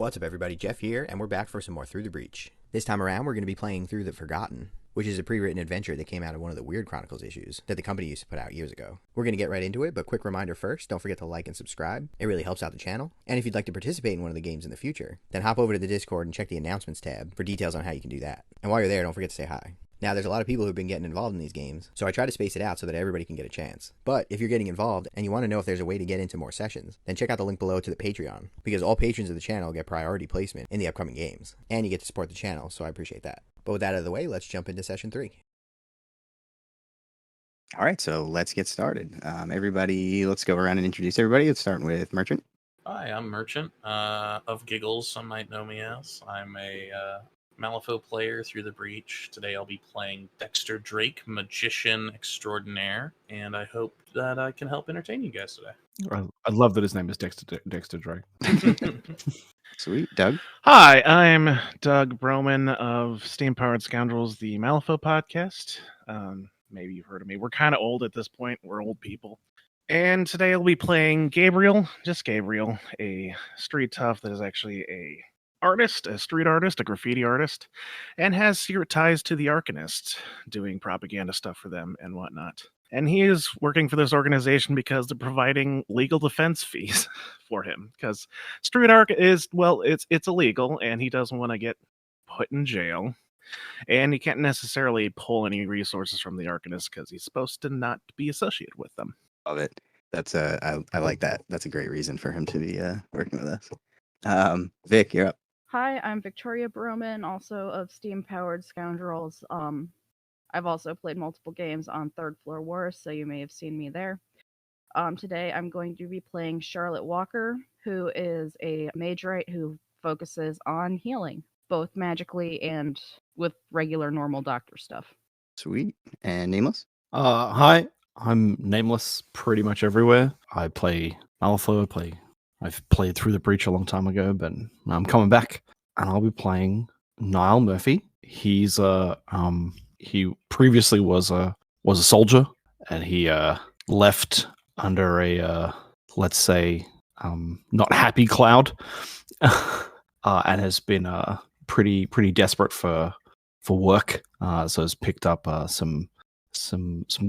What's up, everybody? Jeff here, and we're back for some more Through the Breach. This time around, we're going to be playing Through the Forgotten, which is a pre-written adventure that came out of one of the Wyrd Chronicles issues that the company used to put out years ago. We're going to get right into it, but quick reminder first, don't forget to like and subscribe. It really helps out the channel. And if you'd like to participate in one of the games in the future, then hop over to the Discord and check the announcements tab for details on how you can do that. And while you're there, don't forget to say hi. Now, there's a lot of people who've been getting involved in these games, so I try to space it out so that everybody can get a chance. But if you're getting involved and you want to know if there's a way to get into more sessions, then check out the link below to the Patreon, because all patrons of the channel get priority placement in the upcoming games, and you get to support the channel, so I appreciate that. But with that out of the way, let's jump into session 3. All right, so let's get started. Everybody, let's go around and introduce everybody. Let's start with Merchant. Hi, I'm Merchant, of Giggles, some might know me as. I'm a Malifaux player through the Breach. Today I'll be playing Dexter Drake, Magician Extraordinaire, and I hope that I can help entertain you guys today. I love that his name is Dexter Drake. Sweet. Doug? Hi, I'm Doug Broman of Steam-Powered Scoundrels, the Malifaux podcast. Maybe you've heard of me. We're kind of old at this point. We're old people. And today I'll be playing Gabriel, just Gabriel, a street tough that is actually a street artist, a graffiti artist, and has secret ties to the Arcanists, doing propaganda stuff for them and whatnot. And he is working for this organization because they're providing legal defense fees for him. Because street art is, well, it's illegal, and he doesn't want to get put in jail. And he can't necessarily pull any resources from the Arcanists because he's supposed to not be associated with them. Love it. That's I like that. That's a great reason for him to be working with us. Vic, you're up. Hi, I'm Victoria Broman, also of Steam-Powered Scoundrels. I've also played multiple games on Third Floor Wars, so you may have seen me there. Today I'm going to be playing Charlotte Walker, who is a mageite who focuses on healing, both magically and with regular normal doctor stuff. Sweet. And Naimless? Hi, I'm Naimless pretty much everywhere. I play Malifaux. I've played Through the Breach a long time ago, but I'm coming back, and I'll be playing Niel Murphy. He's he previously was a soldier, and he left under a let's say not happy cloud, and has been pretty desperate for work. So has picked up some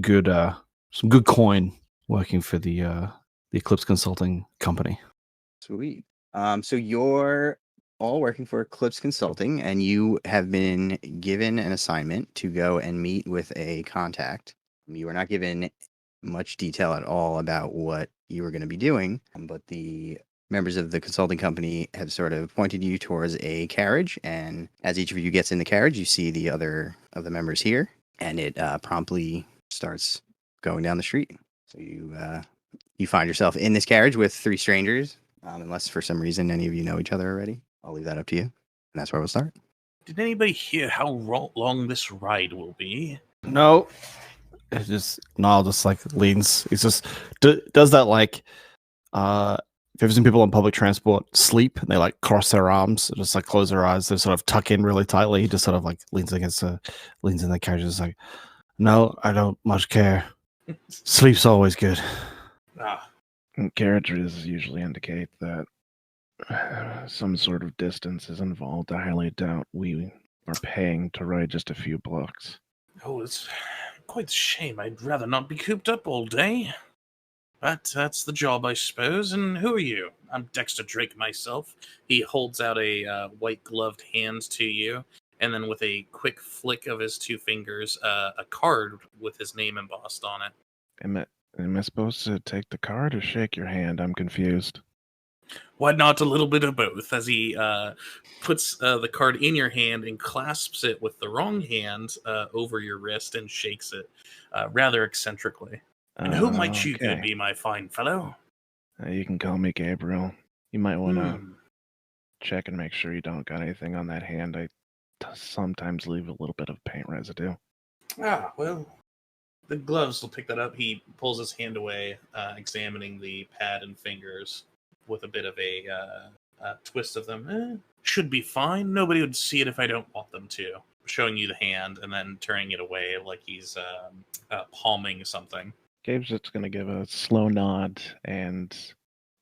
good coin working for the Eclipse Consulting Company. Sweet. So you're all working for Eclipse Consulting, and you have been given an assignment to go and meet with a contact. You were not given much detail at all about what you were going to be doing, but the members of the consulting company have sort of pointed you towards a carriage, and as each of you gets in the carriage, you see the other of the members here, and it promptly starts going down the street. So you find yourself in this carriage with 3 strangers, unless for some reason any of you know each other already. I'll leave that up to you, and that's where we'll start. Did anybody hear how long this ride will be? No, it's just Niall just like leans. He just does that like if you've ever seen people on public transport sleep and they like cross their arms, just like close their eyes, they sort of tuck in really tightly. He just sort of like leans in the carriage, just like, no, I don't much care. Sleep's always good. Carriages usually indicate that some sort of distance is involved. I highly doubt we are paying to ride just a few blocks. Oh, it's quite a shame. I'd rather not be cooped up all day. But that's the job, I suppose. And who are you? I'm Dexter Drake myself. He holds out a white-gloved hand to you, and then with a quick flick of his 2 fingers, a card with his name embossed on it. Am I supposed to take the card or shake your hand? I'm confused. Why not a little bit of both? As he puts the card in your hand and clasps it with the wrong hand over your wrist and shakes it rather eccentrically. And who might you be, my fine fellow? You can call me Gabriel. You might want to check and make sure you don't got anything on that hand. I sometimes leave a little bit of paint residue. Ah, well, the gloves will pick that up. He pulls his hand away, examining the pad and fingers with a bit of a twist of them. Should be fine. Nobody would see it if I don't want them to. Showing you the hand and then turning it away like he's palming something. Gabe's just going to give a slow nod and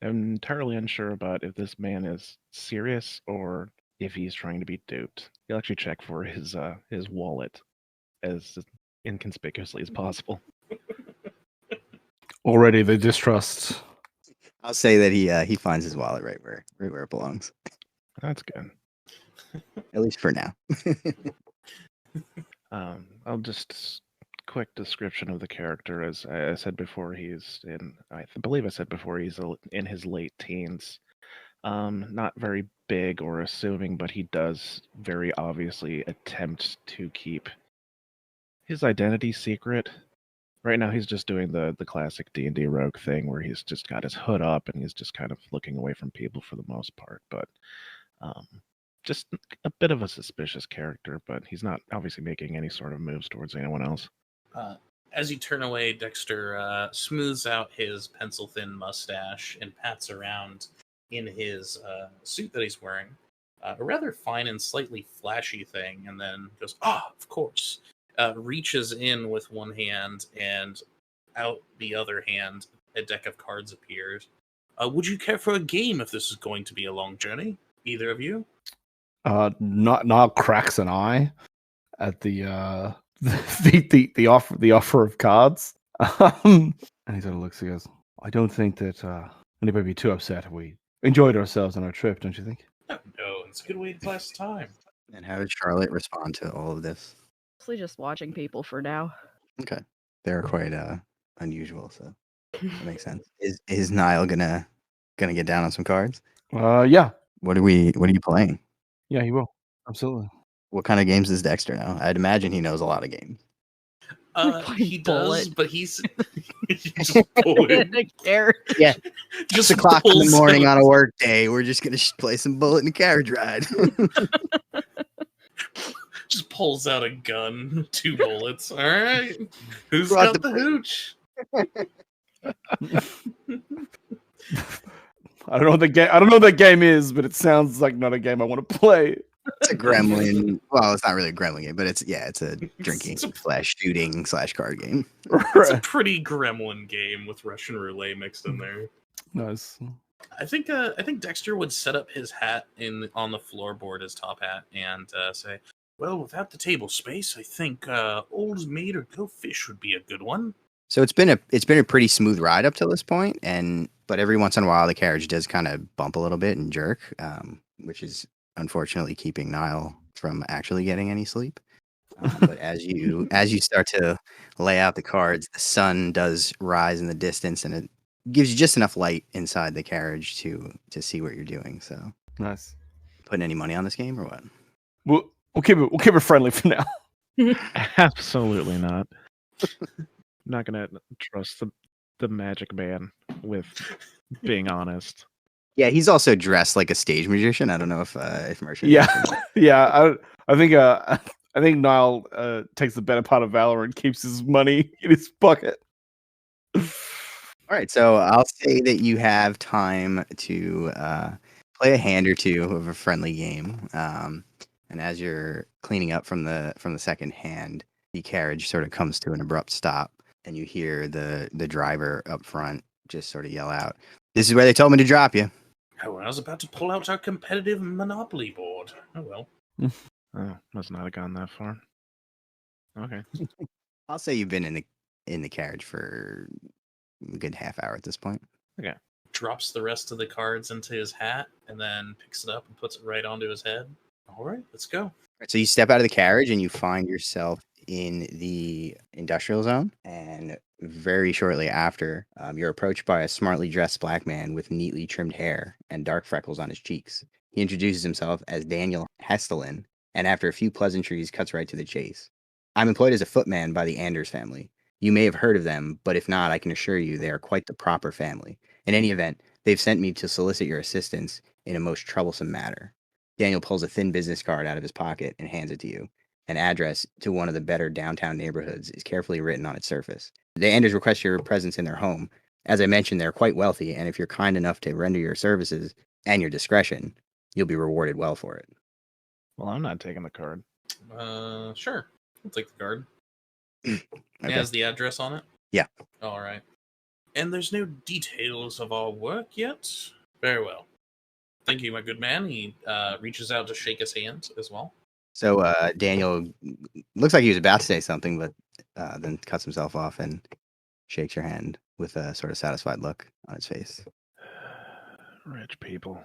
I'm entirely unsure about if this man is serious or if he's trying to be duped. He'll actually check for his wallet as inconspicuously as possible. Already the distrust. I'll say that he finds his wallet right where it belongs, That's good. at least for now. I'll just quick description of the character. As I said before, I believe I said before he's in his late teens. Not very big or assuming, but he does very obviously attempt to keep his identity secret. Right now, he's just doing the classic D&D rogue thing, where he's just got his hood up and he's just kind of looking away from people for the most part. But just a bit of a suspicious character, but he's not obviously making any sort of moves towards anyone else. As you turn away, Dexter smooths out his pencil-thin mustache and pats around in his suit that he's wearing. A rather fine and slightly flashy thing, and then goes, of course. Reaches in with one hand, and out the other hand, a deck of cards appears. Would you care for a game if this is going to be a long journey? Either of you? Niall cracks an eye at the offer of cards. And he sort of looks and goes, I don't think that anybody would be too upset if we enjoyed ourselves on our trip, don't you think? No, it's a good way to pass time. And how did Charlotte respond to all of this? Mostly just watching people for now. Okay, they're quite unusual, so that makes sense. Is Niall gonna get down on some cards? Yeah. What are you playing? Yeah, he will. Absolutely. What kind of games does Dexter know? I'd imagine he knows a lot of games. He does, Bullet. but he's just pulling. Yeah, Just 6 o'clock in the pulls morning out- on a work day. We're just gonna play some Bullet and Carriage Ride. Just pulls out a gun, 2 bullets. All right, who's Brought got the the hooch? I don't know what that game is, but it sounds like not a game I want to play. It's a gremlin. Well, it's not really a gremlin game, but it's a drinking It's a- / shooting / card game. It's a pretty gremlin game with Russian roulette mixed in there. Nice. I think Dexter would set up his hat on the floorboard, his top hat, and say, "Well, without the table space, I think Old Maid or Go Fish would be a good one." So it's been a pretty smooth ride up till this point, but every once in a while the carriage does kind of bump a little bit and jerk, which is unfortunately keeping Niall from actually getting any sleep. But as you start to lay out the cards, the sun does rise in the distance, and it gives you just enough light inside the carriage to see what you're doing. So, Nice. putting any money on this game or what? We'll keep it friendly for now. Absolutely not. I'm not gonna trust the magic man with being honest. Yeah, he's also dressed like a stage magician. I don't know if Merchant. Yeah, yeah. I think Niall takes the better part of valor and keeps his money in his pocket. All right, so I'll say that you have time to play a hand or two of a friendly game, and as you're cleaning up from the second hand, the carriage sort of comes to an abrupt stop, and you hear the driver up front just sort of yell out, "This is where they told me to drop you." Oh, I was about to pull out our competitive Monopoly board. Oh well. Oh, must not have gone that far. Okay. I'll say you've been in the carriage for a good half hour at this point. Drops the rest of the cards into his hat and then picks it up and puts it right onto his head. All right, let's go. So you step out of the carriage and you find yourself in the industrial zone, and very shortly after, you're approached by a smartly dressed black man with neatly trimmed hair and dark freckles on his cheeks. He introduces himself as Daniel Hestelin, and after a few pleasantries, cuts right to the chase. I'm employed as a footman by the Anders family. You may have heard of them, but if not, I can assure you they are quite the proper family. In any event, they've sent me to solicit your assistance in a most troublesome matter. Daniel pulls a thin business card out of his pocket and hands it to you. An address to one of the better downtown neighborhoods is carefully written on its surface. The Anders request your presence in their home. As I mentioned, they're quite wealthy, and if you're kind enough to render your services and your discretion, you'll be rewarded well for it. Well, I'm not taking the card. Sure. I'll take the card. Okay. It has the address on it? Yeah. All right. And there's no details of our work yet? Very well. Thank you, my good man. He reaches out to shake his hand as well. So Daniel looks like he was about to say something, but then cuts himself off and shakes your hand with a sort of satisfied look on his face. Rich people.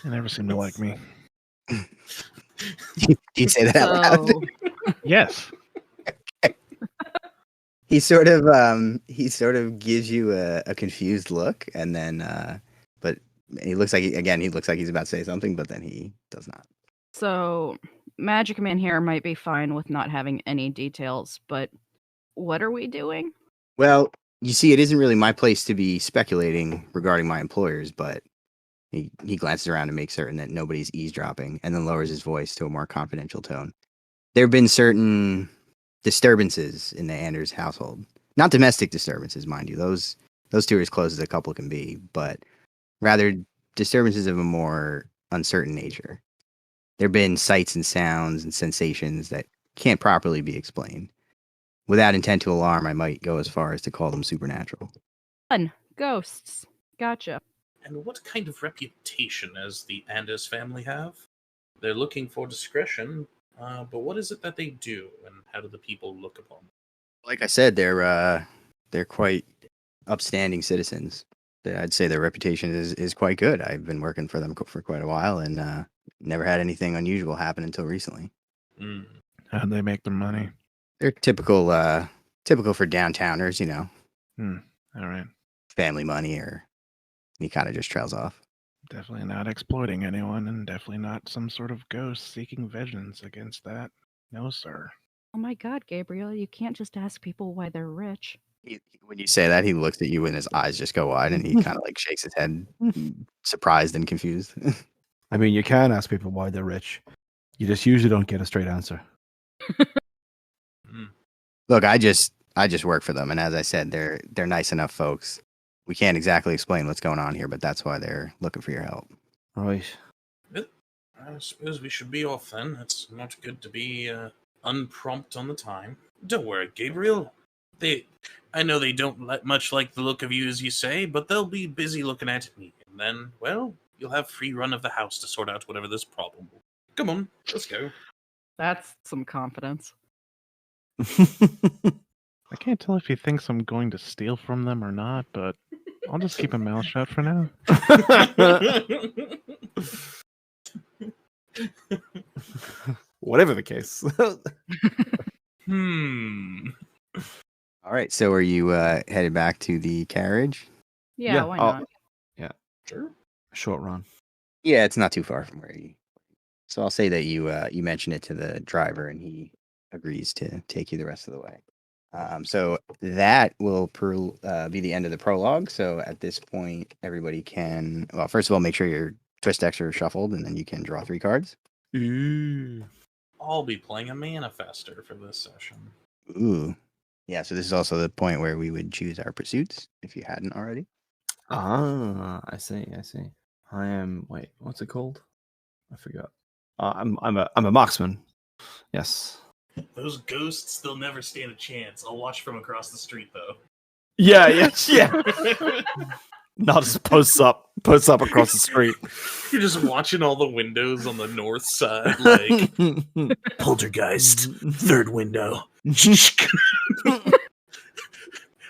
They never seem to like me. Do you say that out loud? So, Yes. He sort of gives you a confused look, and then but he looks like he's about to say something, but then he does not. so Magic Man here might be fine with not having any details, but what are we doing? Well, you see, it isn't really my place to be speculating regarding my employers, but he glances around to make certain that nobody's eavesdropping, and then lowers his voice to a more confidential tone. There have been certain disturbances in the Anders household. Not domestic disturbances, mind you. Those two are as close as a couple can be, but rather disturbances of a more uncertain nature. There have been sights and sounds and sensations that can't properly be explained. Without intent to alarm, I might go as far as to call them supernatural. Fun. Ghosts. Gotcha. And what kind of reputation does the Anders family have? They're looking for discretion, but what is it that they do, and how do the people look upon them? Like I said, they're quite upstanding citizens. I'd say their reputation is quite good. I've been working for them for quite a while, and never had anything unusual happen until recently. How'd they make their money? They're typical for downtowners, you know, All right. family money, or he kind of just trails off. Definitely not exploiting anyone, and definitely not some sort of ghost seeking vengeance against that. No, sir. Oh my god, Gabriel, you can't just ask people why they're rich. When you say that, he looks at you and his eyes just go wide, and he kind of like shakes his head, surprised and confused. I mean, you can ask people why they're rich. You just usually don't get a straight answer. Look, I just work for them, and as I said, they're nice enough folks. We can't exactly explain what's going on here, but that's why they're looking for your help. Right. I suppose we should be off then. It's not good to be unprompt on the time. Don't worry, Gabriel. I know they don't much like the look of you, as you say, but they'll be busy looking at me. And then, well, you'll have free run of the house to sort out whatever this problem will. Come on, let's go. That's some confidence. I can't tell if he thinks I'm going to steal from them or not, but I'll just keep a mouth shut for now. Whatever the case. All right, so are you headed back to the carriage? Yeah, Yeah, why I'll- not? Sure. Short run. Yeah, it's not too far from where you. So I'll say that you mention it to the driver, and he agrees to take you the rest of the way. So that will be the end of the prologue. So at this point, everybody can. Well, first of all, make sure your twist decks are shuffled, and then you can draw 3 cards. I'll be playing a manifester for this session. Ooh, yeah. So this is also the point where we would choose our pursuits if you hadn't already. I see. I am. Wait, what's it called? I forgot. I'm a marksman. Yes. Those ghosts, they'll never stand a chance. I'll watch from across the street, though. Yeah. Not just posts up across the street. You're just watching all the windows on the north side, like poltergeist, third window.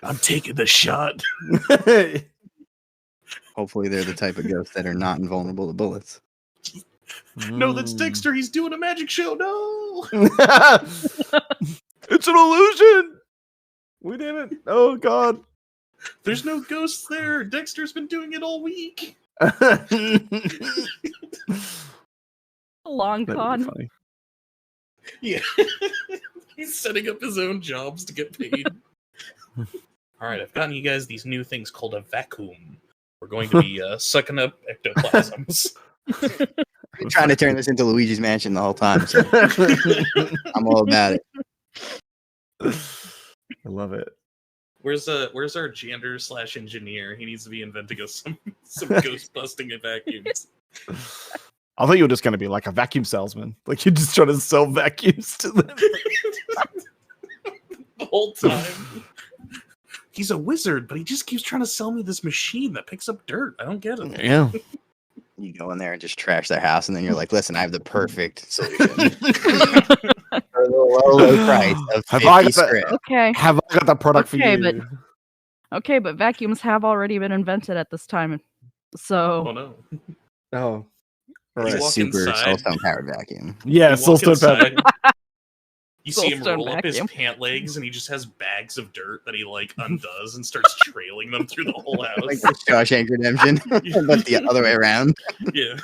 I'm taking the shot. Hopefully, they're the type of ghosts that are not invulnerable to bullets. No, that's Dexter. He's doing a magic show. No. It's an illusion. We did it. Oh God. There's no ghosts there. Dexter's been doing it all week. Long That'd be con. funny. Yeah. He's setting up his own jobs to get paid. All right, I've gotten you guys these new things called a vacuum. We're going to be sucking up ectoplasms. Been trying to turn this into Luigi's Mansion the whole time. So I'm all about it. I love it. Where's our janitor/engineer? He needs to be inventing us some ghost busting vacuums. I thought you were just going to be like a vacuum salesman. Like you're just trying to sell vacuums to them. The whole time. He's a wizard, but he just keeps trying to sell me this machine that picks up dirt. I don't get it. Yeah. You go in there and just trash their house, and then you're like, "Listen, I have the perfect solution for the low price of Have 50 I got script." Okay. Have I got that product for Okay, you? Okay, but vacuums have already been invented at this time. Oh So, no! Oh. You It's a walk super inside. soulstone powered vacuum. Yeah, You still walk stood inside, bad. You see him Soulstone roll up his vacuum. pant legs, and he just has bags of dirt that he like undoes and starts trailing them through the whole house. Like the Shawshank Redemption, but the other way around. Yeah.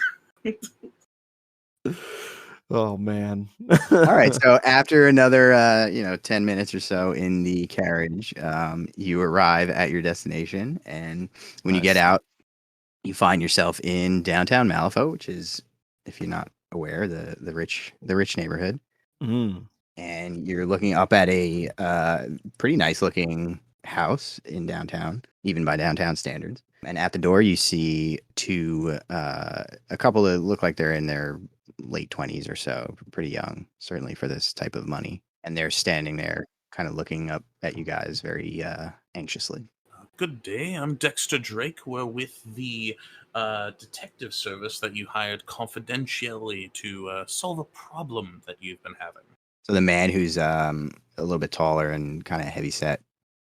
Oh man. All right. So after another, 10 minutes or so in the carriage, you arrive at your destination, and when you get Nice. out, you find yourself in downtown Malifaux, which is, if you're not aware, the rich neighborhood. Mm. And you're looking up at a pretty nice looking house in downtown, even by downtown standards. And at the door, you see a couple that look like they're in their late 20s or so, pretty young, certainly for this type of money. And they're standing there, kind of looking up at you guys very anxiously. Good day. I'm Dexter Drake. We're with the detective service that you hired confidentially to solve a problem that you've been having. So the man who's a little bit taller and kind of heavy set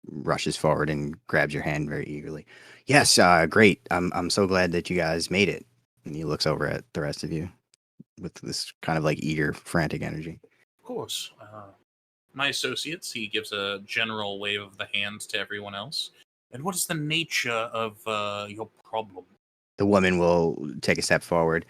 rushes forward and grabs your hand very eagerly. Yes, great. I'm so glad that you guys made it. And he looks over at the rest of you with this kind of like eager, frantic energy. Of course. My associates, he gives a general wave of the hand to everyone else. And what is the nature of your problem? The woman will take a step forward.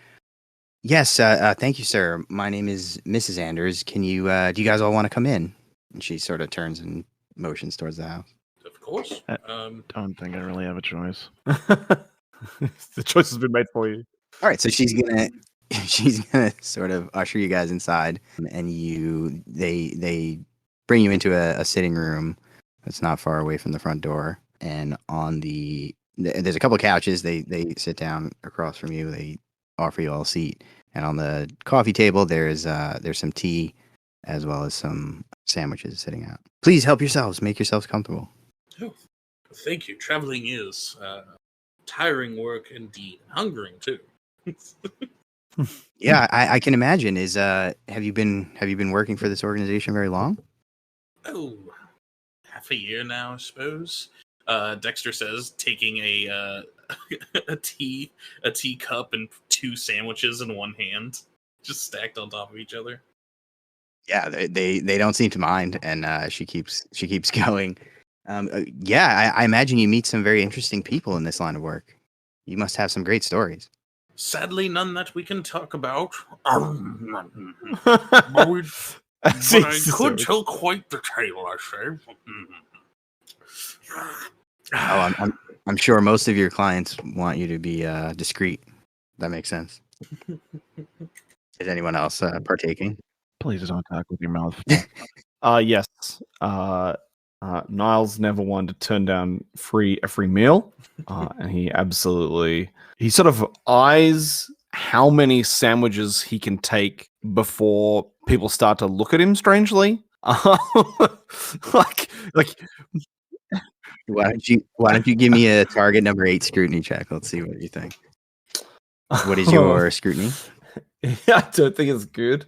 Yes, thank you, sir. My name is Mrs. Anders. Can you, do you guys all want to come in? And she sort of turns and motions towards the house. Of course. Don't think I really have a choice. The choice has been made for you. All right, so she's gonna sort of usher you guys inside, and they bring you into a sitting room that's not far away from the front door. And on there's a couple of couches. They sit down across from you. They offer you all a seat, and on the coffee table there's some tea as well as some sandwiches sitting out. Please help yourselves. Make yourselves comfortable. Oh, thank you. Traveling is tiring work indeed. Hungering too. Yeah, I can imagine. Have you been working for this organization very long? Oh, half a year now, I suppose. Dexter says, taking a teacup and two sandwiches in one hand, just stacked on top of each other. Yeah, they don't seem to mind, and she keeps going. Yeah, I imagine you meet some very interesting people in this line of work. You must have some great stories. Sadly, none that we can talk about. But I could tell quite the tale, I say. Oh, I'm sure most of your clients want you to be discreet. That makes sense. Is anyone else partaking? Please don't talk with your mouth. Yes. Niles never wanted to turn down a free meal, and he sort of eyes how many sandwiches he can take before people start to look at him strangely. like Why don't you give me a target number 8 scrutiny check? Let's see what you think. What is your scrutiny? I don't think it's good.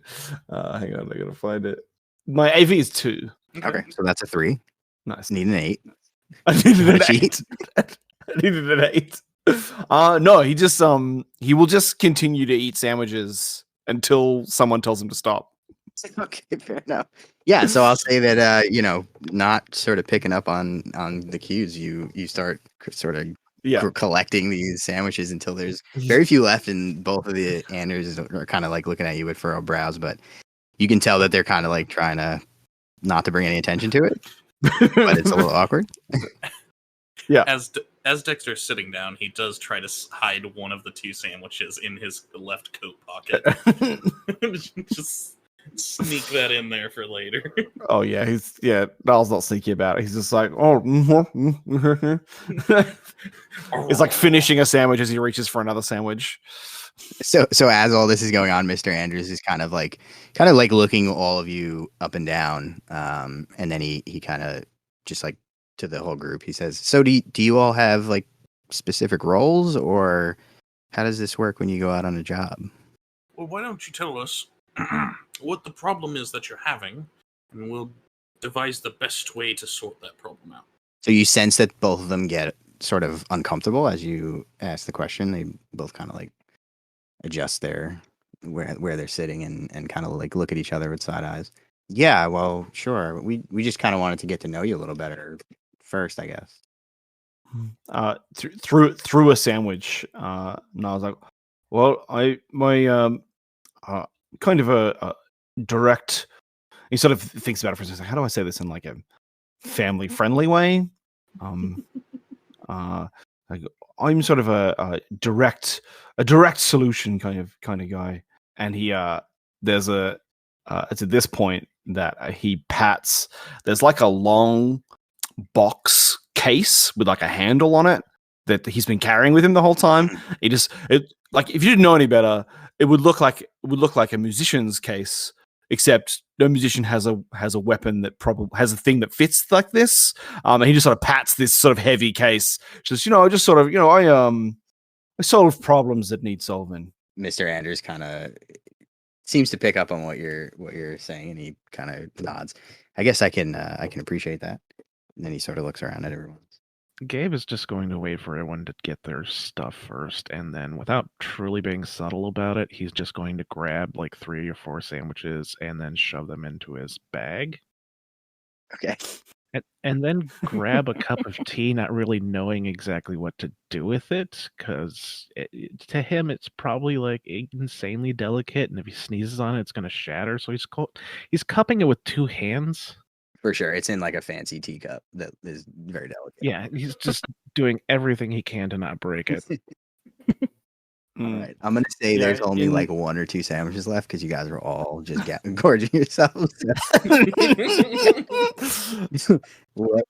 Hang on, I gotta find it. My AV is 2. Okay, so that's a 3. Nice. Need an 8. I needed an Cheat. 8. I needed an 8. No, he will just continue to eat sandwiches until someone tells him to stop. Okay, fair enough. Yeah, so I'll say that not sort of picking up on the cues, you start sort of collecting these sandwiches until there's very few left, and both of the Anders are kind of like looking at you with furrowed brows, but you can tell that they're kind of like trying to not to bring any attention to it, but it's a little awkward. Yeah. As Dexter's sitting down, he does try to hide one of the 2 sandwiches in his left coat pocket. Just sneak that in there for later. Oh yeah, Niall's not sneaky about it. He's just like, He's like finishing a sandwich as he reaches for another sandwich. So as all this is going on, Mr. Andrews is kind of like looking all of you up and down, and then he kind of just like to the whole group. He says, "So do you all have like specific roles, or how does this work when you go out on a job?" Well, why don't you tell us what the problem is that you're having, and we'll devise the best way to sort that problem out. So you sense that both of them get sort of uncomfortable as you ask the question. They both kind of like adjust their where they're sitting and kind of like look at each other with side eyes. Yeah, well, sure. We just kind of wanted to get to know you a little better first, I guess. Through a sandwich, and I was like, "Well, my kind of a direct." He sort of thinks about it for a second. How do I say this in like a family friendly way? Like, I'm sort of a direct solution kind of guy, and he there's a it's at this point that he pats. There's like a long box case with like a handle on it that he's been carrying with him the whole time. It like, if you didn't know any better, it would look like a musician's case, except no musician has a weapon that probably has a thing that fits like this. And he just sort of pats this sort of heavy case. Just, just sort of, I solve problems that need solving. Mr. Anders kind of seems to pick up on what you're saying, and he kind of nods. I guess I can appreciate that. And then he sort of looks around at everyone. Gabe is just going to wait for everyone to get their stuff first, and then without truly being subtle about it, he's just going to grab like 3 or 4 sandwiches and then shove them into his bag. Okay. And then grab a cup of tea, not really knowing exactly what to do with it, because to him it's probably like insanely delicate, and if he sneezes on it, it's going to shatter. So he's cupping it with 2 hands. For sure. It's in like a fancy teacup that is very delicate. Yeah, he's just doing everything he can to not break it. All right. I'm going to say there's only like 1 or 2 sandwiches left because you guys are all just gorging yourselves.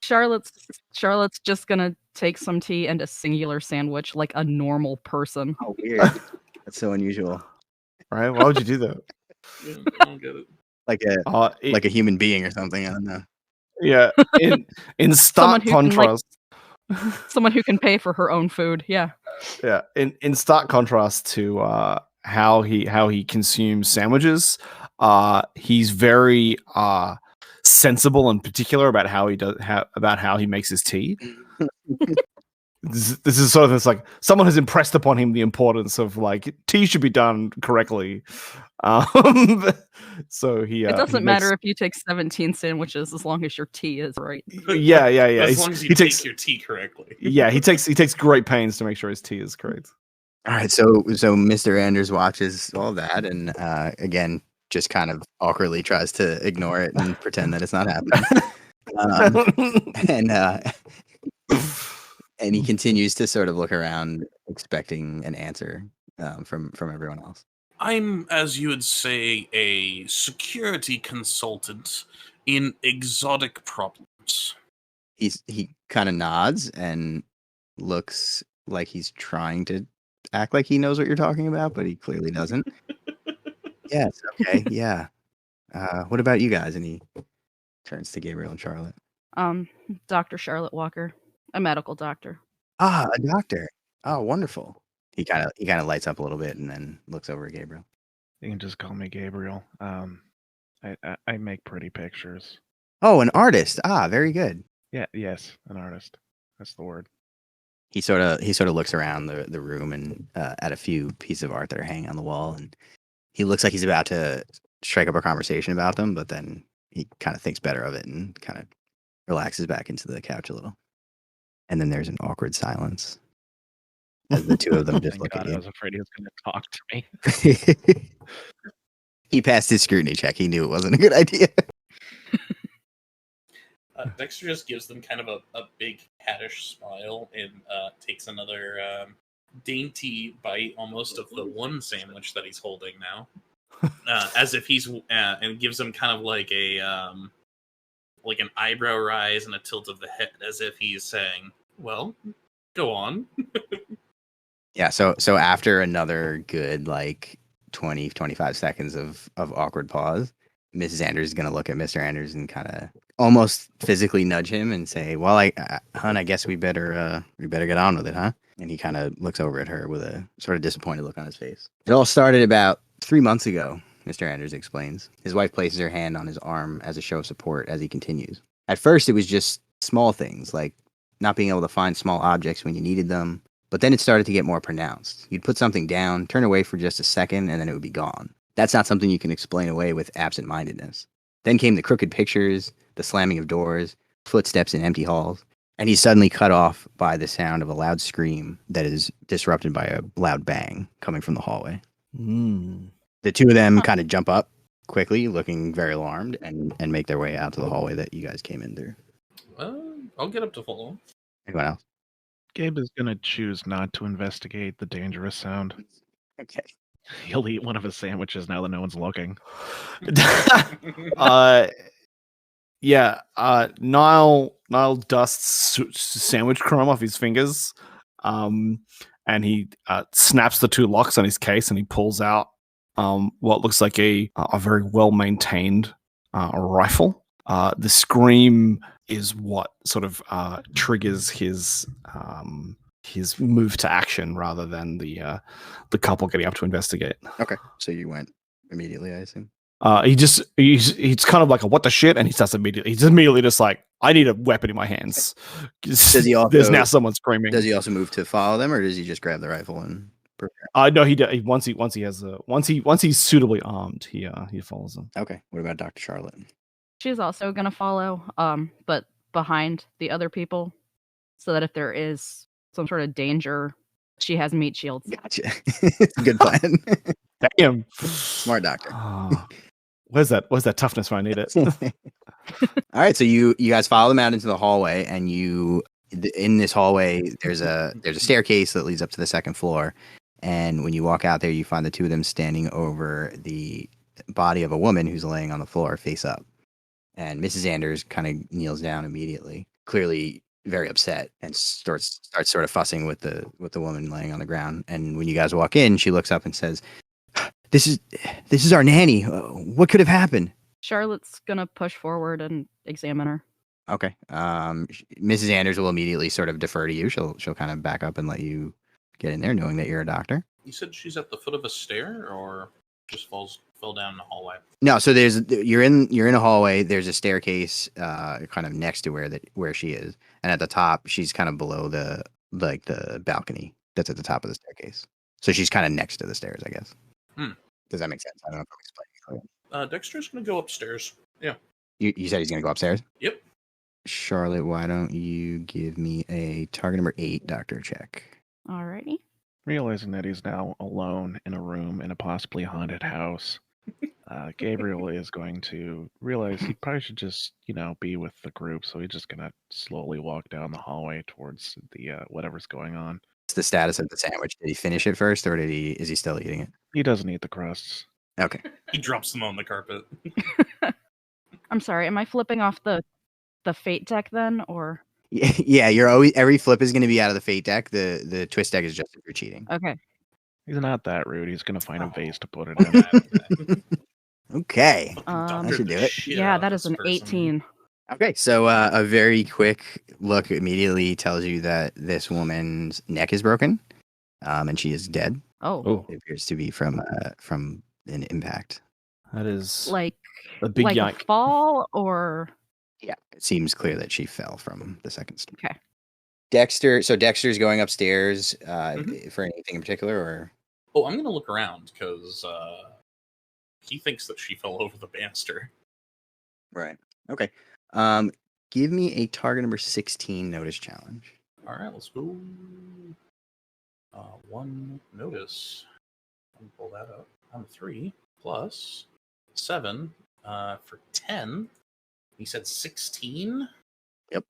Charlotte's just going to take some tea and a singular sandwich like a normal person. Oh, weird. That's so unusual. All right. Why would you do that? I don't get it. Like a human being or something. I don't know. Yeah. In stark contrast. Someone who can pay for her own food. Yeah. Yeah. In stark contrast to how he consumes sandwiches, he's very sensible and particular about how he makes his tea. This is sort of this, like, someone has impressed upon him the importance of like tea should be done correctly. So he. It doesn't matter if you take 17 sandwiches as long as your tea is right. Yeah. As long as you take your tea correctly. Yeah, he takes great pains to make sure his tea is correct. All right, so Mr. Anders watches all that, and again, just kind of awkwardly tries to ignore it and pretend that it's not happening. And he continues to sort of look around, expecting an answer from everyone else. I'm, as you would say, a security consultant in exotic problems. He kind of nods and looks like he's trying to act like he knows what you're talking about, but he clearly doesn't. Yes, okay, yeah. What about you guys? And he turns to Gabriel and Charlotte. Dr. Charlotte Walker, a medical doctor. Ah, a doctor. Oh, wonderful. He kind of lights up a little bit and then looks over at Gabriel. You can just call me Gabriel. I make pretty pictures. Oh, an artist. Ah, very good. Yeah, yes, an artist. That's the word. He sort of looks around the room and at a few pieces of art that are hanging on the wall, and he looks like he's about to strike up a conversation about them, but then he kind of thinks better of it and kind of relaxes back into the couch a little. And then there's an awkward silence as the two of them just look at you. I was afraid he was going to talk to me. He passed his scrutiny check. He knew it wasn't a good idea. Dexter just gives them kind of a big caddish smile and takes another dainty bite almost of the one sandwich that he's holding now. As if he's and gives them kind of like a like an eyebrow rise and a tilt of the head, as if he's saying, well, go on. Yeah, so after another good like 20-25 seconds of awkward pause, Mrs. Anders is going to look at Mr. Anders and kind of almost physically nudge him and say, "Well, hon, I guess we better get on with it, huh?" And he kind of looks over at her with a sort of disappointed look on his face. It all started about 3 months ago, Mr. Anders explains. His wife places her hand on his arm as a show of support as he continues. At first, it was just small things, like not being able to find small objects when you needed them. But then it started to get more pronounced. You'd put something down, turn away for just a second, and then it would be gone. That's not something you can explain away with absent-mindedness. Then came the crooked pictures, the slamming of doors, footsteps in empty halls, and he's suddenly cut off by the sound of a loud scream that is disrupted by a loud bang coming from the hallway. The two of them kind of jump up quickly, looking very alarmed, and make their way out to the hallway that you guys came in through. I'll get up to follow. Anyone else? Gabe is going to choose not to investigate the dangerous sound. Okay. He'll eat one of his sandwiches now that no one's looking. Niall dusts sandwich crumb off his fingers, and he snaps the two locks on his case, and he pulls out what looks like a very well maintained rifle. The scream is what sort of triggers his move to action rather than the couple getting up to investigate. Okay. So you went immediately, I assume. He's kind of like a what the shit, and he starts immediately. He's immediately just like, I need a weapon in my hands. Does he also, there's now someone screaming. Does he also move to follow them, or does he just grab the rifle and prepare? No, once he's suitably armed, he follows them. Okay. What about Dr. Charlotte? She's also gonna follow, but behind the other people, so that if there is some sort of danger, she has meat shields. Gotcha. Good plan. Damn, Smart doctor. Where's that toughness when I need it? All right, so you guys follow them out into the hallway, and in this hallway there's a staircase that leads up to the second floor, and when you walk out there, you find the two of them standing over the body of a woman who's laying on the floor face up, and Mrs. Anders kind of kneels down immediately, clearly very upset, and starts sort of fussing with the woman laying on the ground. And when you guys walk in, she looks up and says, This is our nanny. What could have happened?" Charlotte's gonna push forward and examine her. Okay. Mrs. Anders will immediately sort of defer to you. She'll kind of back up and let you get in there, knowing that you're a doctor. You said she's at the foot of a stair, or just fell down in the hallway? No, so you're in a hallway. There's a staircase, kind of next to where she is, and at the top, she's kind of below the balcony that's at the top of the staircase. So she's kind of next to the stairs, I guess. Does that make sense? I don't know if I'm explaining it. Dexter's gonna go upstairs. Yeah. You said he's gonna go upstairs? Yep. Charlotte, why don't you give me a target number 8 doctor check? Alrighty. Realizing that he's now alone in a room in a possibly haunted house, Gabriel is going to realize he probably should just, be with the group. So he's just going to slowly walk down the hallway towards the whatever's going on. What's the status of the sandwich? Did he finish it first, or is he still eating it? He doesn't eat the crusts. Okay. He drops them on the carpet. I'm sorry, am I flipping off the fate deck then, or? Yeah, every flip is going to be out of the fate deck. The twist deck is just if you're cheating. Okay. He's not that rude. He's going to find a vase to put it in. Okay. I should do it. Yeah, that is an 18. Okay, so a very quick look immediately tells you that this woman's neck is broken, and she is dead. Oh. It appears to be from an impact. That is like a big like yike. a fall, or? Yeah, it seems clear that she fell from the second story. Okay. Dexter's going upstairs for anything in particular, or? Oh, I'm gonna look around because he thinks that she fell over the banister. Right. Okay. Give me a target number 16 notice challenge. All right, let's go. 1 notice. Let me pull that up. I'm 3 plus 7 for 10. He said 16. Yep.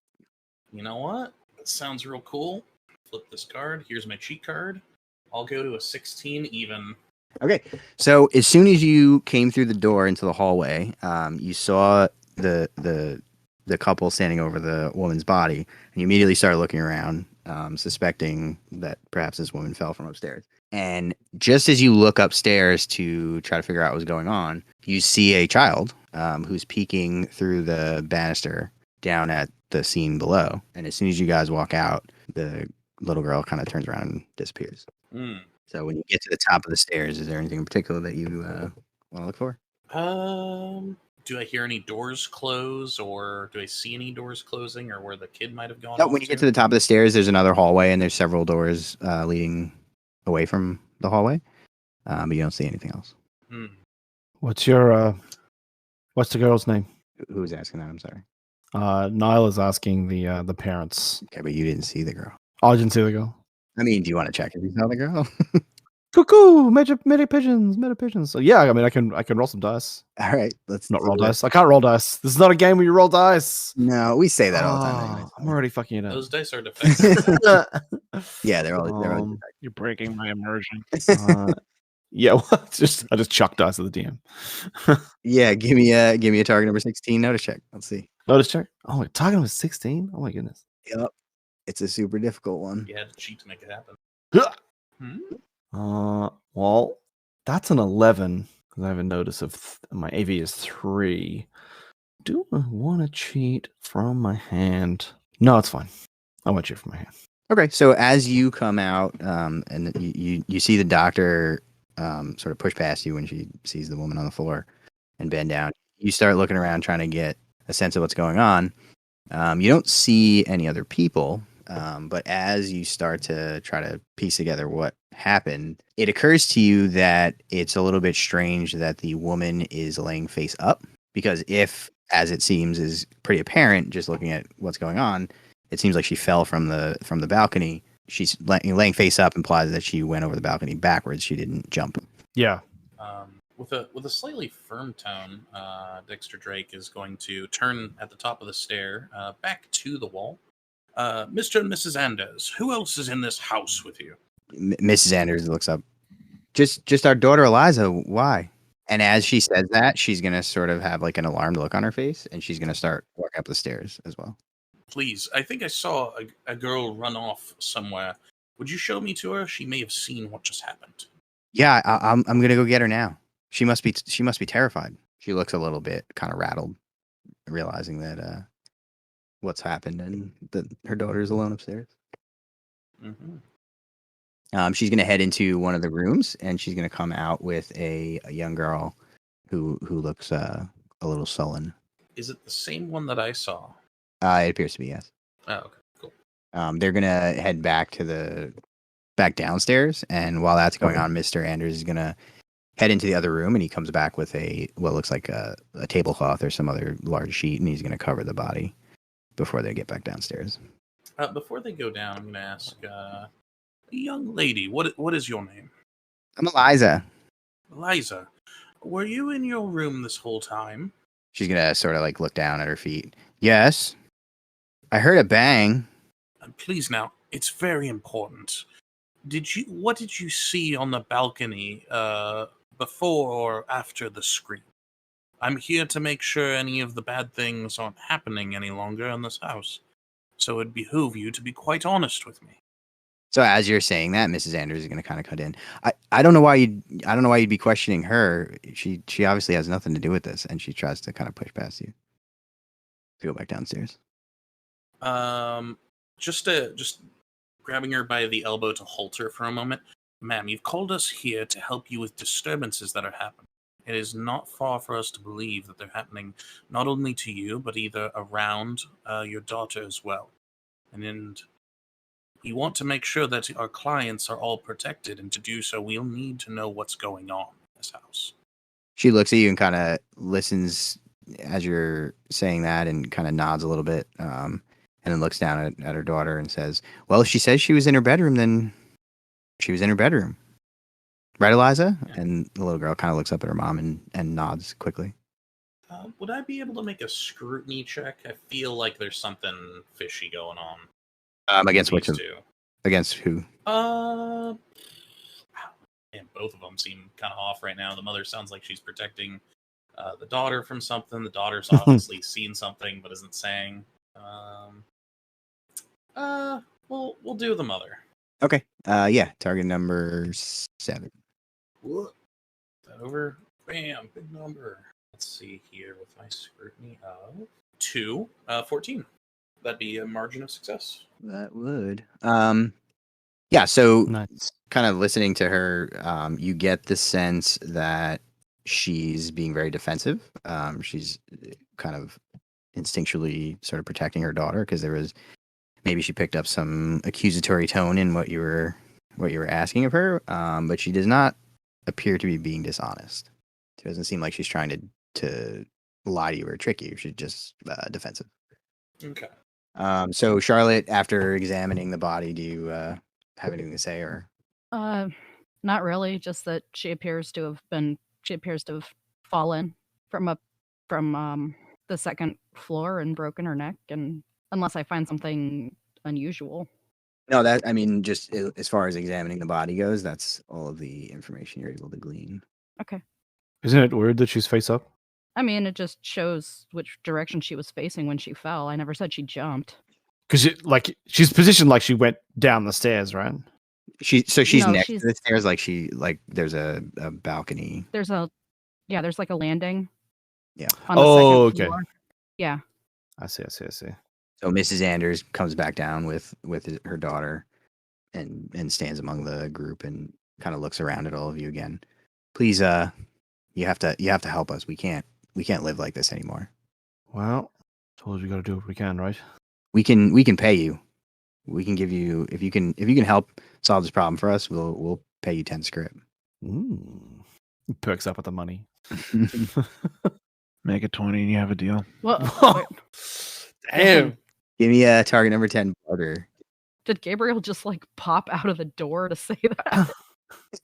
You know what? That sounds real cool. Flip this card. Here's my cheat card. I'll go to a 16 even. Okay. So as soon as you came through the door into the hallway, you saw the couple standing over the woman's body, and you immediately started looking around, suspecting that perhaps this woman fell from upstairs. And just as you look upstairs to try to figure out what's going on, you see a child who's peeking through the banister down at the scene below. And as soon as you guys walk out, the little girl kind of turns around and disappears. Hmm. So when you get to the top of the stairs, is there anything in particular that you want to look for? Do I hear any doors close, or do I see any doors closing, or where the kid might have gone? No, when you get to the top of the stairs, there's another hallway, and there's several doors leading away from the hallway, but you don't see anything else. Hmm. What's the girl's name? Who's asking that? I'm sorry. Niel is asking the parents. Okay, but you didn't see the girl. Oh, I didn't see the girl. I mean, do you want to check if you saw the girl? Cuckoo! Meta pigeons. So yeah, I mean, I can roll some dice. All right, let's Not do roll it. dice. I can't roll dice. This is not a game where you roll dice. No, we say that all the time. Oh, Anyways. I'm already fucking it up. Those dice are defective. Yeah, they're all. You're breaking my immersion. Yeah, well, I just chucked dice at the DM. Yeah, give me a target number 16 notice check. Let's see. Notice check. Oh, wait, target was 16. Oh my goodness. Yep, it's a super difficult one. You had to cheat to make it happen. Hmm? Well, that's an 11 because I have a notice of my AV is 3. Do I want to cheat from my hand? No, it's fine. I want to cheat from my hand. Okay, so as you come out, and you see the doctor sort of push past you when she sees the woman on the floor and bend down. You start looking around trying to get a sense of what's going on. You don't see any other people, but as you start to try to piece together what happened, it occurs to you that it's a little bit strange that the woman is laying face up, because if, as it seems is pretty apparent just looking at what's going on, it seems like she fell from the balcony. She's laying face up implies that she went over the balcony backwards. She didn't jump. Yeah. With a slightly firm tone, Dexter Drake is going to turn at the top of the stair, back to the wall. Mr. and Mrs. Anders, who else is in this house with you? Mrs. Anders looks up. Just our daughter Eliza. Why? And as she says that, she's gonna sort of have like an alarmed look on her face, and she's gonna start walking up the stairs as well. Please, I think I saw a girl run off somewhere. Would you show me to her? She may have seen what just happened. Yeah, I'm gonna go get her now. She must be terrified. She looks a little bit kind of rattled, realizing that what's happened and that her daughter's alone upstairs. Mm-hmm. She's gonna head into one of the rooms, and she's gonna come out with a young girl who looks a little sullen. Is it the same one that I saw? It appears to be, yes. Oh, okay, cool. They're gonna head back downstairs, and while that's going on, Mr. Anders is gonna head into the other room, and he comes back with what looks like a tablecloth or some other large sheet, and he's gonna cover the body before they get back downstairs. Before they go down, I'm gonna ask, young lady, what is your name? I'm Eliza. Eliza, were you in your room this whole time? She's gonna sort of like look down at her feet. Yes. I heard a bang. Please now, it's very important. What did you see on the balcony, before or after the scream? I'm here to make sure any of the bad things aren't happening any longer in this house. So it'd behoove you to be quite honest with me. So as you're saying that, Mrs. Anders is gonna kind of cut in. I don't know why you'd be questioning her. She obviously has nothing to do with this, and she tries to kind of push past you to go back downstairs. Just grabbing her by the elbow to halt her for a moment. Ma'am, you've called us here to help you with disturbances that are happening. It is not far for us to believe that they're happening not only to you, but either around your daughter as well. And we want to make sure that our clients are all protected, and to do so, we'll need to know what's going on in this house. She looks at you and kind of listens as you're saying that, and kind of nods a little bit, and then looks down at her daughter and says, well, if she says she was in her bedroom, then she was in her bedroom. Right, Eliza? Yeah. And the little girl kind of looks up at her mom and nods quickly. Would I be able to make a scrutiny check? I feel like there's something fishy going on. Against which? These two. Against who? Man, both of them seem kind of off right now. The mother sounds like she's protecting the daughter from something. The daughter's obviously seen something but isn't saying. We'll do the mother. Okay. Yeah. Target number 7. Whoop. That over. Bam. Big number. Let's see here with my scrutiny of 2. 14. That'd be a margin of success. That would. Yeah. So, Nice. kind of listening to her, you get the sense that she's being very defensive. She's kind of instinctually sort of protecting her daughter because maybe she picked up some accusatory tone in what you were asking of her, but she does not appear to be being dishonest. It doesn't seem like she's trying to lie to you or trick you. She's just defensive. Okay. So Charlotte, after examining the body, do you have anything to say, or? Not really. Just that she appears to have fallen from the second floor and broken her neck, and unless I find something unusual. No, just as far as examining the body goes, that's all of the information you're able to glean. Okay. Isn't it weird that she's face up? I mean, it just shows which direction she was facing when she fell. I never said she jumped. Because she's positioned like she went down the stairs, right? She's No, next to the stairs, like there's a balcony. There's like a landing. Yeah. On the Oh, second okay. floor. Yeah. I see. So Mrs. Anders comes back down with her daughter, and stands among the group and kind of looks around at all of you again. Please, you have to help us. We can't live like this anymore. Well, suppose we got to do what we can, right? We can pay you. We can give you if you can help solve this problem for us. We'll pay you 10 script. He perks up with the money. Make it 20 and you have a deal. Well, Damn. Give me a target number 10 barter. did Gabriel just like pop out of the door to say that?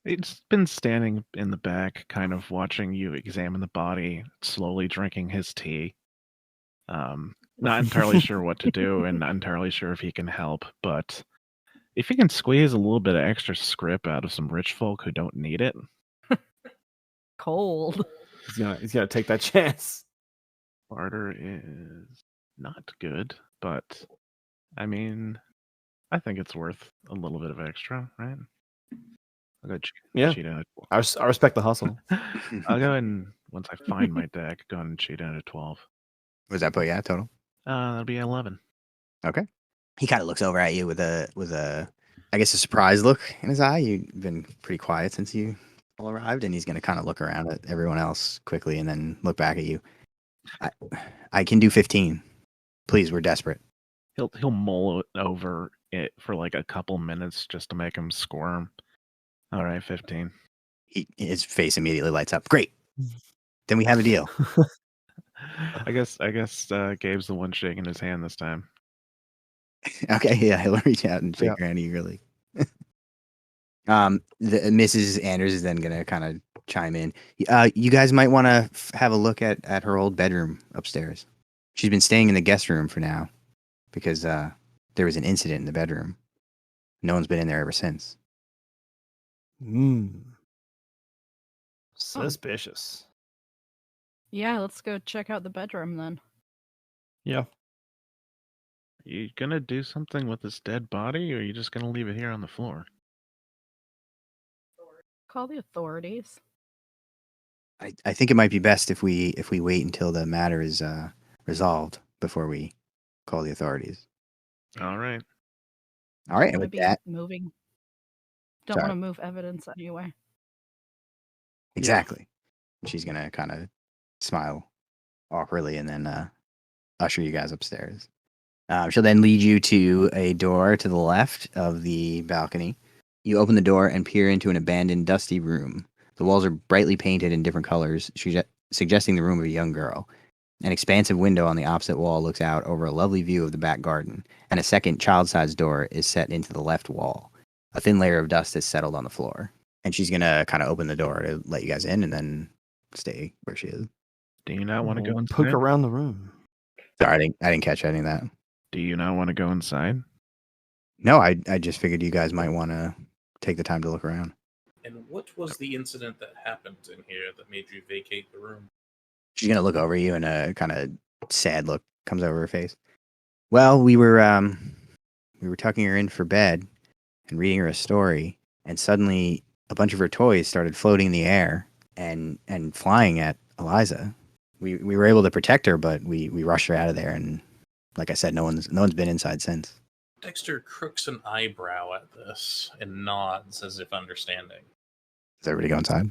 He's been standing in the back, kind of watching you examine the body, slowly drinking his tea. Not entirely sure what to do and not entirely sure if he can help, but if he can squeeze a little bit of extra script out of some rich folk who don't need it. Cold. He's gonna take that chance. Barter is not good, but I mean, I think it's worth a little bit of extra, right? I'll go cheat in I respect the hustle. I'll go and once I find my deck, go and cheat in a 12. What does that put you at total? That'll be 11. Okay. He kind of looks over at you with a I guess a surprised look in his eye. You've been pretty quiet since you all arrived, and he's going to kind of look around at everyone else quickly and then look back at you. I can do 15. Please, we're desperate. He'll mull over it for like a couple minutes just to make him squirm. All right, 15. His face immediately lights up. Great. Then we have a deal. I guess Gabe's the one shaking his hand this time. Okay, yeah, he'll reach out and shake your hand eagerly. Mrs. Anders is then gonna kind of chime in. You guys might want to have a look at her old bedroom upstairs. She's been staying in the guest room for now because there was an incident in the bedroom. No one's been in there ever since. Suspicious. Yeah, let's go check out the bedroom then. Yeah. You gonna do something with this dead body, or are you just gonna leave it here on the floor? Call the authorities. I think it might be best if we wait until the matter is resolved before we call the authorities. All right. All right, and Don't with be that, moving. Don't Sorry. want to move evidence anyway. exactly. She's gonna kind of smile awkwardly and then usher you guys upstairs. She'll then lead you to a door to the left of the balcony. You open the door and peer into an abandoned, dusty room. The walls are brightly painted in different colors, suggesting the room of a young girl. An expansive window on the opposite wall looks out over a lovely view of the back garden, and a second child-sized door is set into the left wall. A thin layer of dust has settled on the floor. And she's going to kind of open the door to let you guys in and then stay where she is. Do you not want to go inside? Poke around the room. Sorry, I didn't catch any of that. Do you not want to go inside? No, I just figured you guys might want to take the time to look around. And what was the incident that happened in here that made you vacate the room? She's going to look over you and a kind of sad look comes over her face. Well, we were we were tucking her in for bed and reading her a story, and suddenly a bunch of her toys started floating in the air and flying at Eliza. We were able to protect her, but we rushed her out of there, and like I said, no one's been inside since. Dexter crooks an eyebrow at this and nods as if understanding. Does everybody go inside?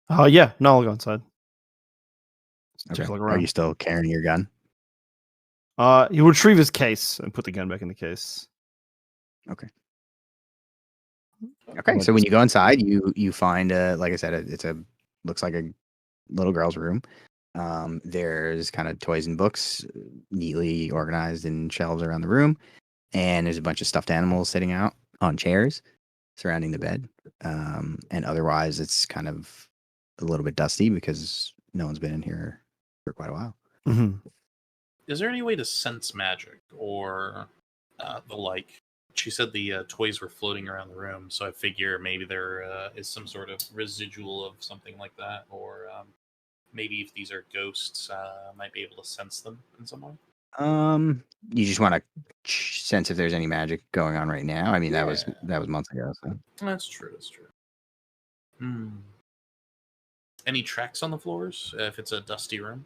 Oh, yeah. No, I'll go inside. Okay. Take a look Are around. you still carrying your gun? He'll retrieve his case and put the gun back in the case. Okay. So when you go inside, you find like I said, it's looks like a little girl's room. There's kind of toys and books neatly organized in shelves around the room, and there's a bunch of stuffed animals sitting out on chairs surrounding the bed. And otherwise, it's kind of a little bit dusty because no one's been in here for quite a while. Mm-hmm. Is there any way to sense magic or the like? She said the toys were floating around the room, so I figure maybe there is some sort of residual of something like that, or maybe if these are ghosts, I might be able to sense them in some way. You just want to sense if there's any magic going on right now. I mean, that was months ago. So. That's true. Any tracks on the floors if it's a dusty room?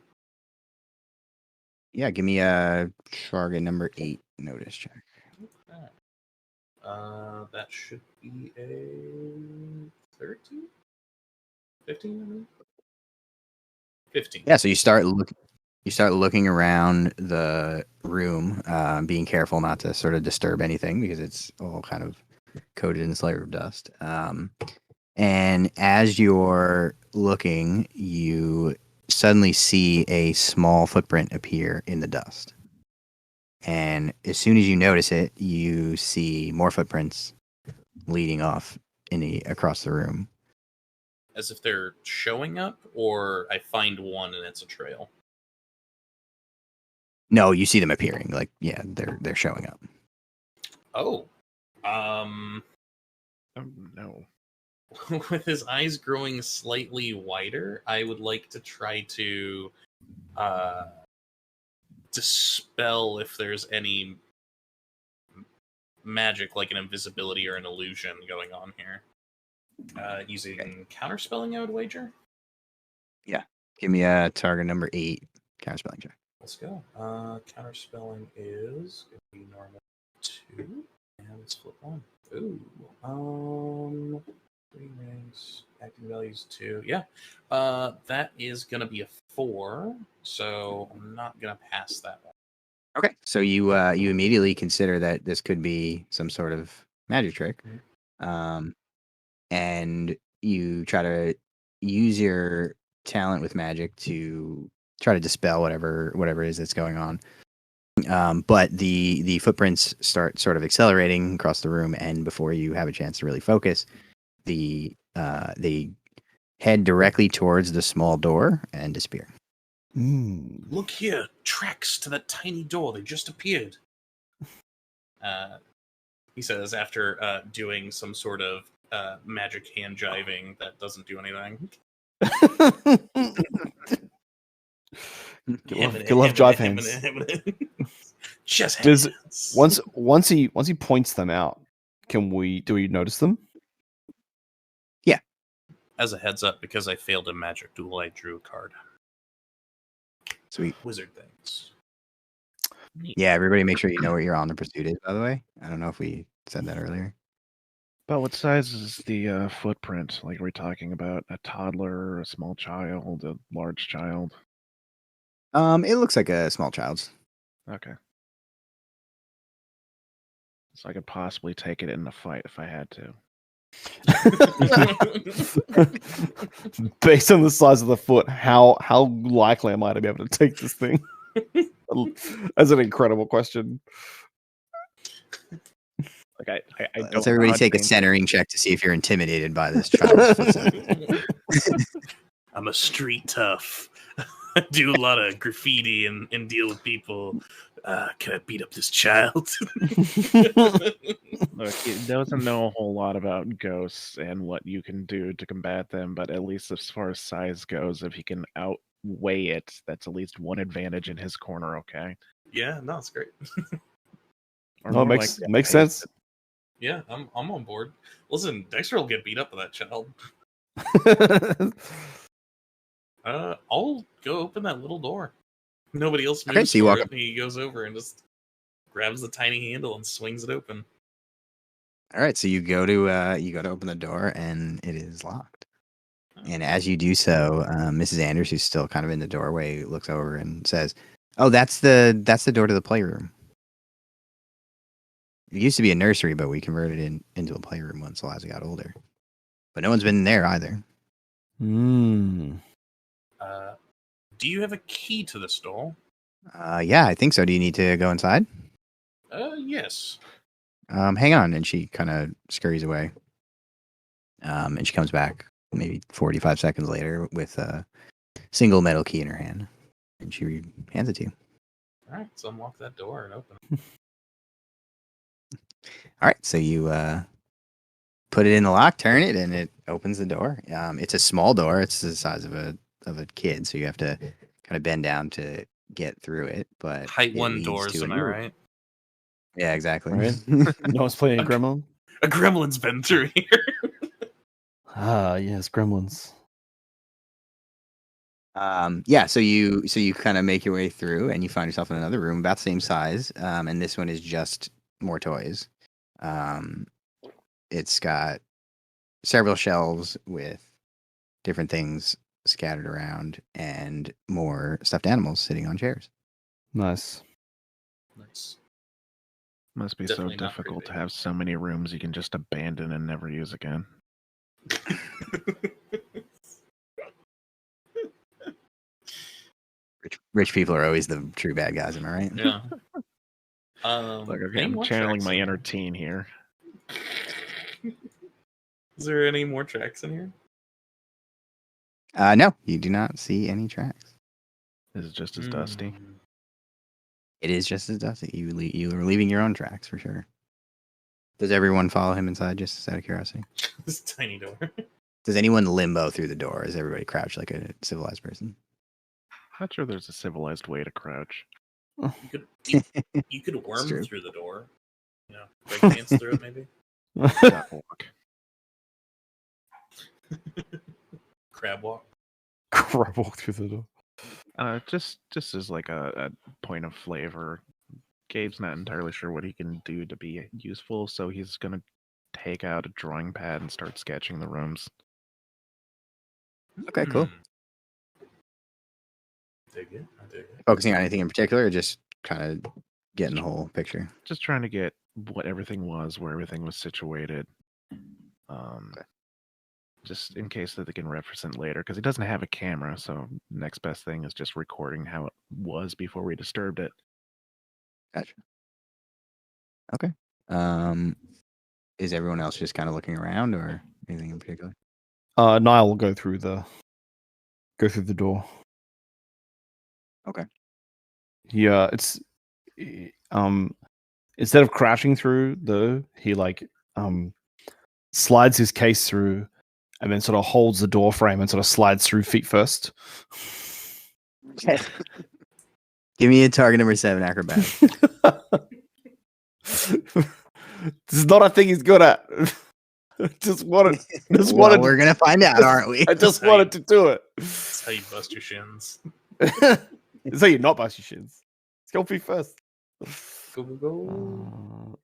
Yeah, give me a target number 8 notice check. Okay. That should be a 13? 15, I mean? 15. Yeah, so you start looking around the room, being careful not to sort of disturb anything because it's all kind of coated in this layer of dust. And as you're looking, you suddenly see a small footprint appear in the dust. And as soon as you notice it, you see more footprints leading off across the room. As if they're showing up, or I find one and it's a trail? No, you see them appearing. Like, yeah, they're showing up. Oh. Oh, no. With his eyes growing slightly wider, I would like to try to dispel if there's any magic, like an invisibility or an illusion going on here. Using counterspelling, I would wager. Yeah. Give me a target number 8 counterspelling check. Let's go. Counterspelling is going to be normal 2. And let's flip 1. Ooh. 3 rings. Acting values 2. Yeah. That is going to be a 4. So I'm not going to pass that one. Okay. So you immediately consider that this could be some sort of magic trick. And you try to use your talent with magic to try to dispel whatever it is that's going on. But the footprints start sort of accelerating across the room, and before you have a chance to really focus, they head directly towards the small door and disappear. Look here, tracks to that tiny door. They just appeared. He says after doing some sort of magic hand jiving that doesn't do anything. You love jive hands. Just hands. Once he points them out, do we notice them? Yeah. As a heads up, because I failed a magic duel, I drew a card. Sweet. Wizard things. Yeah, everybody make sure you know what your honor pursuit is, by the way. I don't know if we said that earlier. But what size is the footprint? Like, are we talking about a toddler, a small child, a large child? It looks like a small child's. Okay. So I could possibly take it in a fight if I had to. Based on the size of the foot, how likely am I to be able to take this thing? That's an incredible question. Like I Let's everybody take a centering check to see if you're intimidated by this child's foot. I'm a street tough. I do a lot of graffiti and deal with people. Can I beat up this child? Look, he doesn't know a whole lot about ghosts and what you can do to combat them, but at least as far as size goes, if he can outweigh it, that's at least one advantage in his corner, okay? Yeah, no, it's great. Or No, it more makes like makes paste sense. Yeah, I'm on board. Listen, Dexter will get beat up with that child. I'll go open that little door. Nobody else moves Okay, so you for walk it. up. He goes over and just grabs the tiny handle and swings it open. All right, so you go to open the door, and it is locked. And as you do so, Mrs. Anders, who's still kind of in the doorway, looks over and says, "Oh, that's the door to the playroom. It used to be a nursery, but we converted it into a playroom once Eliza got older. But no one's been there either." Hmm. Do you have a key to this door? Yeah, I think so. Do you need to go inside? Yes. Hang on. And she kind of scurries away. And she comes back maybe 45 seconds later with a single metal key in her hand. And she hands it to you. All right, so unlock that door and open it. All right, so you put it in the lock, turn it, and it opens the door. It's a small door. It's the size of a kid, so you have to kind of bend down to get through it. But Height it one leads doors, to am a I new- right? Yeah, exactly. Right. No one's playing a gremlin. A gremlin's been through here. Ah, yes, gremlins. Yeah, so you kind of make your way through, and you find yourself in another room about the same size, and this one is just more toys. It's got several shelves with different things scattered around, and more stuffed animals sitting on chairs. Nice. Nice. Must be Definitely so not difficult to creepy. have so many rooms you can just abandon and never use again. Rich people are always the true bad guys, am I right? Yeah. Like, okay, any I'm more channeling tracks my in inner here? teen here. Is there any more tracks in here? No, you do not see any tracks. This is just as dusty. Hmm. It is just as dusty. You are leaving your own tracks for sure. Does everyone follow him inside, just out of curiosity? This tiny door. Does anyone limbo through the door? Is everybody crouched like a civilized person? Not sure there's a civilized way to crouch. You could worm true. through the door. You know, break dance through it maybe. Duck walk. Crab walk. Crab walk through the door. Just as like a point of flavor, Gabe's not entirely sure what he can do to be useful, so he's gonna take out a drawing pad and start sketching the rooms. Okay, cool. Dig it. I dig it. Focusing on anything in particular, or just kind of getting the whole picture? Just trying to get what everything was, where everything was situated. Okay. Just in case that they can represent later, because he doesn't have a camera, so next best thing is just recording how it was before we disturbed it. Gotcha. Okay. Is everyone else just kind of looking around, or anything in particular? Niall will go through the door. Okay. Yeah, it's instead of crashing through, he slides his case through, and then sort of holds the door frame and sort of slides through feet first. Give me a target number 7 acrobat. This is not a thing he's good at. Just wanted. Well, we're gonna find out, aren't we? I just wanted to do it. That's how you bust your shins. It's how you not bust your shins. Let's go feet first. Go, go,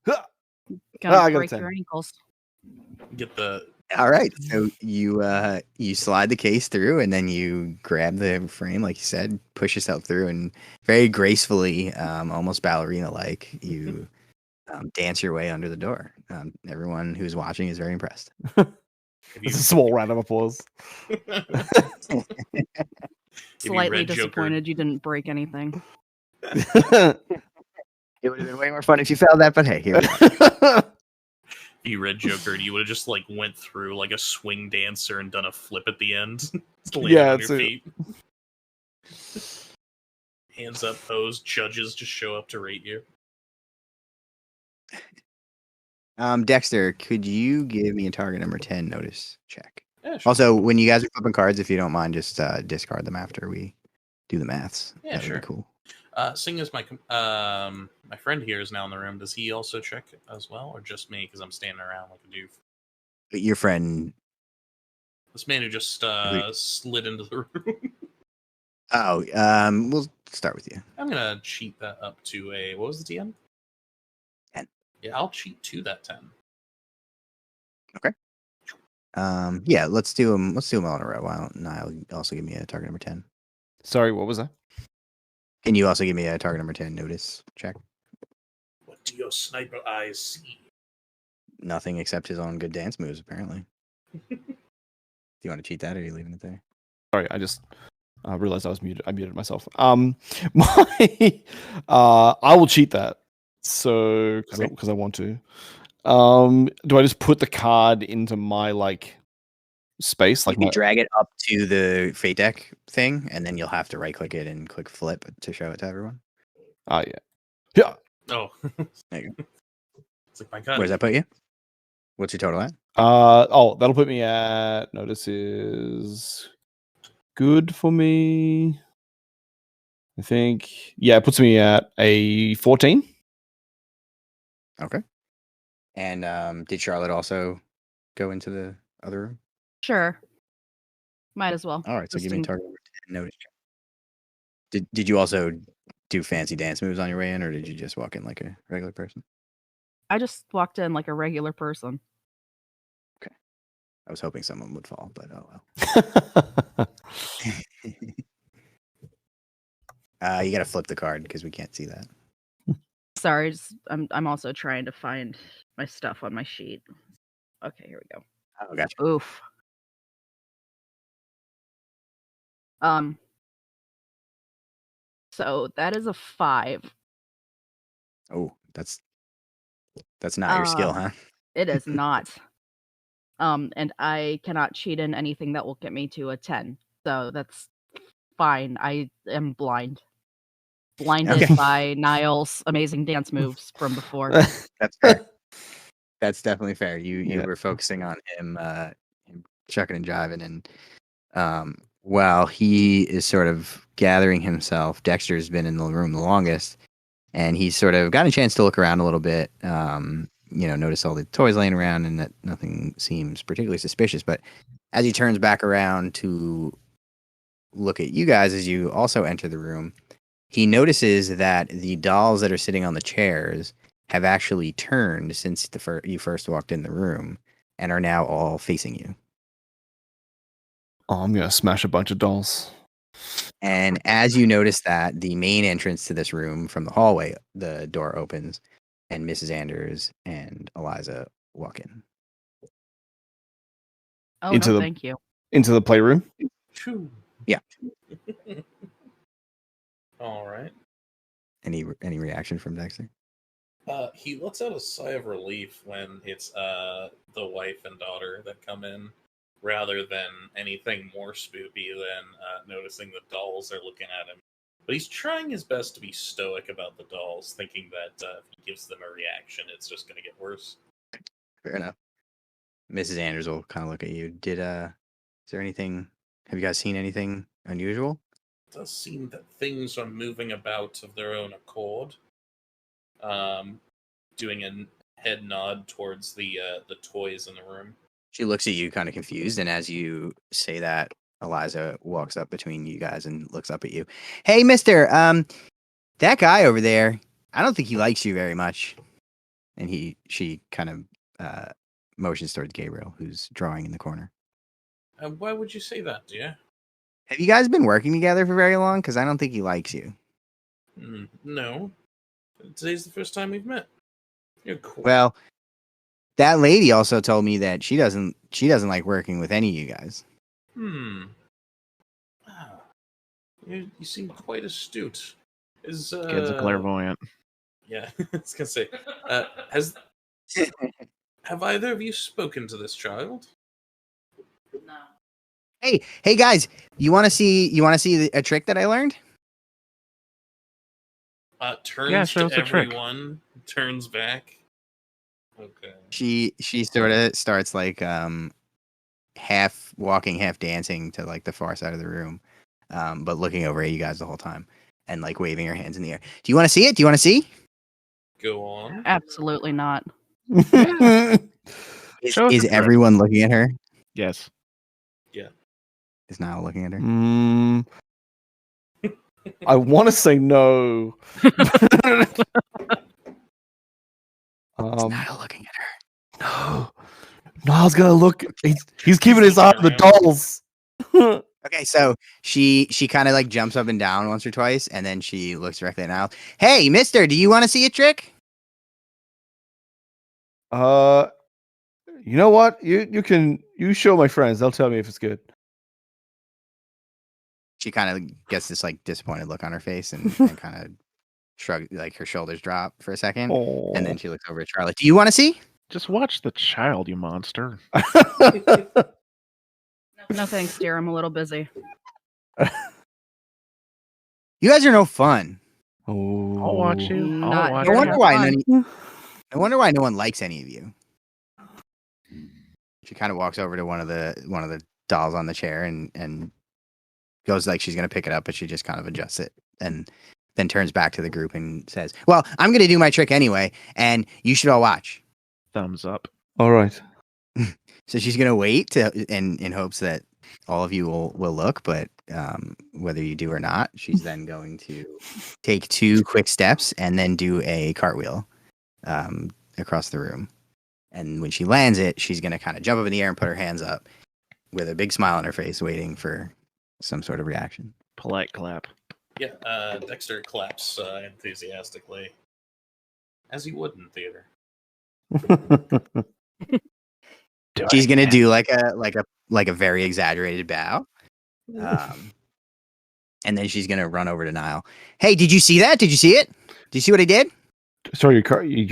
go. Gonna I got a break 10. your ankles. Get the. All right. So you slide the case through, and then you grab the frame, like you said, push yourself through, and very gracefully, almost ballerina-like, you dance your way under the door. Everyone who's watching is very impressed. It's a small round of applause. Slightly Red Joker- disappointed you didn't break anything. It would have been way more fun if you failed that, but hey, here we go. If you Red Joker, you would have just like went through like a swing dancer and done a flip at the end. Just landed Yeah, on it's your feet. Hands up, pose. Judges just show up to rate you. Dexter, could you give me a target number 10 notice check? Yeah, sure. Also, when you guys are flipping cards, if you don't mind, just discard them after we do the maths. Yeah, That would sure. be cool. Seeing as my friend here is now in the room, does he also check as well, or just me because I'm standing around like a doof? Your friend. This man who just slid into the room. Oh, we'll start with you. I'm gonna cheat that up to a what was the TN? 10. Yeah, I'll cheat to that 10. Yeah, let's do them. Let's do them all in a row. Why don't Niall also give me a target number 10? Sorry, what was that? Can you also give me a target number 10 notice check? What do your sniper eyes see? Nothing except his own good dance moves, apparently. Do you want to cheat that, or are you leaving it there? Sorry, I just realized I was muted. I muted myself. My I will cheat that. So because I want to. Do I just put the card into my space? You can drag it up to the Fate deck thing, and then you'll have to right-click it and click flip to show it to everyone. Oh yeah. Yeah. Oh. There you go. It's like my god. Where does that put you? What's your total at? That'll put me at notice is good for me. I think. Yeah, it puts me at a 14. Okay. And did Charlotte also go into the other room? Sure. Might as well. All right, so Just give me a in- target number 10 notice check. Did you also do fancy dance moves on your way in, or did you just walk in like a regular person? I just walked in like a regular person. I was hoping someone would fall, but oh well. You got to flip the card because we can't see that. Sorry, I'm also trying to find my stuff on my sheet. Okay, here we go. Oh, gotcha. Oof. So that is a 5. Oh, that's not your skill, huh? It is not. And I cannot cheat in anything that will get me to a 10. So that's fine. I am blind. Blinded Okay. by Niall's amazing dance moves from before. That's fair. That's definitely fair. You Yeah. were focusing on him chucking and jiving, and while he is sort of gathering himself, Dexter's been in the room the longest, and he's sort of gotten a chance to look around a little bit. Notice all the toys laying around, and that nothing seems particularly suspicious. But as he turns back around to look at you guys as you also enter the room, he notices that the dolls that are sitting on the chairs have actually turned since you first walked in the room and are now all facing you. Oh, I'm gonna smash a bunch of dolls. And as you notice that, the main entrance to this room from the hallway, the door opens, and Mrs. Anders and Eliza walk in. Oh, Into no, the- thank you. Into the playroom. Phew. Yeah. All right. Any reaction from Dexter? He lets out a sigh of relief when it's the wife and daughter that come in, rather than anything more spoopy than noticing the dolls are looking at him. But he's trying his best to be stoic about the dolls, thinking that if he gives them a reaction, it's just going to get worse. Fair enough. Mrs. Anders will kind of look at you. Is there anything? Have you guys seen anything unusual? It does seem that things are moving about of their own accord. Doing a head nod towards the toys in the room. She looks at you kind of confused, and as you say that, Eliza walks up between you guys and looks up at you. Hey, mister, that guy over there, I don't think he likes you very much. And she kind of motions towards Gabriel, who's drawing in the corner. Why would you say that, dear? Have you guys been working together for very long? Because I don't think he likes you. No. Today's the first time we've met. You're cool. Well, that lady also told me that she doesn't like working with any of you guys. Ah. You seem quite astute. Kids are clairvoyant. Yeah, I was gonna say. Have either of you spoken to this child? No. Hey guys, you want to see a trick that I learned? Turns show to us a trick. everyone, turns back. Okay. She sort of starts like half walking, half dancing to like the far side of the room, but looking over at you guys the whole time. and like waving her hands in the air. Do you want to see it? Do you want to see? Go on. Absolutely not. Show us Is the trick. everyone looking at her? Yes. Is Niall looking at her? I want to say no. Is Niall looking at her? No. Niall's gonna look. He's keeping his eye on the dolls. Okay, so she kind of like jumps up and down once or twice, and then she looks directly at Niall. Hey, Mister, do you want to see a trick? You know what? You show my friends. They'll tell me if it's good. She kind of gets this like disappointed look on her face and kind of shrug, like her shoulders drop for a second, and then she looks over at Charlotte. Do you want to see? Just watch the child, you monster. No thanks, dear. I'm a little busy. You guys are no fun. Oh. I'll watch you. I'll Not watch here No to you. wonder have why fun. no wonder why no one likes any of you. She kind of walks over to one of the dolls on the chair and goes like she's gonna pick it up, but she just kind of adjusts it and then turns back to the group and says, "Well, I'm gonna do my trick anyway, and you should all watch." Thumbs up. All right. So she's gonna wait in hopes that all of you will look, but whether you do or not, she's then going to take 2 quick steps and then do a cartwheel across the room. And when she lands it, she's gonna kind of jump up in the air and put her hands up with a big smile on her face, waiting for some sort of reaction. Polite clap. Yeah, Dexter claps enthusiastically, as he would in theater. She's gonna do like a very exaggerated bow, and then she's gonna run over to Niall. Hey, did you see that? Did you see it? Did you see what I did? Sorry, your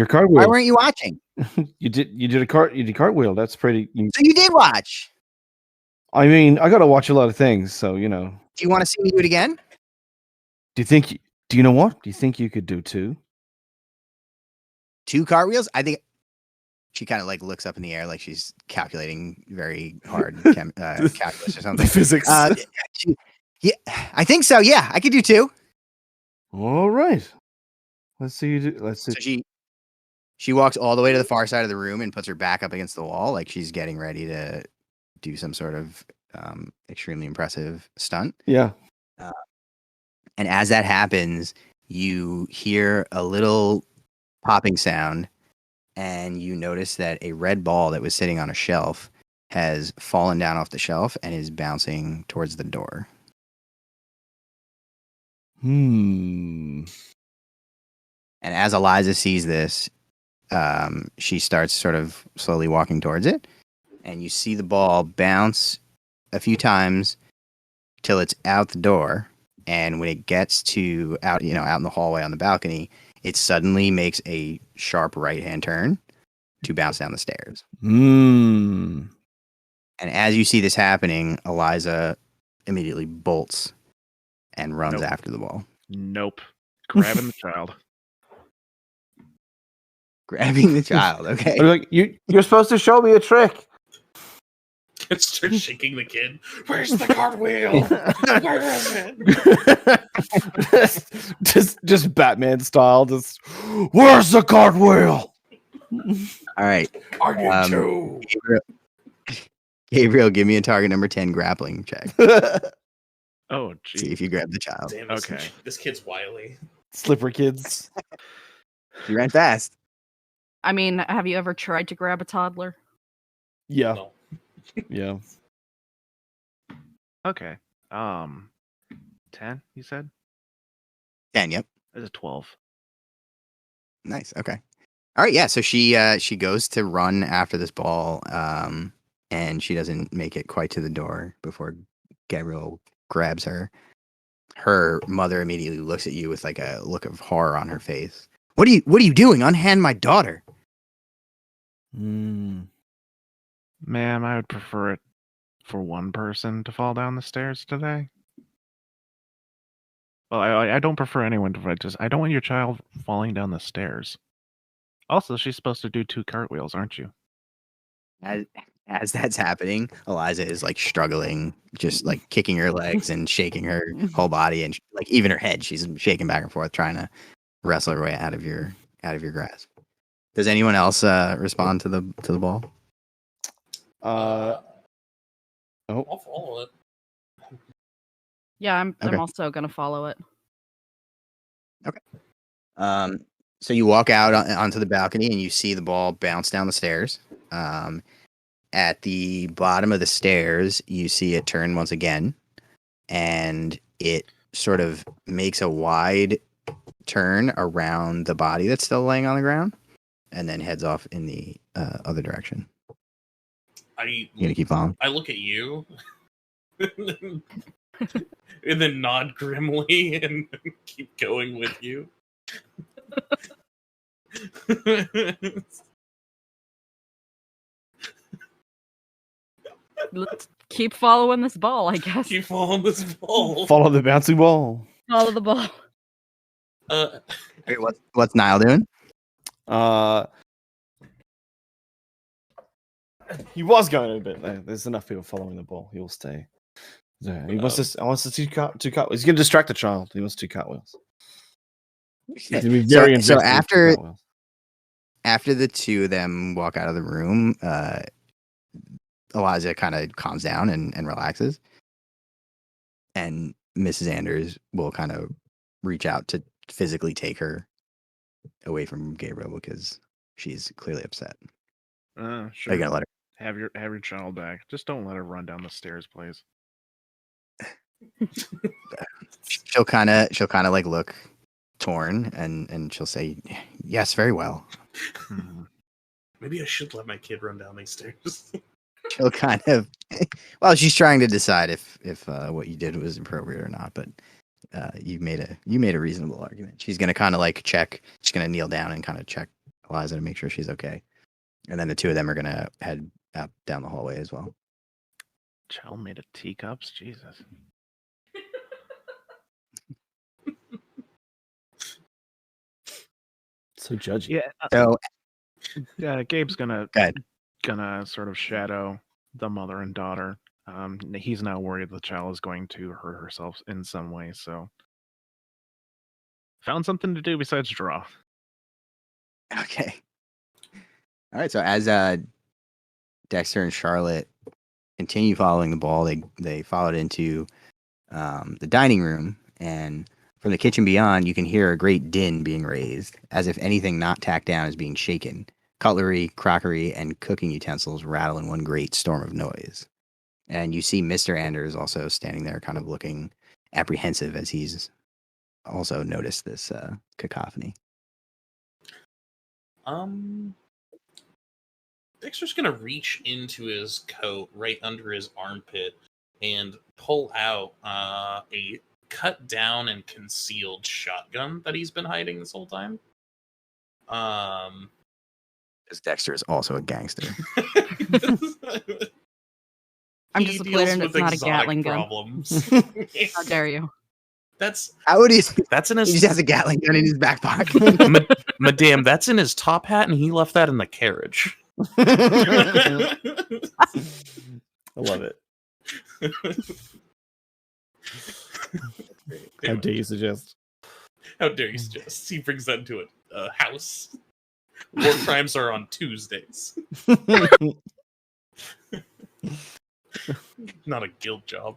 cartwheel. Why weren't you watching? You did a cartwheel. That's pretty. So you did watch. I mean, I gotta watch a lot of things, so you know. Do you want to see me do it again? Do you know what? Do you think you could do 2? 2 cartwheels? I think she kind of like looks up in the air like she's calculating very hard calculus or something. The physics. Yeah, I think so. Yeah, I could do 2. All right. Let's see you do. Let's see. So she walks all the way to the far side of the room and puts her back up against the wall like she's getting ready to do some sort of extremely impressive stunt. Yeah. And as that happens, you hear a little popping sound, and you notice that a red ball that was sitting on a shelf has fallen down off the shelf and is bouncing towards the door. Hmm. And as Eliza sees this, she starts sort of slowly walking towards it, and you see the ball bounce a few times till it's out the door. And when it gets to out in the hallway on the balcony, it suddenly makes a sharp right-hand turn to bounce down the stairs. Hmm. And as you see this happening, Eliza immediately bolts and runs Nope. after the ball. Nope. Grabbing the child. Grabbing the child, okay. I'm like, you're supposed to show me a trick. Start shaking the kid. Where's the cartwheel? Where is it? just Batman style. Just where's the cartwheel? All right. I need to. Gabriel, give me a target number 10 grappling check. Oh, See gee. if you grab the child. Damn, Okay. This kid's wily. Slipper kids. You ran fast. I mean, have you ever tried to grab a toddler? Yeah. No. Yeah. Okay. 10, you said? 10, yep. It's a 12. Nice. Okay. All right. Yeah. So she goes to run after this ball, and she doesn't make it quite to the door before Gabriel grabs her. Her mother immediately looks at you with like a look of horror on her face. What are you doing? Unhand my daughter. Mm. Ma'am, I would prefer it for one person to fall down the stairs today. Well, I don't prefer anyone to. I don't want your child falling down the stairs. Also, she's supposed to do 2 cartwheels, aren't you? as that's happening, Eliza is like struggling, just like kicking her legs and shaking her whole body, and like even her head. She's shaking back and forth, trying to wrestle her way out of your grasp. Does anyone else respond to the ball? Oh, I'll follow it. Yeah, I'm Okay. also gonna follow it. So you walk out onto the balcony and you see the ball bounce down the stairs. At the bottom of the stairs, you see it turn once again, and it sort of makes a wide turn around the body that's still laying on the ground, and then heads off in the other direction. You gonna keep following? I look at you, and then nod grimly and keep going with you. Let's keep following this ball, I guess. Keep following this ball. follow the bouncing ball. Follow the ball. Wait, what's Niall doing? He was going a bit there. There's enough people following the ball. He will stay. Yeah, he wants to two cut. He's going to distract the child. He wants two cartwheels. He's gonna be very So invested in two cartwheels. after the two of them walk out of the room, Eliza kind of calms down and relaxes, and Mrs. Anders will kind of reach out to physically take her away from Gabriel because she's clearly upset. Sure. Are you gonna let her? Have your child back. Just don't let her run down the stairs, please. She'll kind of like look torn and she'll say, "Yes, very well." Maybe I should let my kid run down these stairs. She'll kind of, well, she's trying to decide if what you did was appropriate or not, but you made a reasonable argument. She's gonna kind of like check. She's gonna kneel down and kind of check Eliza to make sure she's okay, and then the two of them are gonna head out down the hallway as well. Child made of teacups. Jesus. So judgy. Yeah. So Gabe's gonna Go ahead. sort of shadow the mother and daughter. He's now worried the child is going to hurt herself in some way. So found something to do besides draw. Okay. All right. So as Dexter and Charlotte continue following the ball, they followed into the dining room, and from the kitchen beyond, you can hear a great din being raised, as if anything not tacked down is being shaken. Cutlery, crockery, and cooking utensils rattle in one great storm of noise. And you see Mr. Anders also standing there, kind of looking apprehensive as he's also noticed this cacophony. Dexter's gonna reach into his coat right under his armpit and pull out a cut down and concealed shotgun that he's been hiding this whole time. Because Dexter is also a gangster. I'm He disappointed deals it's with not a exotic Gatling gun. problems. How dare you? How would he? That's in He his just has a Gatling gun in his back pocket. Madame, that's in his top hat, and he left that in the carriage. I love it. How dare you suggest? How dare you suggest? He brings that into a house. War crimes are on Tuesdays. Not a guild job.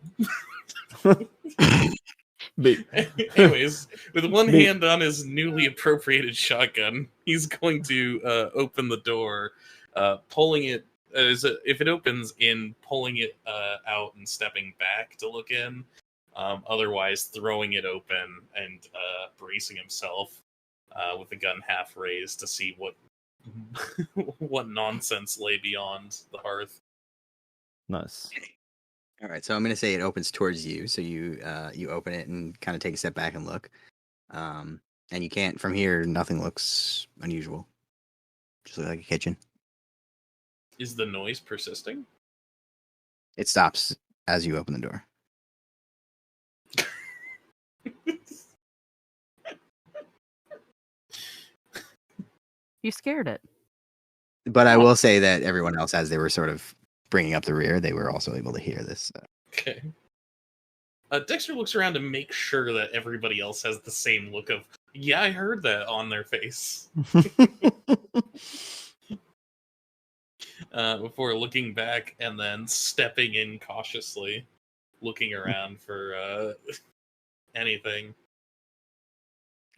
Anyways, with one hand on his newly appropriated shotgun, he's going to open the door, pulling it. If it opens in, pulling it out and stepping back to look in. Otherwise, throwing it open and bracing himself with the gun half raised to see what nonsense lay beyond the hearth. Nice. All right, so I'm going to say it opens towards you. So you open it and kind of take a step back and look. And you can't, from here, nothing looks unusual. Just look like a kitchen. Is the noise persisting? It stops as you open the door. You scared it. But I will say that everyone else, as they were sort of bringing up the rear, they were also able to hear this. Okay. Dexter looks around to make sure that everybody else has the same look of, yeah, I heard that on their face. Before looking back and then stepping in cautiously, looking around for anything.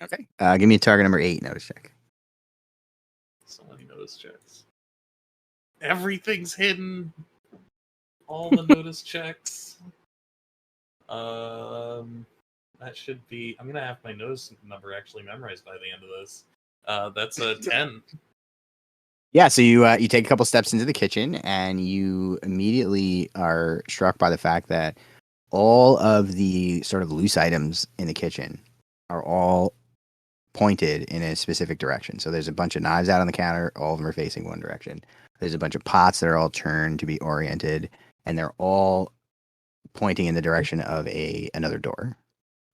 Okay. Give me a target number 8 notice check. So many notice checks. Everything's hidden. All the notice checks. That should be. I'm gonna have my notice number actually memorized by the end of this. That's a 10. Yeah, so you take a couple steps into the kitchen, and you immediately are struck by the fact that all of the sort of loose items in the kitchen are all pointed in a specific direction. So there's a bunch of knives out on the counter, all of them are facing one direction. There's a bunch of pots that are all turned to be oriented, and they're all pointing in the direction of another door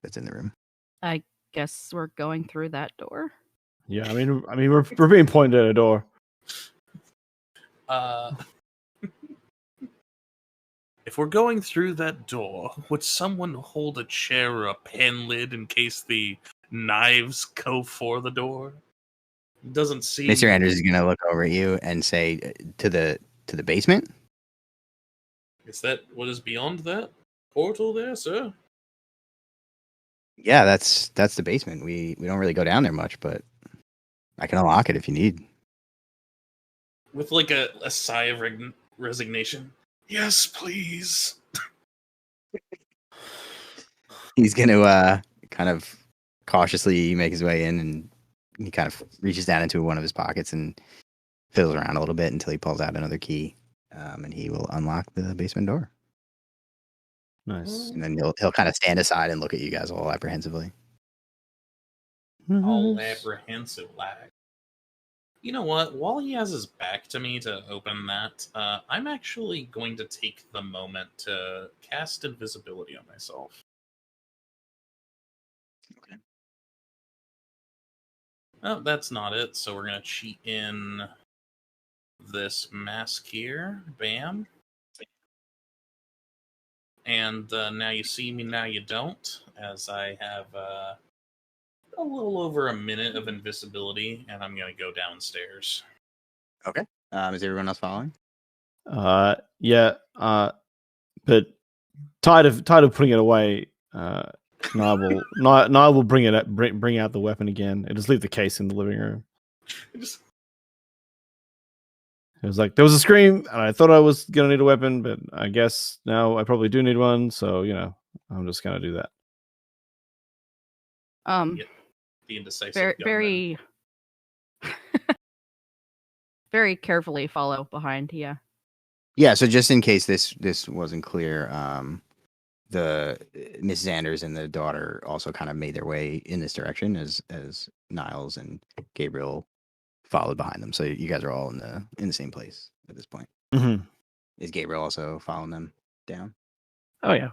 that's in the room. I guess we're going through that door. Yeah, I mean, we're being pointed at a door. If we're going through that door, would someone hold a chair or a pen lid in case the knives go for the door? It doesn't seem. Mr. Anders is going to look over at you and say, to the basement? Is that what is beyond that portal there, sir? Yeah, that's the basement. We don't really go down there much, but I can unlock it if you need. With like a sigh of resignation. Yes, please. He's going to kind of cautiously make his way in, and he kind of reaches down into one of his pockets and fiddles around a little bit until he pulls out another key, and he will unlock the basement door. Nice. And then he'll kind of stand aside and look at you guys all apprehensively. All apprehensive like. You know what? While he has his back to me to open that, I'm actually going to take the moment to cast invisibility on myself. Okay. Oh, that's not it. So we're going to cheat in this mask here. Bam. And now you see me, now you don't, as I have a little over a minute of invisibility, and I'm going to go downstairs. Okay. Is everyone else following? Yeah. But tired of putting it away. Niel will bring out the weapon again and just leave the case in the living room. It was like, there was a scream, and I thought I was gonna need a weapon, but I guess now I probably do need one. So I'm just gonna do that. The indecisive Very very carefully follow behind. Yeah. Yeah. So just in case this wasn't clear, the Mrs. Anders and the daughter also kind of made their way in this direction as Niles and Gabriel followed behind them. So you guys are all in the same place at this point. Mm-hmm. Is Gabriel also following them down? Oh yeah.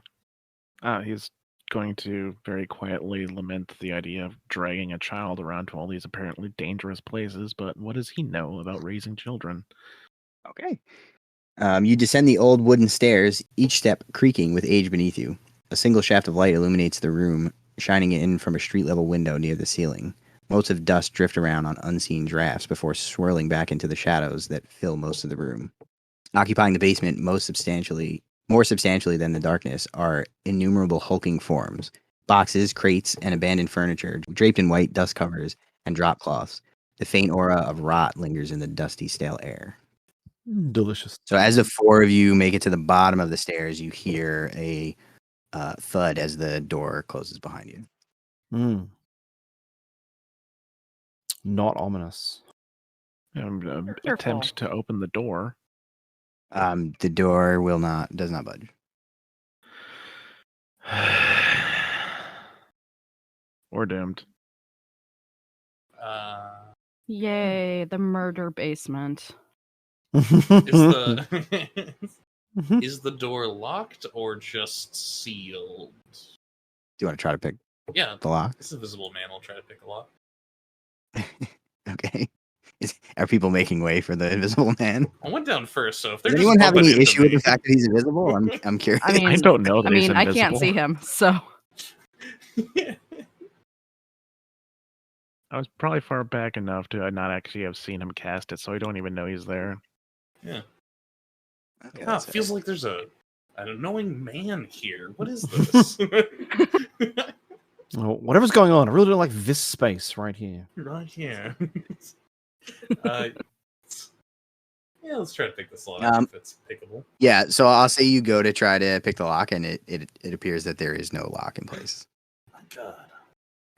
He's going to very quietly lament the idea of dragging a child around to all these apparently dangerous places, but what does he know about raising children? Okay. You descend the old wooden stairs, each step creaking with age beneath you. A single shaft of light illuminates the room, shining in from a street-level window near the ceiling. Motes of dust drift around on unseen drafts before swirling back into the shadows that fill most of the room. Occupying the basement more substantially than the darkness are innumerable hulking forms. Boxes, crates, and abandoned furniture, draped in white dust covers and drop cloths. The faint aura of rot lingers in the dusty, stale air. Delicious. So as the four of you make it to the bottom of the stairs, you hear a thud as the door closes behind you. Not ominous. Attempt to open the door. The door does not budge. We're doomed. Yay, the murder basement. Is the door locked or just sealed? Do you want to try to pick Yeah, the lock? this invisible man will try to pick a lock. Okay. Are people making way for the invisible man? I went down first, so if they're Does just anyone have bumping any into issue with me- the fact that he's invisible? I'm curious. I mean, I don't know that I he's mean, I invisible. can't see him, so I was probably far back enough to not actually have seen him cast it, so I don't even know he's there. Yeah. Okay, Ah, that's feels fair. like there's an annoying man here. What is this? Oh, whatever's going on, I really don't like this space right here. Right here. uh, yeah, let's try to pick this lock if it's pickable. Yeah, so I'll say you go to try to pick the lock, and it appears that there is no lock in place. My God.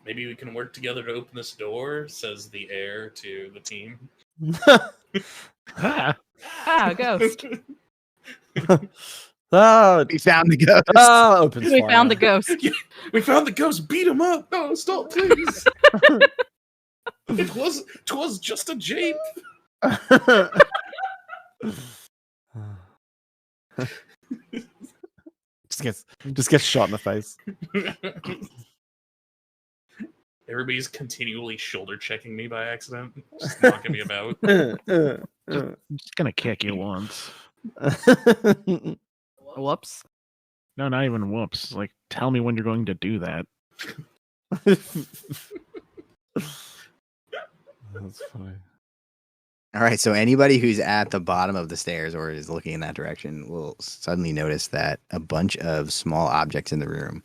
Maybe we can work together to open this door, says the heir to the team. Ah, ghost. Ah, We found the ghost. opens We fire. found the ghost. We found the ghost. Beat him up. No, stop, please. Twas just a jape. just gets shot in the face. Everybody's continually shoulder checking me by accident, just knocking me about. I'm just gonna kick you once. Whoops. No, not even whoops. Like, tell me when you're going to do that. That's funny. All right, so anybody who's at the bottom of the stairs or is looking in that direction will suddenly notice that a bunch of small objects in the room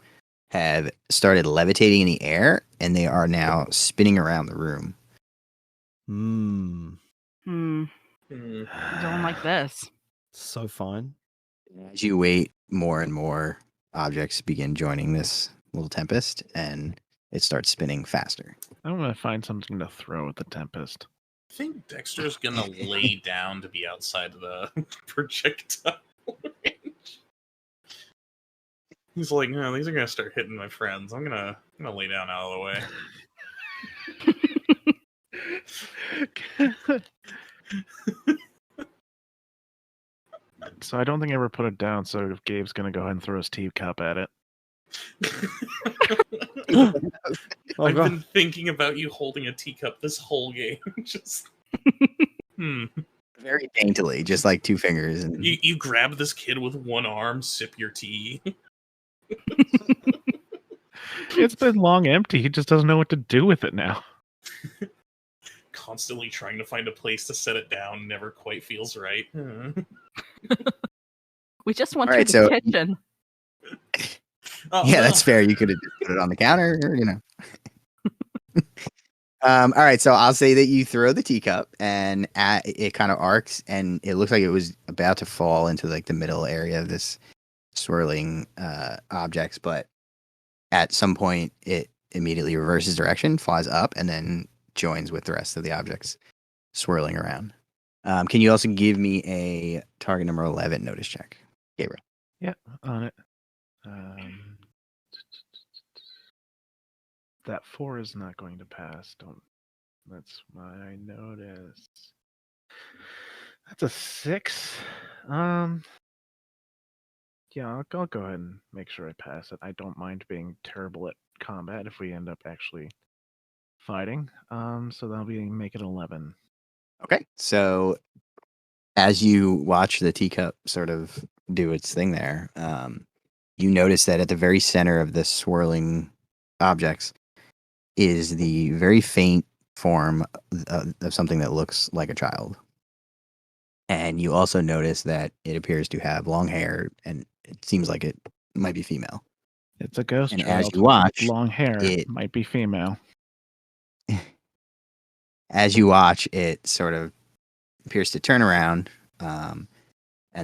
have started levitating in the air, and they are now spinning around the room. Hmm. Hmm. Hmm. Don't like this. So fine. As you wait, more and more objects begin joining this little tempest, and it starts spinning faster. I'm gonna find something to throw at the Tempest. I think Dexter's gonna lay down to be outside of the projectile range. He's like, no, these are gonna start hitting my friends. I'm gonna lay down out of the way. So I don't think I ever put it down, so if Gabe's gonna go ahead and throw his teacup at it. Oh, I've God. been thinking about you holding a teacup this whole game. Just Very daintily, just like two fingers. And you grab this kid with one arm, sip your tea. It's been long empty. He just doesn't know what to do with it now. Constantly trying to find a place to set it down, never quite feels right. We just went All right, through the so- kitchen. Oh, yeah, no. that's fair. You could have put it on the counter, or, you know. All right, so I'll say that you throw the teacup, and it kind of arcs, and it looks like it was about to fall into like the middle area of this swirling objects, but at some point it immediately reverses direction, flies up, and then joins with the rest of the objects swirling around. Can you also give me a target number 11 notice check, Gabriel? On it. That 4 is not going to pass. That's my notice. That's a 6. Yeah, I'll go ahead and make sure I pass it. I don't mind being terrible at combat if we end up actually fighting. So that'll make it 11. Okay, so as you watch the teacup sort of do its thing there, you notice that at the very center of this swirling objects is the very faint form of something that looks like a child. And you also notice that it appears to have long hair, and it seems like it might be female. It's a ghost And child. as you watch, Long hair. it- Might be female. as you watch, it sort of appears to turn around and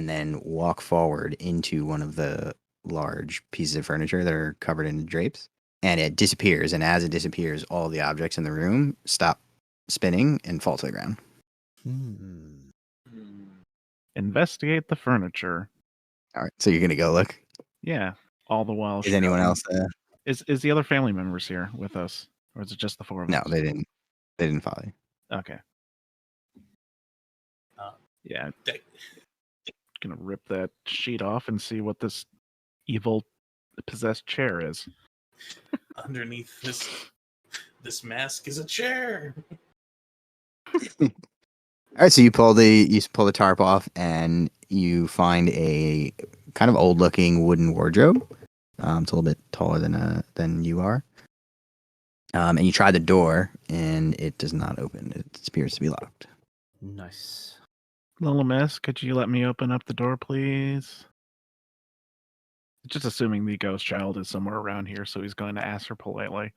then walk forward into one of the large pieces of furniture that are covered in drapes. And it disappears. And as it disappears, all the objects in the room stop spinning and fall to the ground. Investigate the furniture. All right. So you're going to go look. Yeah. All the while. Is anyone else? Is the other family members here with us, or is it just the 4 of No, us? they didn't. They didn't follow you. Okay. Yeah. Dex- Gonna rip that sheet off and see what this evil possessed chair is. Underneath this mask is a chair. All right, so you pull the tarp off, and you find a kind of old looking wooden wardrobe. It's a little bit taller than you are. And you try the door, and it does not open. It appears to be locked. Nice. Little miss, could you let me open up the door, please? Just assuming the ghost child is somewhere around here, so he's going to ask her politely.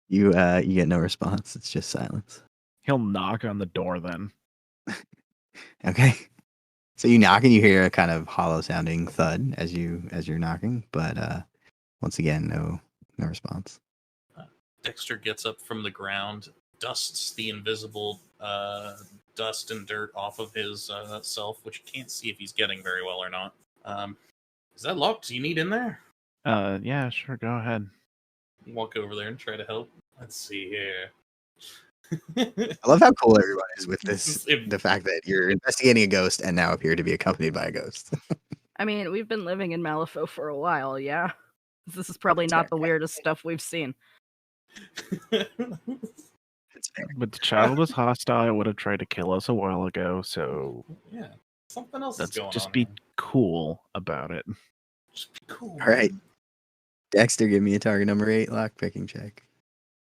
You get no response. It's just silence. He'll knock on the door then. Okay. So you knock, and you hear a kind of hollow sounding thud as you're knocking, but once again, no response. Dexter gets up from the ground, dusts the invisible dust and dirt off of his self, which you can't see if he's getting very well or not. Is that locked? Do you need in there? Yeah, sure, go ahead. Walk over there and try to help. Let's see here. I love how cool everyone is with this. The fact that you're investigating a ghost and now appear to be accompanied by a ghost. I mean, we've been living in Malifaux for a while, yeah? This is probably not the weirdest stuff we've seen. It's fair. But the child was hostile, would have tried to kill us a while ago, so Yeah, something else let's is going just on. be here. cool about it. Just be cool. All right. Dexter, give me a target number 8 lock picking check.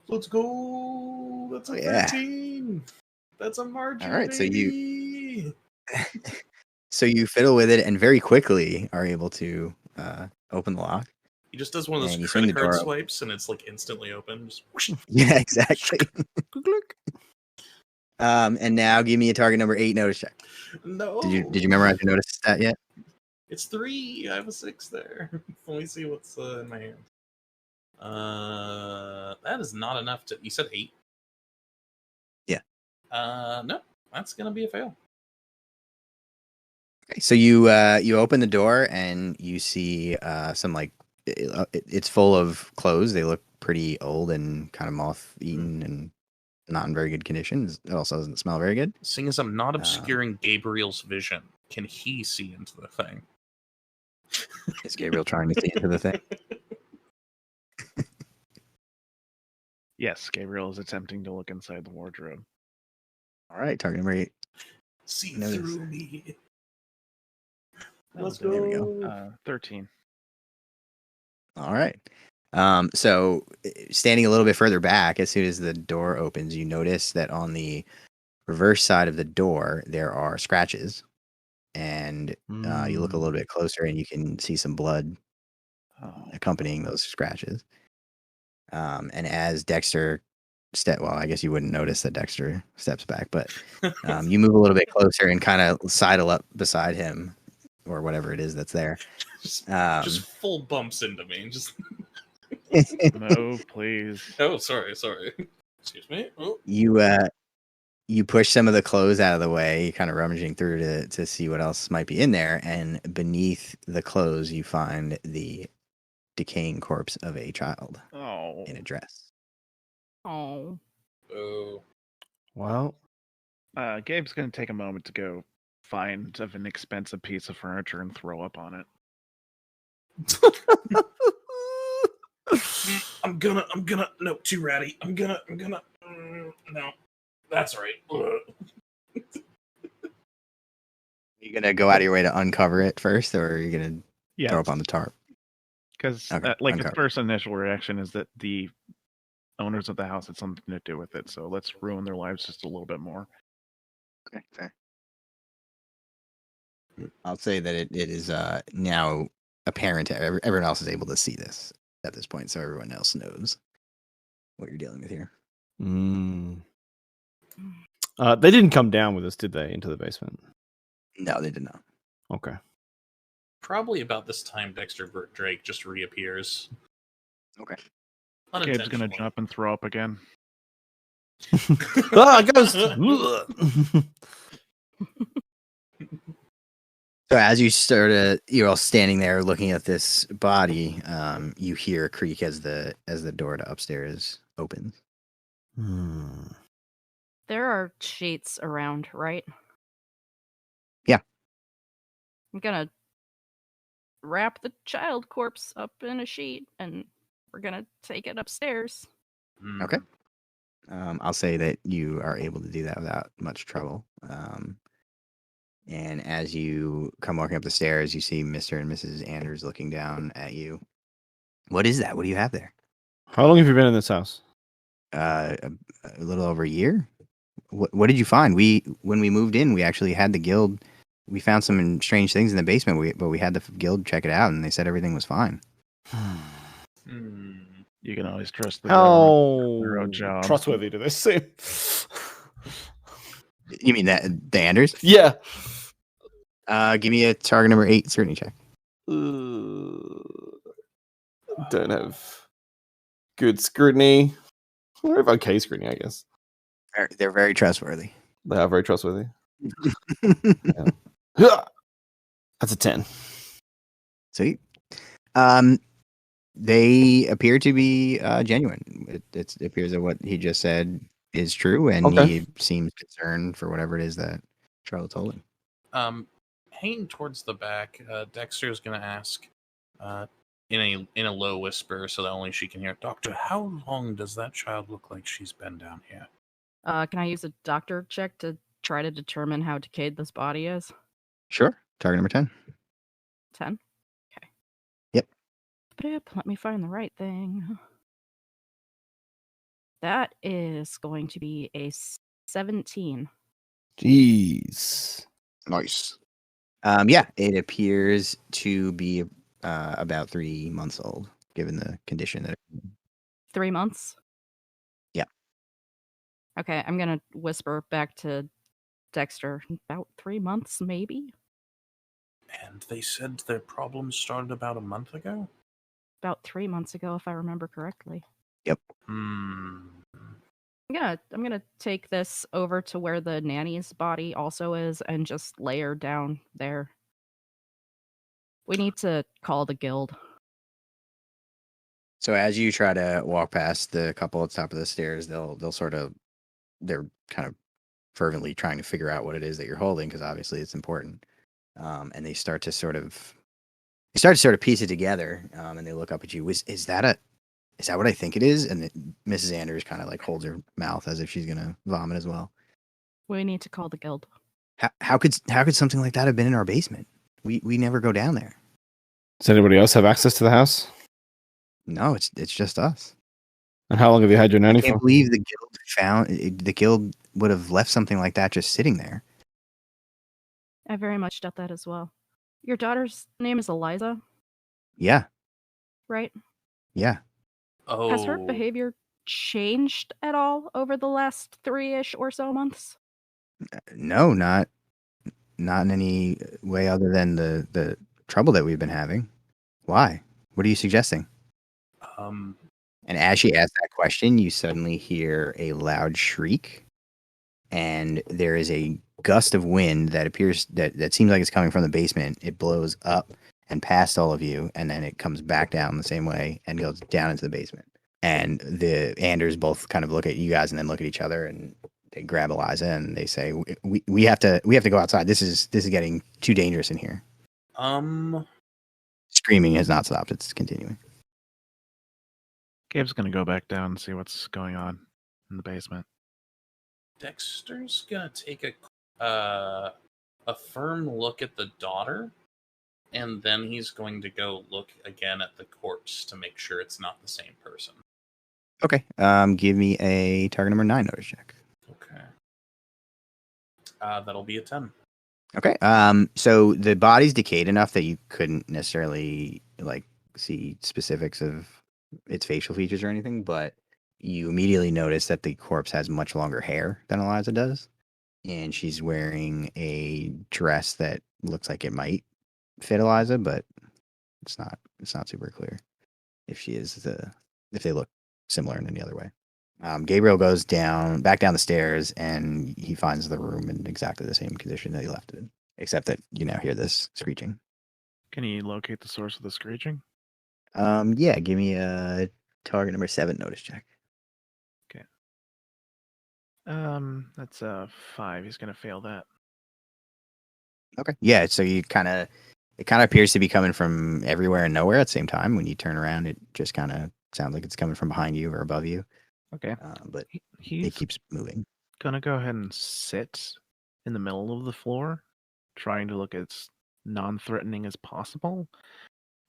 Let's go. That's a Oh, yeah. 13. That's a margin. All right, so baby. So you fiddle with it and very quickly are able to open the lock. He just does one of And those you swing credit the card door open. swipes, and it's like instantly open. Just whoosh. Yeah, exactly. And now give me a target number 8 notice check. No. Did you memorize your notice stat yet? It's 3. I have a 6 there. Let me see what's in my hand. That is not enough to. You said 8. Yeah. No, that's gonna be a fail. Okay, so you open the door and you see some it's full of clothes. They look pretty old and kind of moth eaten and not in very good condition. It also doesn't smell very good. Seeing as I'm not obscuring Gabriel's vision, can he see into the thing? Is Gabriel trying to see into the thing? Yes, Gabriel is attempting to look inside the wardrobe. All right, target number 8. See Notice. through me. Let's That was There we go. 13. All right. So standing a little bit further back, as soon as the door opens, you notice that on the reverse side of the door there are scratches, and you look a little bit closer and you can see some blood accompanying those scratches. And as Dexter I guess you wouldn't notice that Dexter steps back, but you move a little bit closer and kind of sidle up beside him or whatever it is that's there. just full bumps into me. Just No, please. oh, sorry. Excuse me. Oh. You push some of the clothes out of the way, kind of rummaging through to see what else might be in there, and beneath the clothes you find the decaying corpse of a child Oh. in a dress. Oh. Oh. Well, Gabe's going to take a moment to go find an inexpensive piece of furniture and throw up on it. I'm gonna. No, too ratty. I'm gonna. No, that's right. Are you gonna go out of your way to uncover it first, or are you gonna Yeah, throw up on the tarp? because Okay, its uncover. first initial reaction is that the owners of the house had something to do with it, so let's ruin their lives just a little bit more. Okay, fair. I'll say that it is now apparent to everyone else is able to see this at this point, so everyone else knows what you're dealing with here. they didn't come down with us, did they, into the basement? No, they did not. Okay. Probably about this time, Dexter Drake just reappears. Okay. Gabe's going to Unintentionally. jump and throw up again. Ghost! So as you're all standing there looking at this body, you hear a creak as the door to upstairs opens. There are sheets around, right? Yeah. I'm gonna wrap the child corpse up in a sheet and we're gonna take it upstairs. Hmm. Okay. I'll say that you are able to do that without much trouble. And as you come walking up the stairs, you see Mr. and Mrs. Anders looking down at you. What is that? What do you have there? How long have you been in this house? A little over a year. What did you find? When we moved in, we actually had the guild. We found some strange things in the basement, but we had the guild check it out, and they said everything was fine. You can always trust the government. Their own job. Trustworthy do they seem? You mean that the Anders? Yeah. Give me a target number 8 scrutiny check. Don't have good scrutiny. Or have okay scrutiny, I guess. They're very trustworthy. They are very trustworthy. Yeah. That's a 10. Sweet. They appear to be genuine. It appears that what he just said is true, and he seems concerned for whatever it is that Charlotte told him. Hanging towards the back, Dexter is going to ask, in a low whisper, so that only she can hear. Doctor, how long does that child look like she's been down here? Can I use a doctor check to try to determine how decayed this body is? Sure. Target number 10. 10? Okay. Yep. Let me find the right thing. That is going to be a 17. Jeez. Nice. Yeah, it appears to be about 3 months old, given the condition that. 3 months? Yeah. Okay, I'm gonna whisper back to Dexter. About 3 months, maybe? And they said their problems started about a month ago? About 3 months ago, if I remember correctly. Yep. I'm gonna take this over to where the nanny's body also is and just lay her down there. We need to call the guild. So as you try to walk past the couple at the top of the stairs, they're kind of fervently trying to figure out what it is that you're holding, because obviously it's important. And they start to sort of piece it together. And they look up at you. Is that what I think it is? And Mrs. Anders kind of like holds her mouth as if she's gonna vomit as well. We need to call the guild. How could something like that have been in our basement? We never go down there. Does anybody else have access to the house? No, it's just us. And how long have you had your nanny I can't for? believe the guild would have left something like that just sitting there. I very much doubt that as well. Your daughter's name is Eliza, Yeah, right? yeah. Oh. Has her behavior changed at all over the last 3-ish or so months? No, not in any way other than the trouble that we've been having. Why? What are you suggesting? And as she asks that question, you suddenly hear a loud shriek, and there is a gust of wind that appears that seems like it's coming from the basement. It blows up and past all of you, and then it comes back down the same way and goes down into the basement. And the Anders both kind of look at you guys and then look at each other, and they grab Eliza and they say, "We have to go outside. This is getting too dangerous in here." Screaming has not stopped. It's continuing. Gabe's gonna go back down and see what's going on in the basement. Dexter's gonna take a firm look at the daughter, and then he's going to go look again at the corpse to make sure it's not the same person. Okay. Give me a target number 9 notice check. Okay. That'll be a 10. Okay. So the body's decayed enough that you couldn't necessarily like see specifics of its facial features or anything, but you immediately notice that the corpse has much longer hair than Eliza does, and she's wearing a dress that looks like it might fit Eliza, but it's not super clear if they look similar in any other way. Gabriel goes back down the stairs, and he finds the room in exactly the same condition that he left it in, except that you now hear this screeching. Can you locate the source of the screeching? Yeah, give me a target number 7 notice check. Okay. That's a 5. He's gonna fail that. Okay. Yeah, so it kind of appears to be coming from everywhere and nowhere at the same time. When you turn around, it just kind of sounds like it's coming from behind you or above you. Okay. But it He's keeps moving. gonna go ahead and sit in the middle of the floor, trying to look as non-threatening as possible,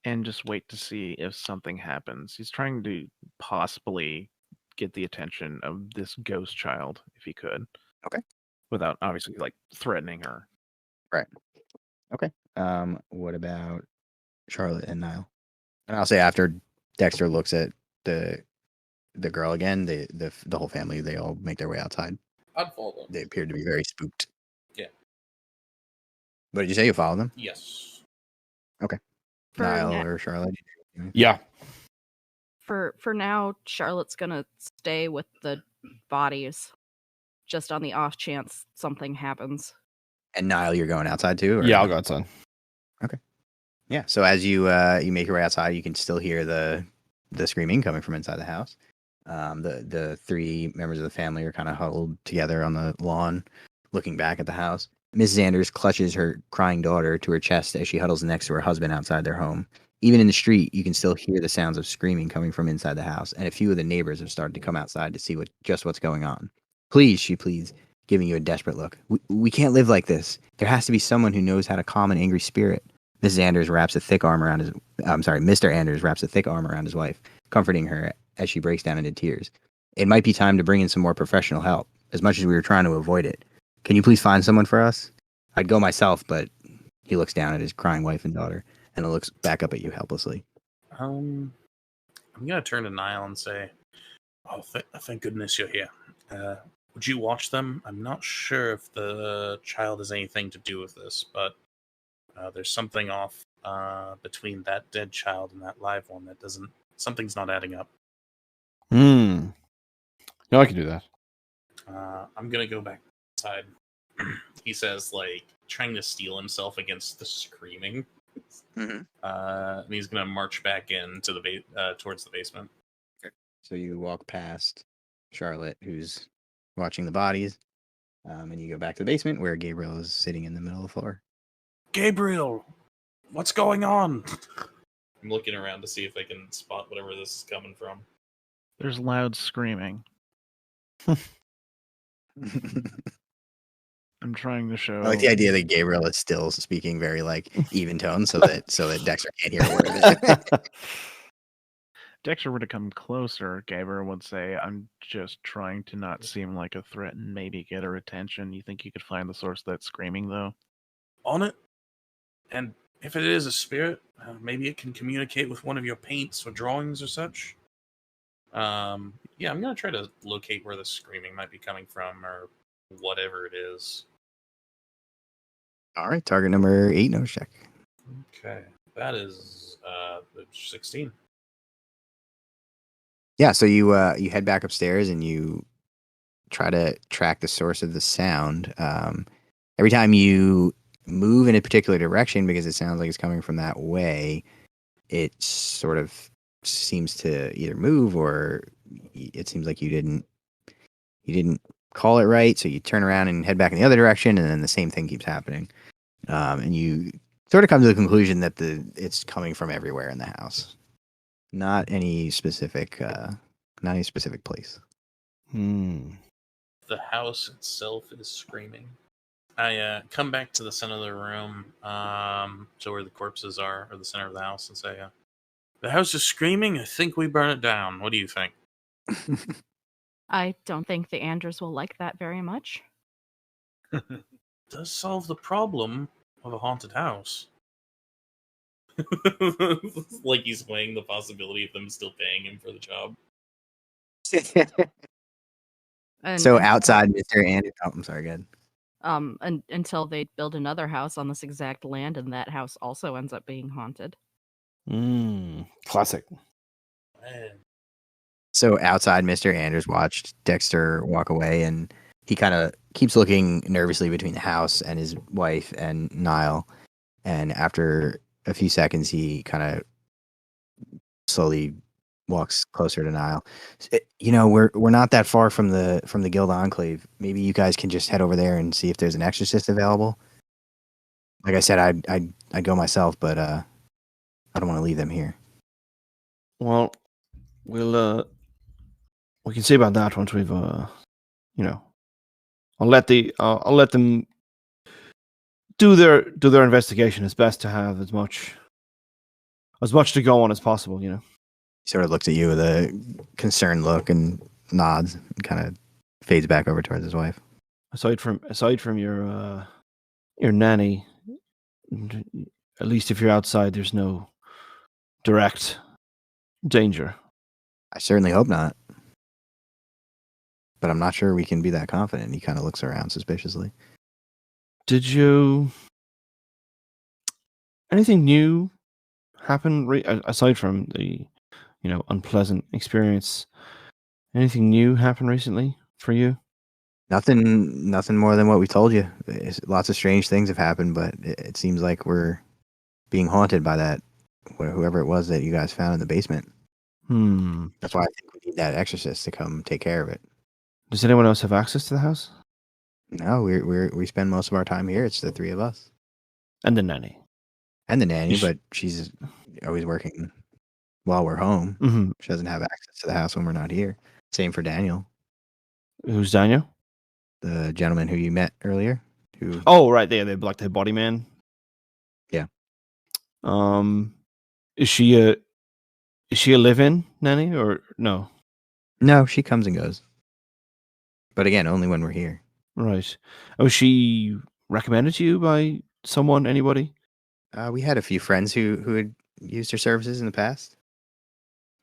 and just wait to see if something happens. He's trying to possibly get the attention of this ghost child, if he could. Okay. Without obviously like threatening her. Right. Okay. What about Charlotte and Niall? And I'll say after Dexter looks at the girl again, the whole family, they all make their way outside. I'd follow them. They appear to be very spooked. Yeah. What did you say? You follow them? Yes. For Niall na- or Charlotte? Yeah. For now, Charlotte's gonna stay with the bodies, just on the off chance something happens. And Niall, you're going outside too? Or? Yeah, I'll go outside. Yeah. So as you you make your way outside, you can still hear the screaming coming from inside the house. The three members of the family are kind of huddled together on the lawn, looking back at the house. Mrs. Anders clutches her crying daughter to her chest as she huddles next to her husband outside their home. Even in the street, you can still hear the sounds of screaming coming from inside the house, and a few of the neighbors have started to come outside to see what's going on. Please, she pleads, giving you a desperate look. We can't live like this. There has to be someone who knows how to calm an angry spirit. Mrs. Anders wraps a thick arm around Mr. Anders wraps a thick arm around his wife, comforting her as she breaks down into tears. It might be time to bring in some more professional help, as much as we were trying to avoid it. Can you please find someone for us? I'd go myself, but he looks down at his crying wife and daughter, and looks back up at you helplessly. I'm gonna turn to Niall and say, "Oh, thank goodness you're here. Would you watch them? I'm not sure if the child has anything to do with this, but there's something off between that dead child and that live one that doesn't. Something's not adding up. No, I can do that. I'm gonna go back inside." He says, like trying to steel himself against the screaming. Mm-hmm. And he's gonna march back into the towards the basement. So you walk past Charlotte, who's watching the bodies, and you go back to the basement where Gabriel is sitting in the middle of the floor. Gabriel, what's going on? I'm looking around to see if I can spot whatever this is coming from. There's loud screaming. I'm trying to show. I like the idea that Gabriel is still speaking very like even tone, so that Dexter can't hear a word of it. Dexter were to come closer, Gabriel would say, "I'm just trying to not seem like a threat and maybe get her attention." You think you could find the source of that screaming, though? On it, and if it is a spirit, maybe it can communicate with one of your paints or drawings or such. Yeah, I'm gonna try to locate where the screaming might be coming from or whatever it is. All right, target number 8, nose check. Okay, that is 16. Yeah, so you head back upstairs and you try to track the source of the sound. Every time you move in a particular direction, because it sounds like it's coming from that way, it sort of seems to either move or it seems like you didn't call it right. So you turn around and head back in the other direction, and then the same thing keeps happening. And you sort of come to the conclusion that it's coming from everywhere in the house. Not any specific place. The house itself is screaming. I come back to the center of the room, so where the corpses are, or the center of the house, and say, "The house is screaming. I think we burn it down. What do you think?" I don't think the Anders will like that very much. Does solve the problem of a haunted house. Like he's weighing the possibility of them still paying him for the job. So outside, Mr. Anders. Oh, I'm sorry, go ahead. Until they build another house on this exact land, and that house also ends up being haunted. Classic. Man. So outside, Mr. Anders watched Dexter walk away, and he kind of keeps looking nervously between the house and his wife and Niall. And after a few seconds, he kind of slowly walks closer to Niall. We're not that far from the Guild Enclave. Maybe you guys can just head over there and see if there's an exorcist available. Like I said, I'd go myself, but I don't want to leave them here. Well, we'll we can see about that once we've you know, I'll let them do their investigation. It's best to have as much to go on as possible. He sort of looks at you with a concerned look and nods and kind of fades back over towards his wife. Aside from your nanny, at least if you're outside, there's no direct danger. I certainly hope not. But I'm not sure we can be that confident. He kind of looks around suspiciously. Did you anything new happen aside from the unpleasant experience? Anything new happen recently for you? Nothing more than what we told you. Lots of strange things have happened, but it seems like we're being haunted by that, whoever it was that you guys found in the basement. That's why I think we need that exorcist to come take care of it. Does anyone else have access to the house? No, we spend most of our time here. It's the three of us. And the nanny. And the nanny, but she's always working while we're home. Mm-hmm. She doesn't have access to the house when we're not here. Same for Daniel. Who's Daniel? The gentleman who you met earlier. Oh, right there, the black head body man. Yeah. Is she a live-in nanny or no? No, she comes and goes. But again, only when we're here. Right. Was she recommended to you by someone, anybody? We had a few friends who had used her services in the past.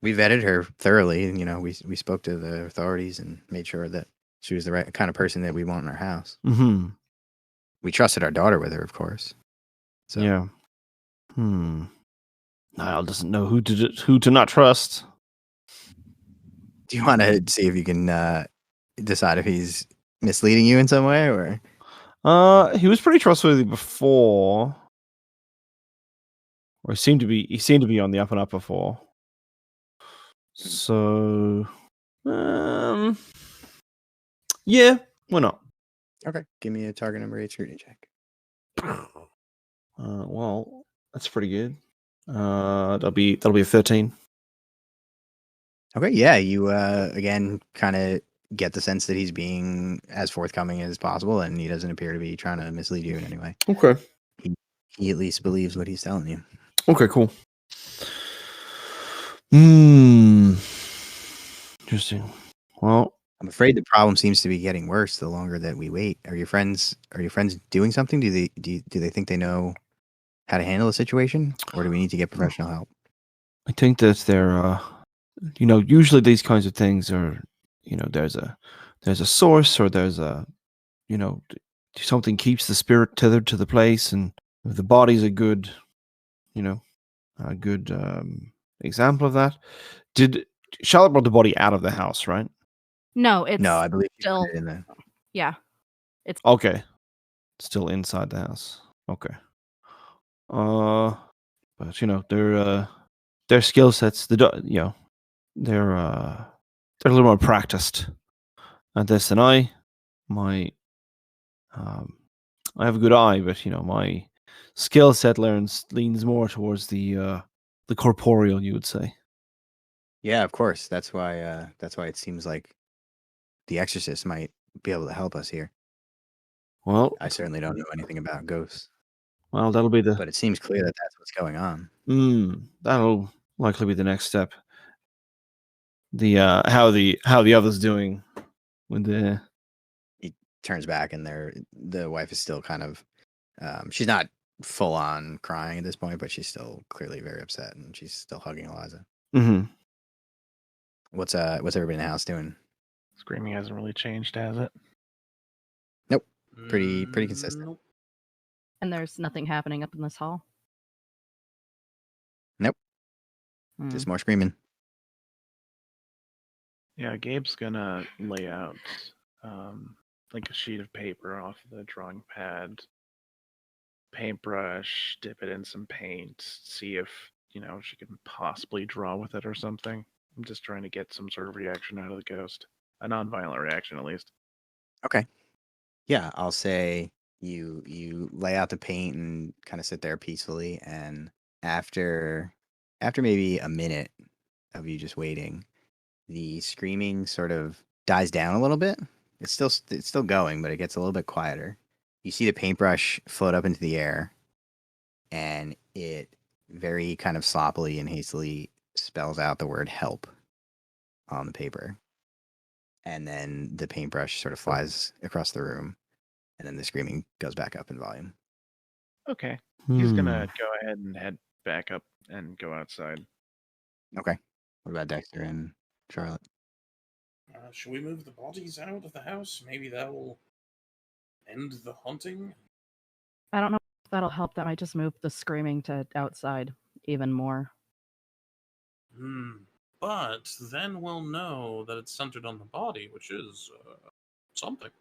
We vetted her thoroughly, and we spoke to the authorities and made sure that she was the right kind of person that we want in our house. Mm-hmm. We trusted our daughter with her, of course. So yeah. Niall doesn't know who to not trust. Do you want to see if you can decide if he's misleading you in some way, or? He was pretty trustworthy before, or he seemed to be on the up and up before. So, yeah, why not? Okay, give me a target number 8 scrutiny check. Well, that's pretty good. That'll be a 13. Okay, yeah, you again kind of get the sense that he's being as forthcoming as possible, and he doesn't appear to be trying to mislead you in any way. Okay. He at least believes what he's telling you. Okay, cool. Interesting. Well, I'm afraid the problem seems to be getting worse the longer that we wait. Are your friends doing something? Do they think they know how to handle the situation, or do we need to get professional help? I think that they're usually these kinds of things are, there's a source, or there's a, something keeps the spirit tethered to the place, and if the body's a good, example of that. Did Charlotte brought the body out of the house, right? No, it's No, I believe you still put it in there. Yeah. It's Okay. Still inside the house. Okay. But their skill sets, they're a little more practiced at this than I. I have a good eye, but my skill set leans more towards the corporeal, you would say. Yeah, of course. That's why it seems like the exorcist might be able to help us here. Well, I certainly don't know anything about ghosts. Well, that'll be but it seems clear that that's what's going on. That'll likely be the next step. The how the other's doing with the. He turns back, and the wife is still kind of. She's not full on crying at this point, but she's still clearly very upset, and she's still hugging Eliza. Mm-hmm. What's everybody in the house doing? Screaming hasn't really changed, has it? Nope. Pretty consistent. Nope. And there's nothing happening up in this hall? Nope. Just more screaming. Yeah, Gabe's gonna lay out like a sheet of paper off the drawing pad, paintbrush, dip it in some paint, see if, she can possibly draw with it or something. I'm just trying to get some sort of reaction out of the ghost. A non-violent reaction, at least. Okay. Yeah, I'll say you lay out the paint and kind of sit there peacefully, and after maybe a minute of you just waiting, the screaming sort of dies down a little bit. It's still going, but it gets a little bit quieter. You see the paintbrush float up into the air, and it very kind of sloppily and hastily spells out the word help on the paper. And then the paintbrush sort of flies across the room, and then the screaming goes back up in volume. Okay. He's gonna go ahead and head back up and go outside. Okay. What about Dexter and Charlotte? Should we move the bodies out of the house? Maybe that will end the haunting? I don't know if that'll help. That might just move the screaming to outside even more. But then we'll know that it's centered on the body, which is something.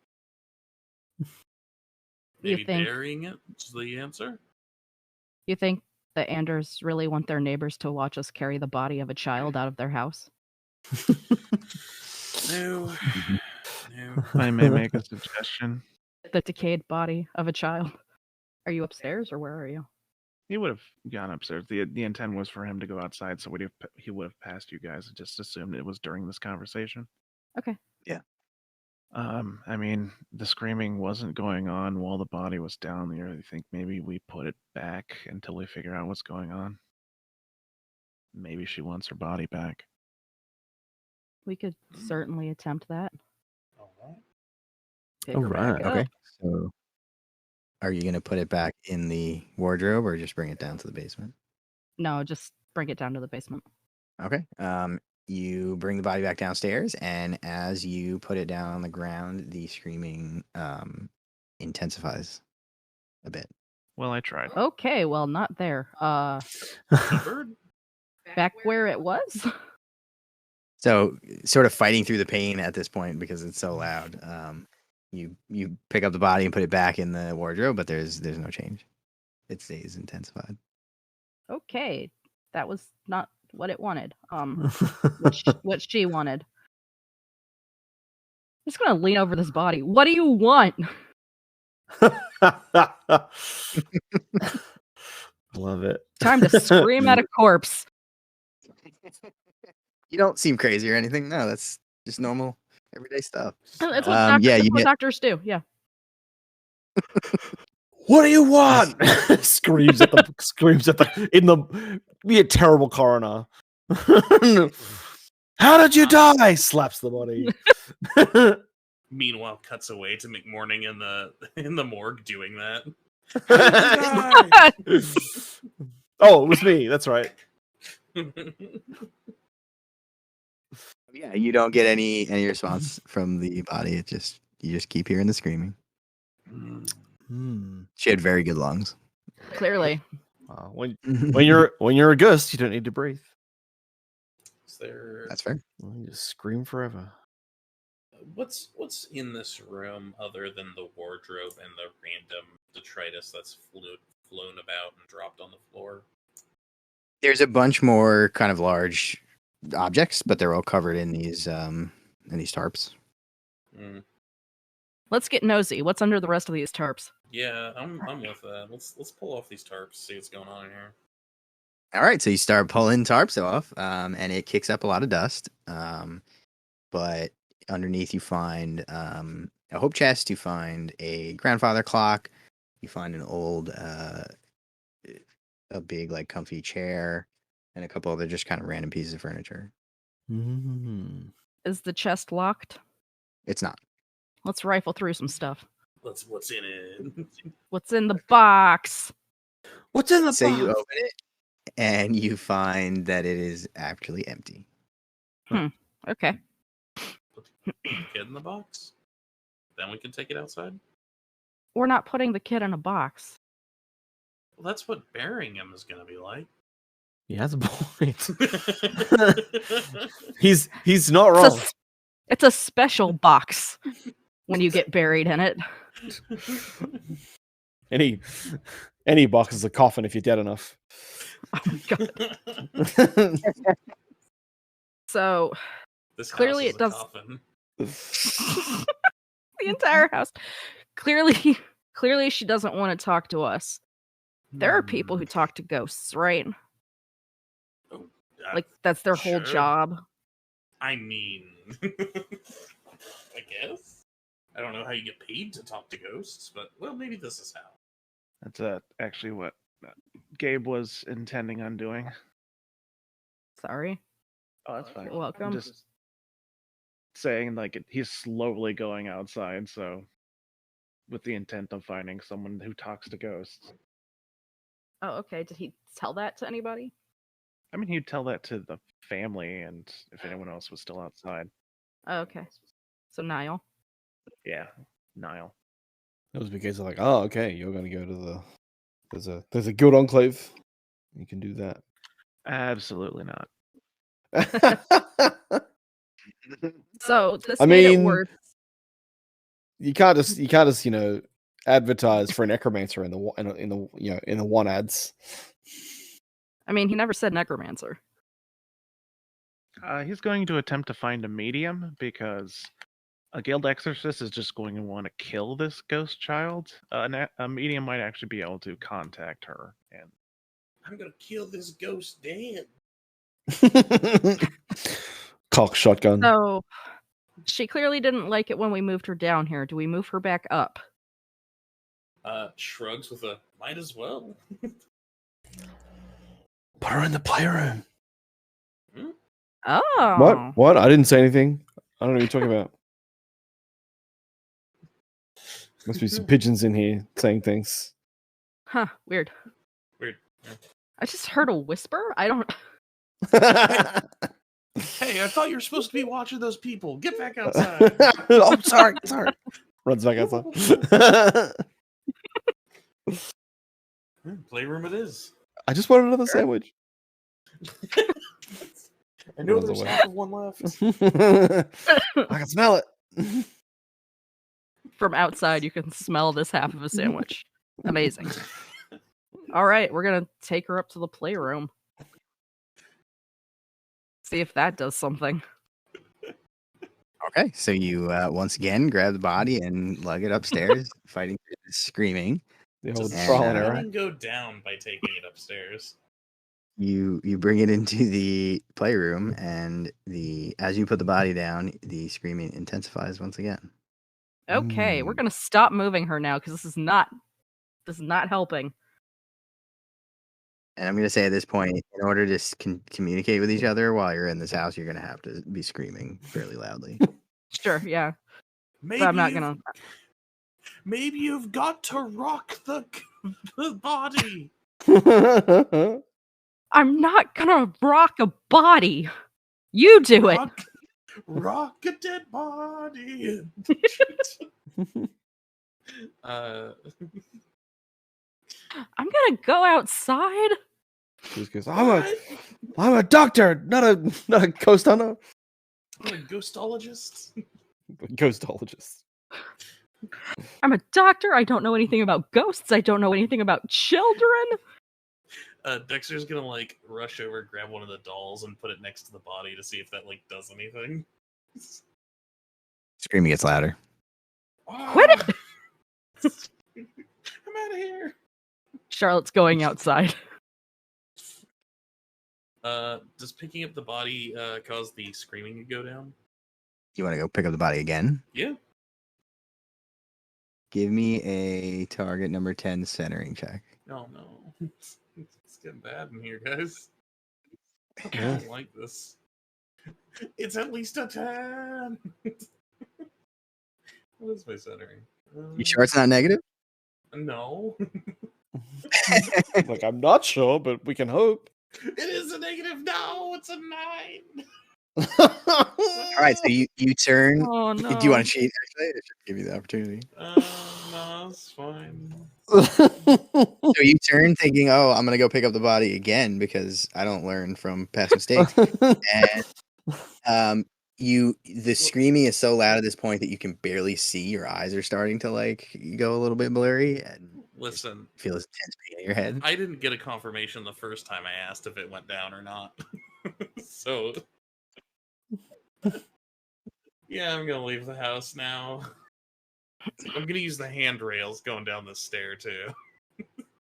Maybe burying it is the answer? You think the Anders really want their neighbors to watch us carry the body of a child out of their house? No. I may make a suggestion. The decayed body of a child. Are you upstairs or where are you? He would have gone upstairs. The intent was for him to go outside, so he would have passed you guys and just assumed it was during this conversation. Okay. Yeah. I mean, the screaming wasn't going on while the body was down there. I think maybe we put it back until we figure out what's going on. Maybe she wants her body back. We could certainly attempt that. All right. Okay. So, are you going to put it back in the wardrobe or just bring it down to the basement? No, just bring it down to the basement. Okay. You bring the body back downstairs, and as you put it down on the ground, the screaming intensifies a bit. Well, I tried. Okay, well, not there. Back where it was? So, sort of fighting through the pain at this point because it's so loud. You pick up the body and put it back in the wardrobe, but there's no change. It stays intensified. Okay, that was not what it wanted. What she wanted. I'm just gonna lean over this body. What do you want? Love it. Time to scream at a corpse. You don't seem crazy or anything. No, that's just normal, everyday stuff. That's what doctors do. Yeah. What do you want? screams at the be a terrible coroner. How did you die? Slaps the body. Meanwhile, cuts away to McMorning in the morgue doing that. Oh, it was me. That's right. Yeah, you don't get any response from the body. You just keep hearing the screaming. She had very good lungs. Clearly. When you're a ghost, you don't need to breathe. That's fair. You just scream forever. What's in this room other than the wardrobe and the random detritus that's flown about and dropped on the floor? There's a bunch more kind of large objects, but they're all covered in these tarps. Let's get nosy. What's under the rest of these tarps? Yeah, I'm with that. Let's pull off these tarps, see what's going on in here. All right, so you start pulling tarps off, and it kicks up a lot of dust. But underneath you find a hope chest, you find a grandfather clock, you find an old, a big like comfy chair, and a couple other just kind of random pieces of furniture. Is the chest locked? It's not. Let's rifle through some stuff. What's in it? What's in the box? What's in the box? So you open it, and you find that it is actually empty. Okay. Put the kid in the box? Then we can take it outside? We're not putting the kid in a box. Well, that's what burying him is going to be like. He has a point. He's not wrong. It's a special box when you get buried in it. Any box is a coffin if you're dead enough. Oh my god. So this clearly house is it does coffin. the entire house. Clearly she doesn't want to talk to us. There are people who talk to ghosts, right? Like that's their whole job. I mean, I guess. I don't know how you get paid to talk to ghosts, but, well, maybe this is how. That's actually what Gabe was intending on doing. Sorry. Oh, that's fine. You're welcome. I'm just saying, like, he's slowly going outside, so with the intent of finding someone who talks to ghosts. Oh, okay. Did he tell that to anybody? I mean, he'd tell that to the family and if anyone else was still outside. Oh, okay. So Niel. Yeah, Niall. It was because of like, oh, okay, you're gonna go to there's a guild enclave. You can do that. Absolutely not. So this I made it mean, worse. you can't just advertise for a necromancer in the one ads. I mean, he never said necromancer. He's going to attempt to find a medium because a guild exorcist is just going to want to kill this ghost child. A medium might actually be able to contact her. And I'm gonna kill this ghost dead. Cock shotgun. So she clearly didn't like it when we moved her down here. Do we move her back up? Shrugs with a might as well. Put her in the playroom. Oh. What? I didn't say anything. I don't know what you're talking about. Must be some pigeons in here saying things. Huh. Weird. Weird. Yeah. I just heard a whisper. I don't. Hey, I thought you were supposed to be watching those people. Get back outside. Oh, sorry. Runs back outside. Playroom it is. I just wanted another sandwich. I know Runs there's away. half of one left. I can smell it. From outside, you can smell this half of a sandwich. Amazing. All right, we're gonna take her up to the playroom. See if that does something. Okay, so you once again grab the body and lug it upstairs, fighting, screaming. The old Does And, trial and error. screaming go down by taking it upstairs? You bring it into the playroom, and as you put the body down, the screaming intensifies once again. Okay, we're gonna stop moving her now because this is not helping. And I'm going to say at this point, in order to communicate with each other while you're in this house, you're going to have to be screaming fairly loudly. Sure, yeah. Maybe But I'm not gonna. Maybe you've got to rock the body. I'm not gonna rock a body. You do it. Rock a dead body. I'm gonna go outside. She just goes, I'm a doctor, not a ghost hunter. I'm a ghostologist. Ghostologist. I'm a doctor. I don't know anything about ghosts. I don't know anything about children. Dexter's gonna like rush over, grab one of the dolls, and put it next to the body to see if that like does anything. Screaming gets louder. Quit it! I'm out of here. Charlotte's going outside. Does picking up the body cause the screaming to go down? You want to go pick up the body again? Yeah. Give me a target number 10 centering check. Oh no. It's getting bad in here, guys. I Yeah. don't like this. It's at least a 10. What is my centering? You sure it's not negative? No. Like, I'm not sure, but we can hope. It is a negative. No, it's a 9. All right, so you turn. Oh no. Do you want to cheat? Actually, I should give you the opportunity. No, it's fine. So you turn thinking, oh, I'm going to go pick up the body again because I don't learn from past mistakes. And the screaming is so loud at this point that you can barely see. Your eyes are starting to like go a little bit blurry and Listen, feel this tense pain in your head. I didn't get a confirmation the first time I asked if it went down or not. So, yeah, I'm gonna leave the house now. I'm gonna use the handrails going down the stair too.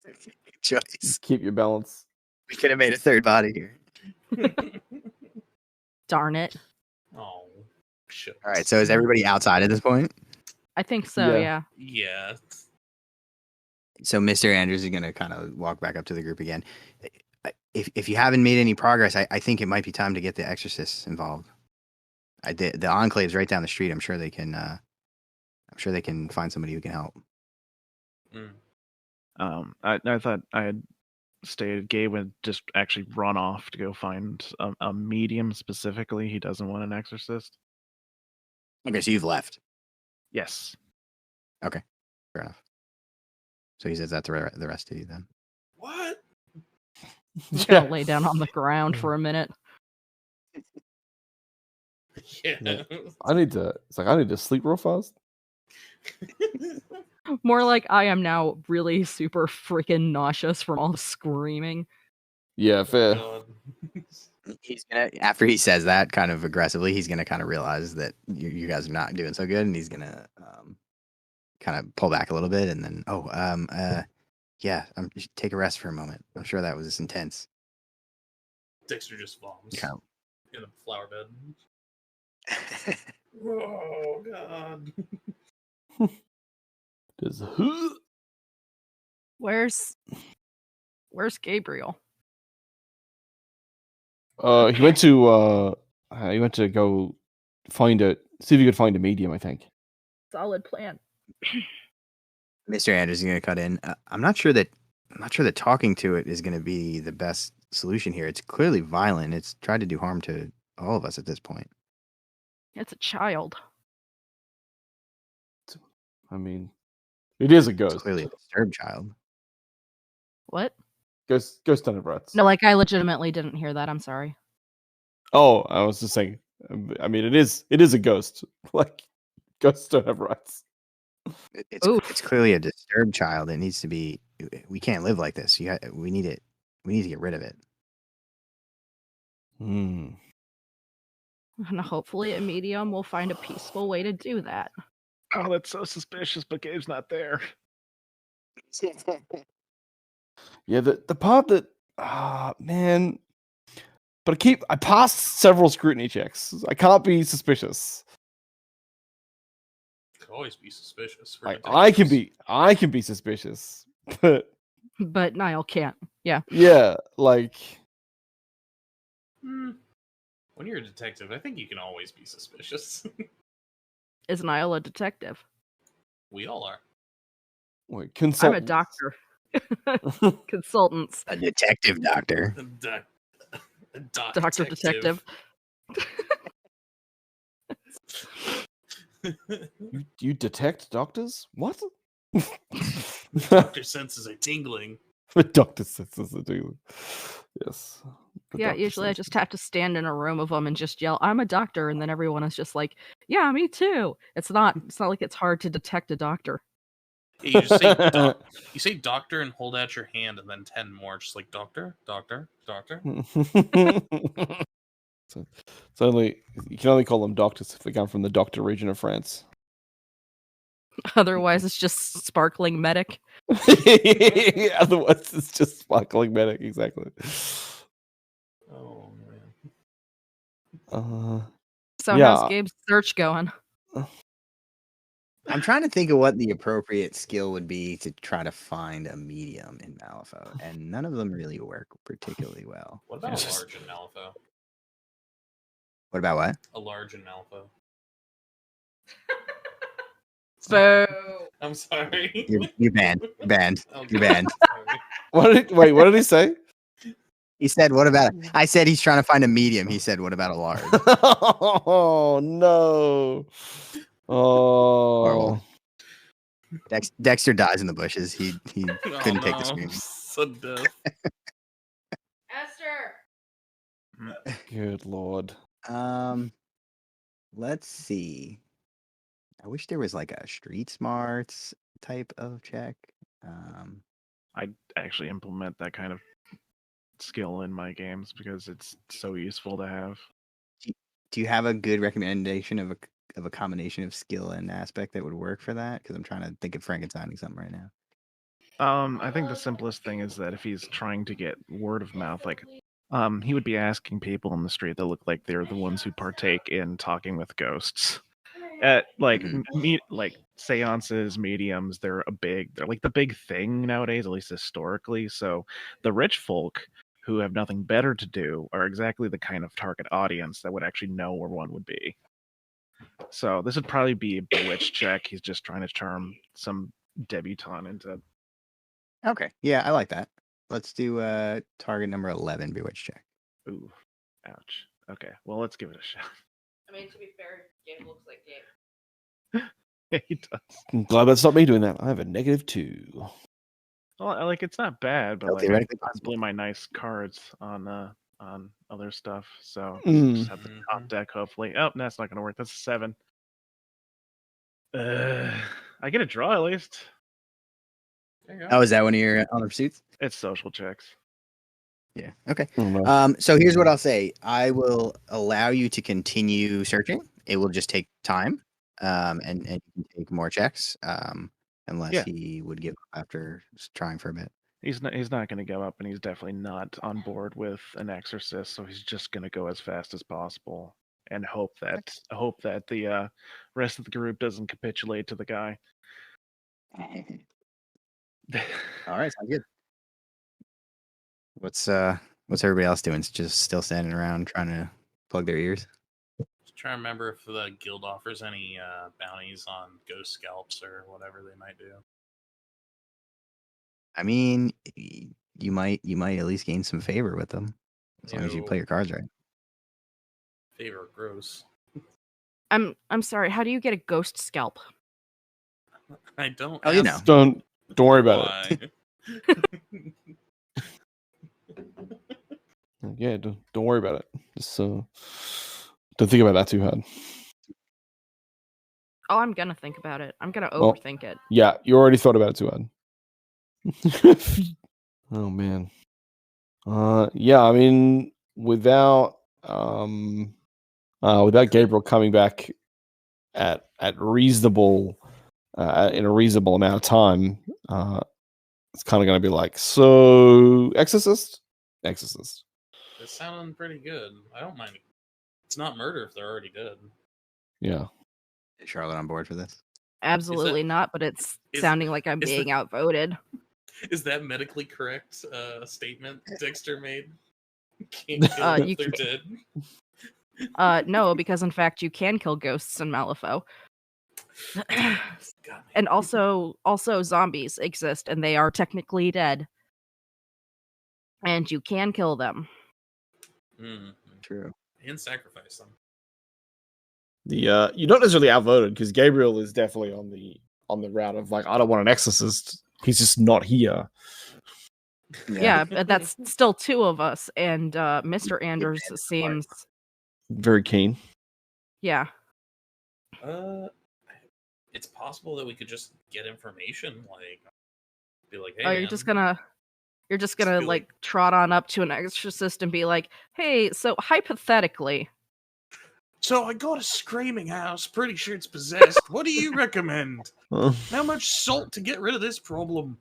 Good choice. Keep your balance. We could have made a third body here. Darn it. Shit. All right. So is everybody outside at this point? I think so, Yeah. yeah. Yeah. So Mr. Andrews is going to kind of walk back up to the group again. If you haven't made any progress, I think it might be time to get the exorcists involved. The enclave's right down the street. I'm sure they can. I'm sure they can find somebody who can help. Mm. I thought I had stated Gabe would just actually run off to go find a medium specifically. He doesn't want an exorcist. Okay, so you've left. Yes. Fair enough. So he says that to the rest of you then. What? I'm gonna lay down on the ground for a minute. Yeah. I need to. It's like I need to sleep real fast. More like I am now really super freaking nauseous from all the screaming. Yeah, fair. God. He's gonna, after he says that kind of aggressively, he's gonna kind of realize that you guys are not doing so good, and he's gonna kind of pull back a little bit, and then yeah, you should take a rest for a moment. I'm sure that was intense. Dexter just bombs Kind in a flower bed. of- Oh God. Just, Where's Gabriel? he went to go see if he could find a medium, I think. Solid plan. Mr. Andrews is gonna cut in. I'm not sure that talking to it is gonna be the best solution here. It's clearly violent. It's tried to do harm to all of us at this point. It's a child. I mean, it is a It's ghost. clearly a disturbed child. What? Ghost don't have rights. No, like I legitimately didn't hear that. I'm sorry. Oh, I was just saying. I mean, it is a ghost. Like, ghosts don't have rights. Oof. It's clearly a disturbed child. It needs to be. We can't live like this. We need it. We need to get rid of it. Hmm. And hopefully a medium will find a peaceful way to do that. Oh, that's so suspicious, but Gabe's not there. Yeah, the part that man. But I passed several scrutiny checks. I can't be suspicious. Could always be suspicious. For Like, I can detectives. be suspicious. But But Niall can't. Yeah. yeah, like When you're a detective, I think you can always be suspicious. Is Niall a detective? We all are. wait, I'm consult. a doctor. Consultants. A detective doctor. Doctor detective. You detect doctors? What? Doctor senses are tingling. The doctor senses are tingling. Yes. The Yeah, doctor usually I senses. just have to stand in a room of them and just yell, "I'm a doctor," and then everyone is just like, "Yeah, me too." It's not like it's hard to detect a doctor. Yeah, you just say you say doctor and hold out your hand, and then 10 more, just like doctor, doctor, doctor. So it's only you can only call them doctors if they come from the doctor region of France. Otherwise, it's just sparkling medic. Otherwise, it's just sparkling medic. Exactly. Oh man. So Yeah. how's Gabe's search going? I'm trying to think of what the appropriate skill would be to try to find a medium in Malifaux, and none of them really work particularly well. What about Yes. a large in Malifaux? What about what? A large in Malifaux. Boo. I'm sorry. You're banned. Banned. Oh, You're God, banned. sorry. What did he say? He said, "What about?" I said he's trying to find a medium. He said, "What about a large?" Oh no! Horrible. Oh, Dexter dies in the bushes. He couldn't take the screaming. Sudden death. Esther. good lord! Let's see. I wish there was like a street smarts type of check. I actually implement that kind of skill in my games because it's so useful to have. Do you have a good recommendation of a combination of skill and aspect that would work for that? Because I'm trying to think of Frankensteining something right now. I think the simplest thing is that if he's trying to get word of mouth, like He would be asking people on the street that look like they're the ones who partake in talking with ghosts. At like like seances, mediums, they're like the big thing nowadays, at least historically. So the rich folk who have nothing better to do are exactly the kind of target audience that would actually know where one would be. So this would probably be a bewitch check. He's just trying to charm some debutante into. Okay. Yeah, I like that. Let's do target number 11, bewitch check. Ooh, ouch. Okay, well, let's give it a shot. I mean, to be fair, Gabe looks like Gabe. Yeah, he does. I'm glad that's not me doing that. I have a -2. Well, like it's not bad, but Well, like I theoretically possible. blew my nice cards on other stuff, so Mm. just have the top deck. Hopefully, oh, that's not gonna work. That's a 7. I get a draw at least. There you go. Oh, is that one of your honor pursuits? It's social checks. Yeah. Okay. Oh, no. So here's what I'll say. I will allow you to continue searching. It will just take time. And you can take more checks. Unless Yeah. he would give up after trying for a bit. He's not going to go up, and he's definitely not on board with an exorcist. So he's just going to go as fast as possible and hope that the rest of the group doesn't capitulate to the guy. All right, sounds good. What's everybody else doing? Just still standing around trying to plug their ears? Just trying to remember if the guild offers any bounties on ghost scalps or whatever they might do. I mean, you might at least gain some favor with them as long as you Ew. play your cards right. Favor gross. I'm sorry. How do you get a ghost scalp? I don't. Oh, you ask Don't worry about why. it. Yeah, don't worry about it. Just don't think about that too hard. Oh, I'm gonna think about it. I'm gonna Well- overthink it. Yeah, you already thought about it too hard. Oh man. Yeah, I mean, without Gabriel coming back at reasonable in a reasonable amount of time, it's kind of going to be like, so Exorcist. It's sounding pretty good. I don't mind. It's not murder if they're already dead. Yeah. Is Charlotte on board for this? Absolutely not, but it's sounding like I'm is being that- outvoted. Is that medically correct statement Dexter made? Can't kill them you if they're dead. No, because in fact you can kill ghosts in Malifaux. God, And also zombies exist and they are technically dead. And you can kill them. True. And sacrifice them. You're not necessarily outvoted because Gabriel is definitely on the route of like, I don't want an exorcist. He's just not here. Yeah, but that's still 2 of us, and Mr. Anders seems Very keen. yeah. It's possible that we could just get information, like be like, hey, Oh, you're just gonna feel like trot on up to an exorcist and be like, hey, so hypothetically. So I got a screaming house. Pretty sure it's possessed. What do you recommend? How much salt to get rid of this problem?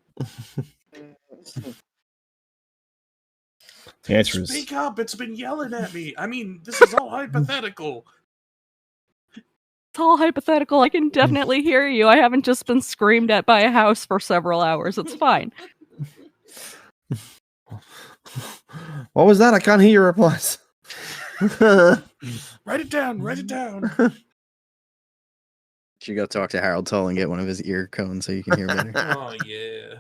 The answer is Speak up. It's been yelling at me. I mean, this is all hypothetical. It's all hypothetical. I can definitely hear you. I haven't just been screamed at by a house for several hours. It's fine. what was that? I can't hear your replies. Write it down. Write it down. Should go talk to Harold Tull and get one of his ear cones so you can hear better. Oh yeah,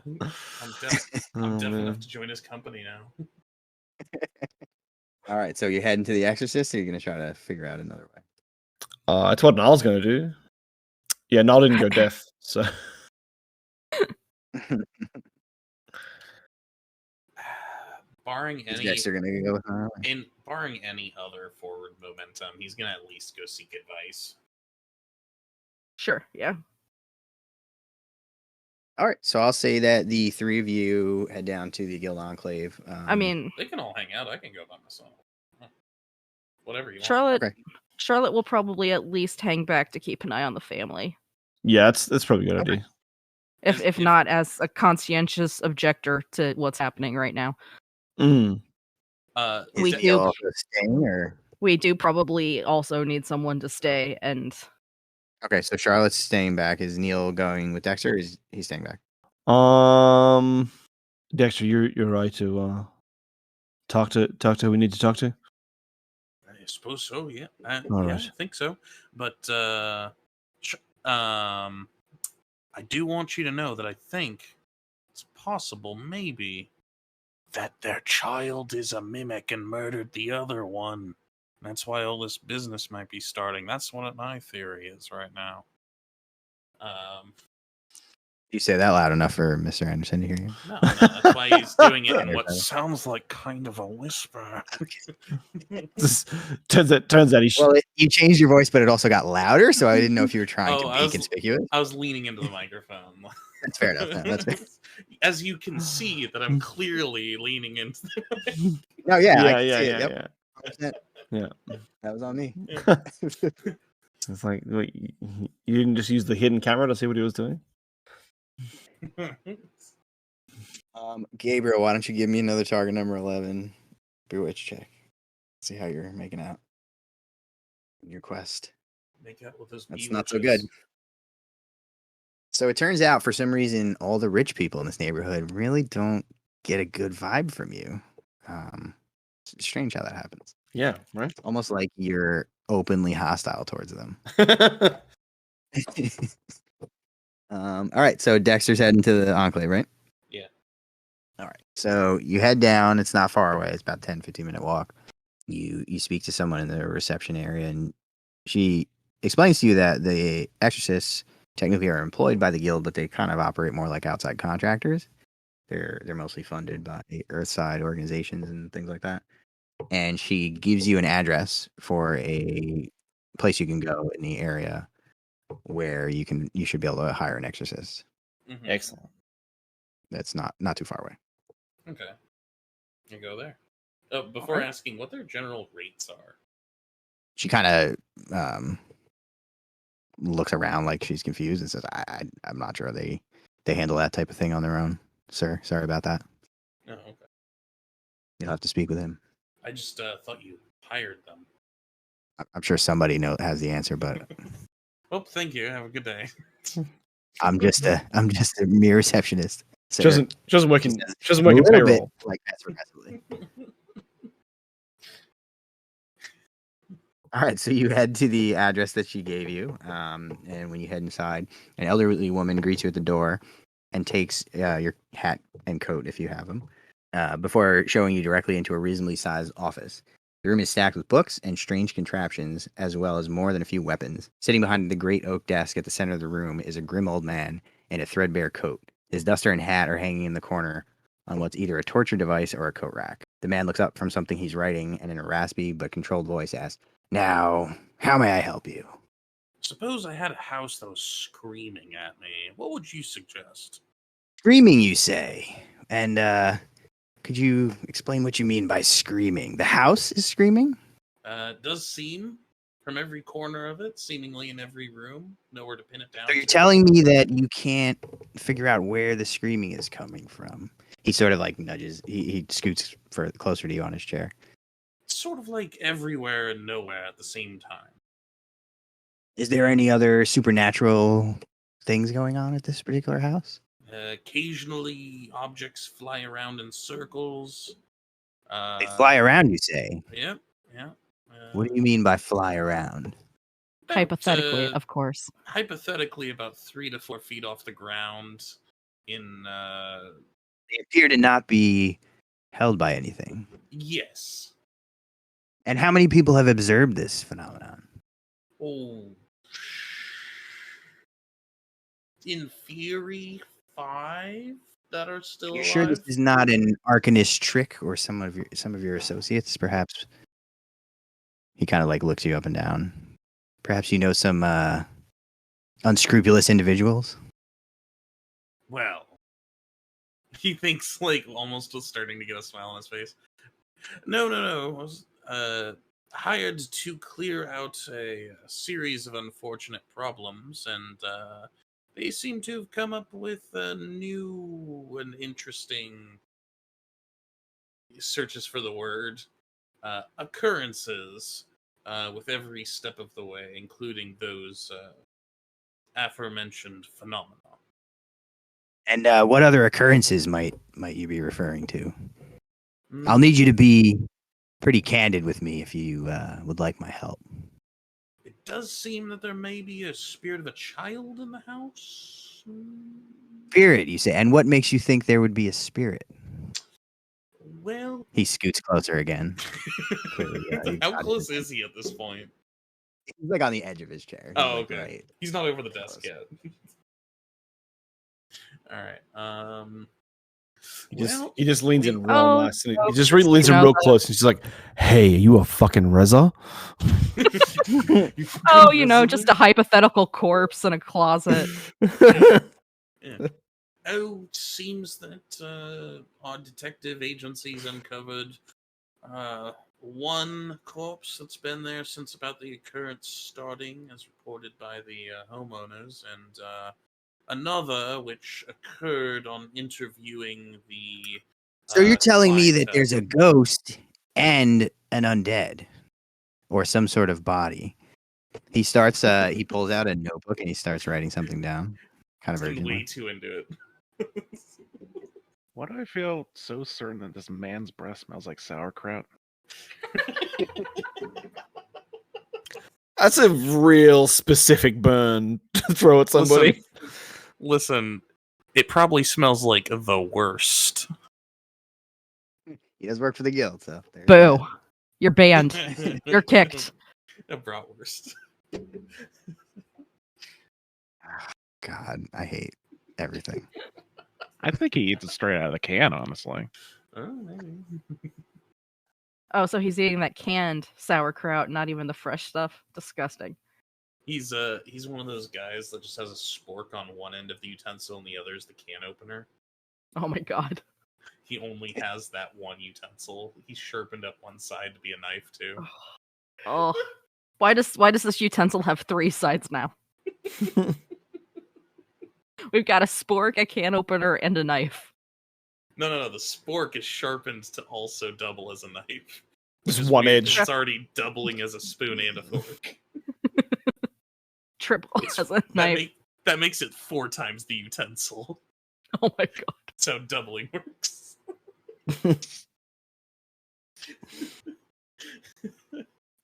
I'm deaf man. enough to join his company now. All right, so you're heading to the Exorcist, or you're gonna try to figure out another way? It's what Niall's going to do. Yeah, Niall didn't go deaf, so Barring Is any, Dexter gonna go with Niall? barring any other forward momentum, he's gonna at least go seek advice. Sure, yeah. All right, so I'll say that the 3 of you head down to the Guild Enclave. I mean, They can all hang out. I can go by myself. Whatever you want. Charlotte Okay. Charlotte will probably at least hang back to keep an eye on the family. yeah, that's probably a good idea. If not as a conscientious objector to what's happening right now. Mm. Is We Neil do- also staying, or We do probably also need someone to stay, and okay? So Charlotte's staying back. Is Neil going with Dexter? Or is he staying back? Dexter, you're right to talk to who we need to talk to. I suppose so. Yeah. All Yeah, right. I think so. But I do want you to know that I think it's possible, maybe, that their child is a mimic and murdered the other one. That's why all this business might be starting. That's what my theory is right now. You say that loud enough for Mr. Anderson to hear you? No, that's why he's doing it in what sounds like kind of a whisper. Turns out he's Well, you changed your voice, but it also got louder, so I didn't know if you were trying Oh, to I be was- conspicuous. I was leaning into the microphone. That's fair enough. No, that's fair. As you can see, that I'm clearly leaning into. No, yeah, I yeah, can yeah, see yeah, it. Yep, yeah. 100%. Yeah. That was on me. It's like wait, you didn't just use the hidden camera to see what he was doing. Gabriel, why don't you give me another target number 11 bewitch check? See how you're making out in your quest. Make out with those That's not so bewitches. good. So it turns out, for some reason, all the rich people in this neighborhood really don't get a good vibe from you. It's strange how that happens. Yeah, right. Almost like you're openly hostile towards them. All right, so Dexter's heading to the Enclave, right? Yeah. All right. So you head down. It's not far away. It's about 10, 15-minute walk. You speak to someone in the reception area, and she explains to you that the exorcists technically are employed by the guild, but they kind of operate more like outside contractors. They're mostly funded by Earthside organizations and things like that. And she gives you an address for a place you can go in the area where you should be able to hire an exorcist. Mhm. Excellent. That's not too far away. Okay. You go there. Before Alright. asking what their general rates are. She kind of looks around like she's confused and says, I'm not sure they handle that type of thing on their own, sir. Sorry about that. Oh, okay. You'll have to speak with him. I just thought you hired them. I'm sure somebody has the answer, but Oh, thank you. Have a good day. I'm just a mere receptionist. Sir. Doesn't work in A payroll. little bit like that progressively. All right, so you head to the address that she gave you, and when you head inside, an elderly woman greets you at the door and takes your hat and coat if you have them, before showing you directly into a reasonably sized office. The room is stacked with books and strange contraptions, as well as more than a few weapons. Sitting behind the great oak desk at the center of the room is a grim old man in a threadbare coat. His duster and hat are hanging in the corner on what's either a torture device or a coat rack. The man looks up from something he's writing and in a raspy but controlled voice asks, "Now, how may I help you?" Suppose I had a house that was screaming at me. What would you suggest? Screaming, you say? And, could you explain what you mean by screaming? The house is screaming? It does seem, from every corner of it, seemingly in every room, nowhere to pin it down. So you're to. telling me that you can't figure out where the screaming is coming from? He sort of like nudges, he scoots closer to you on his chair. It's sort of like everywhere and nowhere at the same time. Is there any other supernatural things going on at this particular house? Occasionally, objects fly around in circles. They fly around, you say? Yep, yeah. What do you mean by fly around? About, hypothetically, of course. hypothetically, about 3 to 4 feet off the ground. In They appear to not be held by anything. yes. And how many people have observed this phenomenon? Oh, in theory, 5 that are still You're alive. sure this is not an arcanist trick or some of your associates, perhaps? He kind of like looks you up and down. Perhaps you know some unscrupulous individuals? Well, he thinks like almost was starting to get a smile on his face. No. I was hired to clear out a series of unfortunate problems, and they seem to have come up with a new and interesting searches for the word occurrences with every step of the way, including those aforementioned phenomena. And what other occurrences might you be referring to? I'll Mm, need you to be pretty candid with me if you would like my help. It does seem that there may be a spirit of a child in the house. Spirit, you say? And what makes you think there would be a spirit? Well, He scoots closer again. Clearly, you've how got close it. is he at this point? He's like on the edge of his chair. He's Oh, like okay. right. He's not over the desk Close. yet. All right. He just leans in real Oh, nice. And no, he just just, leans you in know, real close. And she's like, "Hey, are you a fucking Reza?" Oh, just a hypothetical corpse in a closet. Yeah. Oh, it seems that our detective agency's uncovered one corpse that's been there since about the occurrence starting, as reported by the homeowners, and another which occurred on interviewing the. So you're telling me that clientele. there's a ghost and an undead, or some sort of body. He starts. He pulls out a notebook and he starts writing something down, kind of I'm way urgently. too into it. Why do I feel so certain that this man's breath smells like sauerkraut? That's a real specific burn to throw at somebody. Listen, it probably smells like the worst. He does work for the guild, so there's Boo. You're banned. You're kicked. A bratwurst. God, I hate everything. I think he eats it straight out of the can, honestly. Oh, maybe. Oh, so he's eating that canned sauerkraut, not even the fresh stuff. Disgusting. He's one of those guys that just has a spork on one end of the utensil and the other is the can opener. Oh my god. He only has that one utensil. He's sharpened up one side to be a knife too. Oh. Why does this utensil have 3 sides now? We've got a spork, a can opener, and a knife. No. The spork is sharpened to also double as a knife. Just Which is one weird, edge. 'cause it's already doubling as a spoon and a fork. Triple as a knife. That makes it 4 times the utensil. Oh my god. That's how doubling works.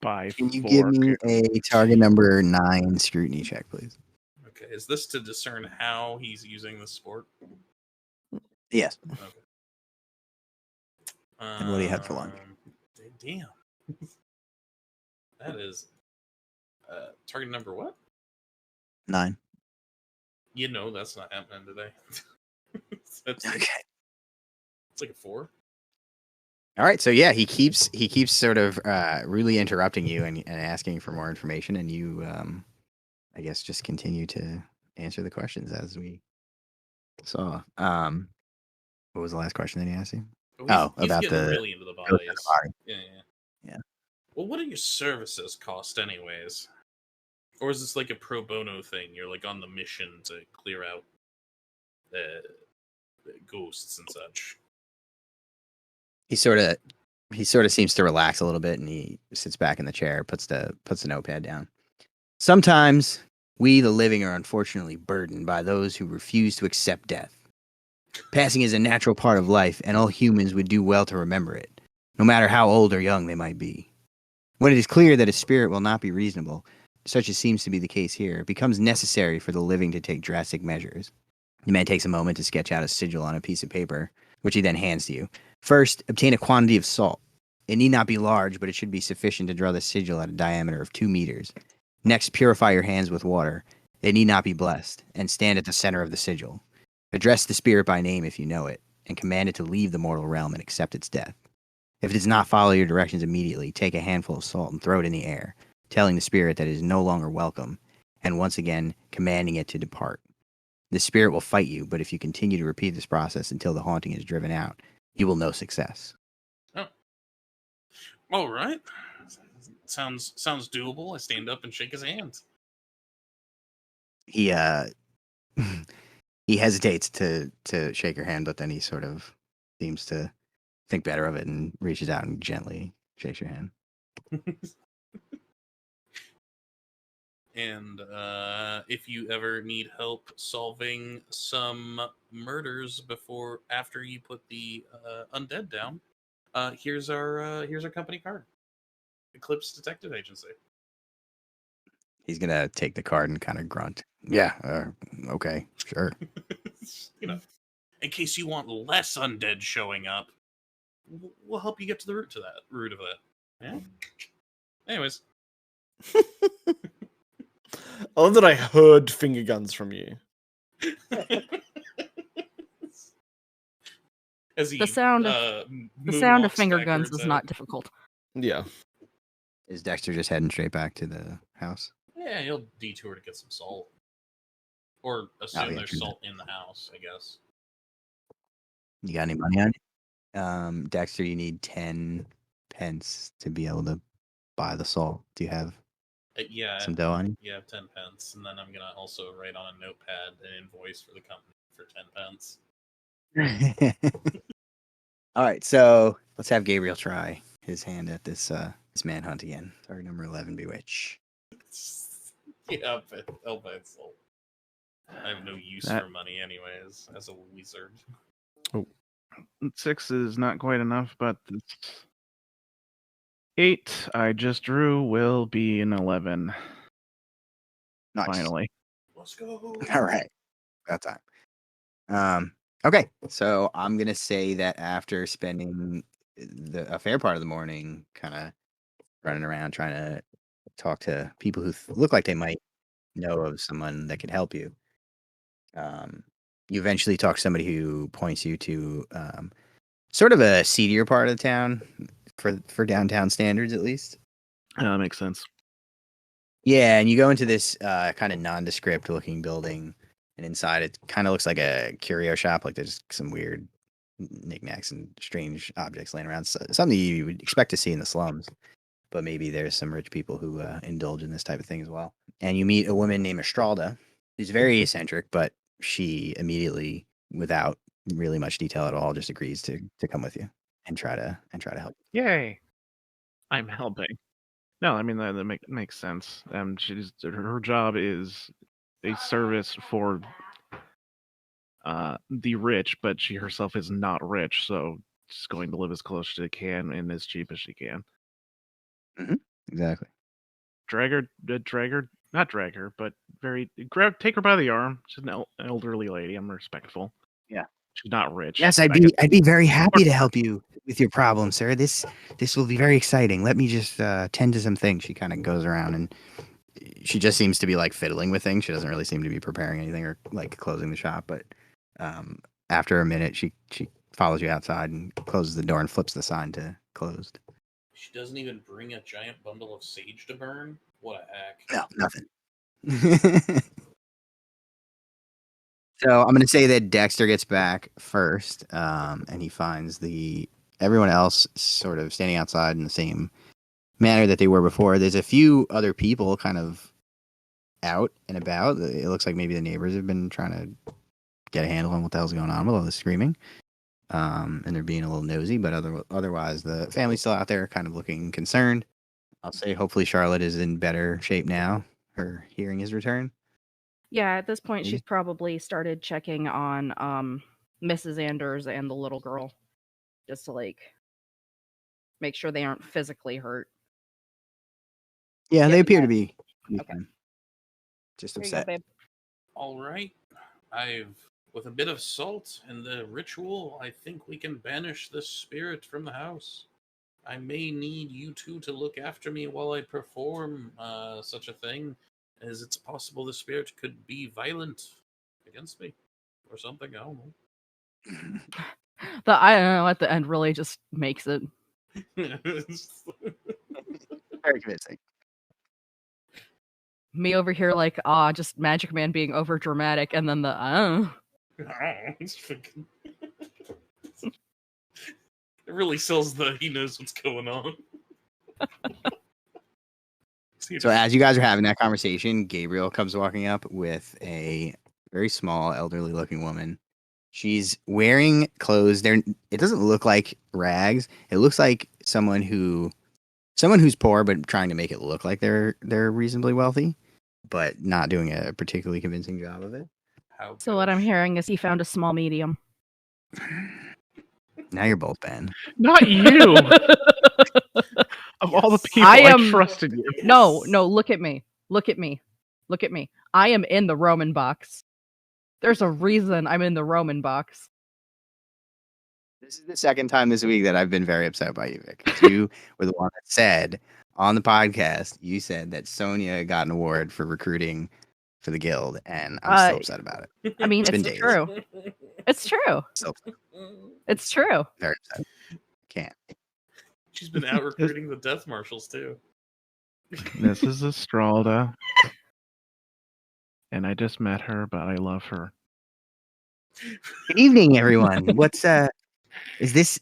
By Can you fork. give me a target number 9 scrutiny check, please? Okay, is this to discern how he's using the spork? Yes. Okay. And what do you have for lunch? Damn. That is target number what? 9. That's not happening today. It's Okay. like a 4. All right. So yeah, he keeps sort of really interrupting you and asking for more information, and you, I guess, just continue to answer the questions as we saw. What was the last question that he asked you? He's About getting the really into the ghost in bodies. the body. Yeah. Yeah. Well, what do your services cost, anyways? Or is this like a pro bono thing? You're like on the mission to clear out the ghosts and such. He sort of seems to relax a little bit, and he sits back in the chair, puts the notepad down. Sometimes we, the living, are unfortunately burdened by those who refuse to accept death. Passing is a natural part of life, and all humans would do well to remember it, no matter how old or young they might be. When it is clear that a spirit will not be reasonable, such as seems to be the case here, it becomes necessary for the living to take drastic measures. The man takes a moment to sketch out a sigil on a piece of paper, which he then hands to you. First, obtain a quantity of salt. It need not be large, but it should be sufficient to draw the sigil at a diameter of 2 meters. Next, purify your hands with water. It need not be blessed, and stand at the center of the sigil. Address the spirit by name if you know it, and command it to leave the mortal realm and accept its death. If it does not follow your directions immediately, take a handful of salt and throw it in the air, telling the spirit that it is no longer welcome, and once again commanding it to depart. The spirit will fight you, but if you continue to repeat this process until the haunting is driven out, you will know success. Oh. All right. Sounds doable. I stand up and shake his hand. He he hesitates to shake your hand, but then he sort of seems to think better of it and reaches out and gently shakes your hand. And if you ever need help solving some murders after you put the undead down, here's our company card, Eclipse Detective Agency. He's gonna take the card and kind of grunt. Yeah, okay, sure. You know, in case you want less undead showing up, we'll help you get to the root of that. Yeah. Anyways, I love that I heard finger guns from you. as he The sound of moonwalks finger guns backwards is out. not difficult. Yeah. Is Dexter just heading straight back to the house? Yeah, he'll detour to get some salt, or assume yeah, there's true. salt in the house. I guess. You got any money on you? Dexter, you need 10 pence to be able to buy the salt. Do you have Yeah, some dough on you? you have 10 pence, and then I'm gonna also write on a notepad an invoice for the company for 10 pence. All right, so let's have Gabriel try his hand at this manhunt again. Sorry, number 11, Bewitch. Yeah, I'll buy salt. I have no use for money, anyways, as a wizard. 6 is not quite enough, but this 8 I just drew will be an 11. Nice. Finally. Let's go. All right, that time. Okay, so I'm gonna say that after spending a fair part of the morning kind of running around trying to talk to people who look like they might know of someone that could help you, you eventually talk to somebody who points you to sort of a seedier part of the town for downtown standards, at least. That makes sense. Yeah, and you go into this kind of nondescript looking building, and inside it kind of looks like a curio shop. Like there's some weird knickknacks and strange objects laying around. So, something you would expect to see in the slums, but maybe there's some rich people who indulge in this type of thing as well. And you meet a woman named Estralda, who's very eccentric, but she immediately, without really much detail at all, just agrees to come with you and try to help. Yay! I'm helping. No, I mean that makes sense. Her job is a service for the rich, but she herself is not rich, so she's going to live as close as she can and as cheap as she can. Mm-hmm. Exactly. Not drag her, but take her by the arm. She's an elderly lady. I'm respectful. Yeah. She's not rich. Yes, I'd be very happy to help you with your problem, sir. This will be very exciting. Let me just tend to some things. She kind of goes around and she just seems to be like fiddling with things. She doesn't really seem to be preparing anything or like closing the shop. But after a minute, she follows you outside and closes the door and flips the sign to closed. She doesn't even bring a giant bundle of sage to burn? What a hack. No, nothing. So I'm going to say that Dexter gets back first, and he finds everyone else sort of standing outside in the same manner that they were before. There's a few other people kind of out and about. It looks like maybe the neighbors have been trying to get a handle on what the hell's going on with all the screaming, and they're being a little nosy. But otherwise, the family's still out there, kind of looking concerned. I'll say hopefully Charlotte is in better shape now. Her hearing has returned. Yeah, at this point, she's probably started checking on Mrs. Anders and the little girl, just to like make sure they aren't physically hurt. Yeah, they appear to be. Okay. Just Here you go, upset. babe. All right. With a bit of salt and the ritual, I think we can banish this spirit from the house. I may need you two to look after me while I perform such a thing, as it's possible the spirit could be violent against me or something. I don't know. The I don't know at the end really just makes it. Very convincing. Me over here like, just Magic Man being over dramatic, and then It really sells he knows what's going on. So as you guys are having that conversation, Gabriel comes walking up with a very small, elderly-looking woman. She's wearing clothes. It doesn't look like rags. It looks like someone who's poor but trying to make it look like they're reasonably wealthy, but not doing a particularly convincing job of it. How So what I'm gauche. hearing is he found a small medium. Now you're both banned. Not you. Of all the Yes. people I I am- trusted you. No, look at me. Look at me. Look at me. I am in the Roman box. There's a reason I'm in the Roman box. This is the second time this week that I've been very upset by you, Vic. 'Cause you were the one that said on the podcast, you said that Sonia got an award for recruiting for the guild, and I'm still upset about it. I mean, It's it's been days. true. It's true. Still It's true. very upset. Can't. She's been out recruiting the death marshals too. This is Estralda. And I just met her, but I love her. Good evening, everyone. What's is this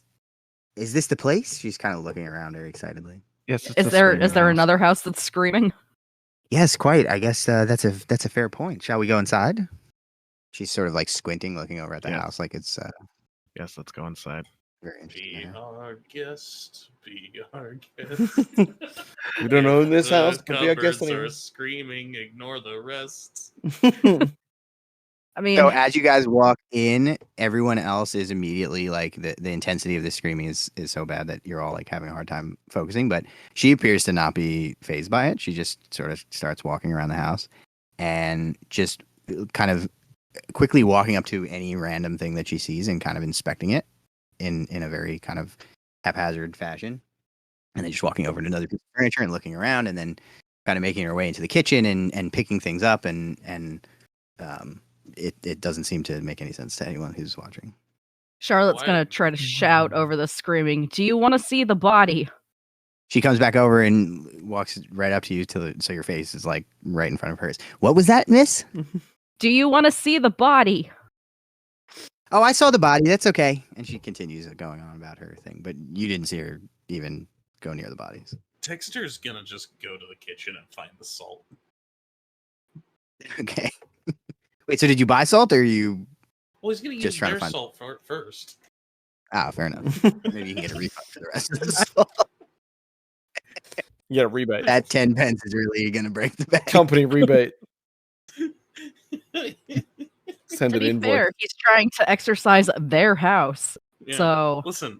the place? She's kind of looking around very excitedly. Yes, it's Is the there screaming house. another house that's screaming? Yes, quite. I guess that's a fair point. Shall we go inside? She's sort of like squinting, looking over at the Yes. house, like it's Yes, let's go inside. very interesting. Be to her. our guest. Be our guest. We don't own this The house, but be our guest cupboards are anyway. screaming. Ignore the rest. I mean, So as you guys walk in, everyone else is immediately like the intensity of the screaming is so bad that you're all like having a hard time focusing. But she appears to not be phased by it. She just sort of starts walking around the house and just kind of quickly walking up to any random thing that she sees and kind of inspecting it in a very kind of haphazard fashion. And then just walking over to another piece of furniture and looking around, and then kind of making her way into the kitchen and picking things up and it doesn't seem to make any sense to anyone who's watching. Charlotte's Why- gonna try to shout over the screaming. Do you want to see the body? She comes back over and walks right up to you so your face is like right in front of hers. What was that, miss? Do you want to see the body? Oh, I saw the body. That's okay. And she continues going on about her thing, but you didn't see her even go near the bodies. Dexter's gonna just go to the kitchen and find the salt. Okay. Wait, so did you buy salt or you... Well, he's gonna Just use trying to their find- salt first. Ah, fair enough. Maybe you can get a refund for the rest of the salt. You get a rebate. That 10 pence is really going to break the bank. Company rebate. Send To an be invoice. fair, he's trying to exercise their house. Yeah. So Listen,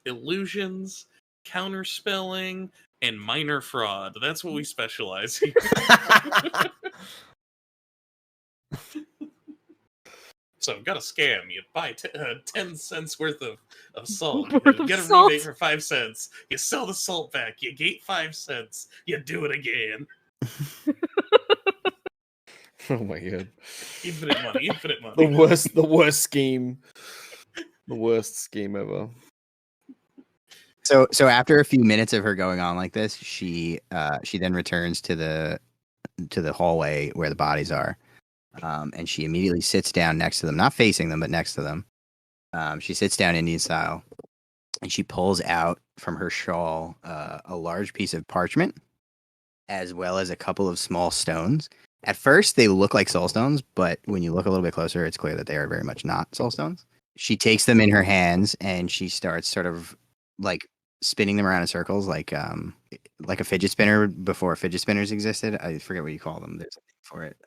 illusions, counterspelling, and minor fraud. That's what we specialize in. So, got a scam. You buy 10 cents worth of salt. Worth You of get a salt. rebate for 5 cents. You sell the salt back. You gate 5 cents. You do it again. Oh my god. Infinite money. Infinite The money. worst scheme. The worst scheme ever. So after a few minutes of her going on like this, she then returns to the hallway where the bodies are, and she immediately sits down next to them, not facing them, but next to them. She sits down Indian style, and she pulls out from her shawl a large piece of parchment, as well as a couple of small stones. At first, they look like soul stones, but when you look a little bit closer, it's clear that they are very much not soul stones. She takes them in her hands, and she starts sort of like spinning them around in circles, like a fidget spinner before fidget spinners existed. I forget what you call them. There's a name for it.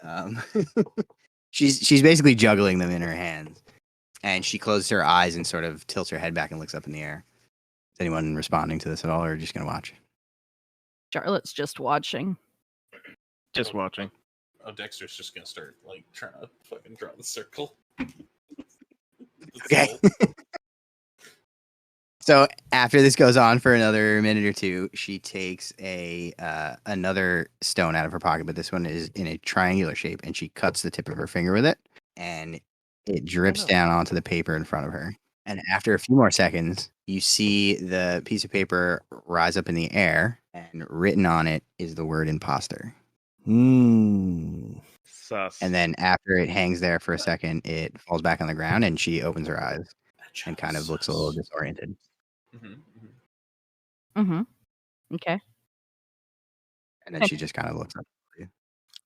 She's basically juggling them in her hands, and she closes her eyes and sort of tilts her head back and looks up in the air. Is anyone responding to this at all, or just gonna watch? Charlotte's just watching. Just watching. Oh, Dexter's just gonna start like trying to fucking draw the circle. Okay. So after this goes on for another minute or two, she takes another stone out of her pocket, but this one is in a triangular shape, and she cuts the tip of her finger with it, and it drips down onto the paper in front of her. And after a few more seconds, you see the piece of paper rise up in the air, and written on it is the word imposter. Sus. And then after it hangs there for a second, it falls back on the ground, and she opens her eyes and kind of looks a little disoriented. Mm-hmm. Okay. And then she just kind of looks up.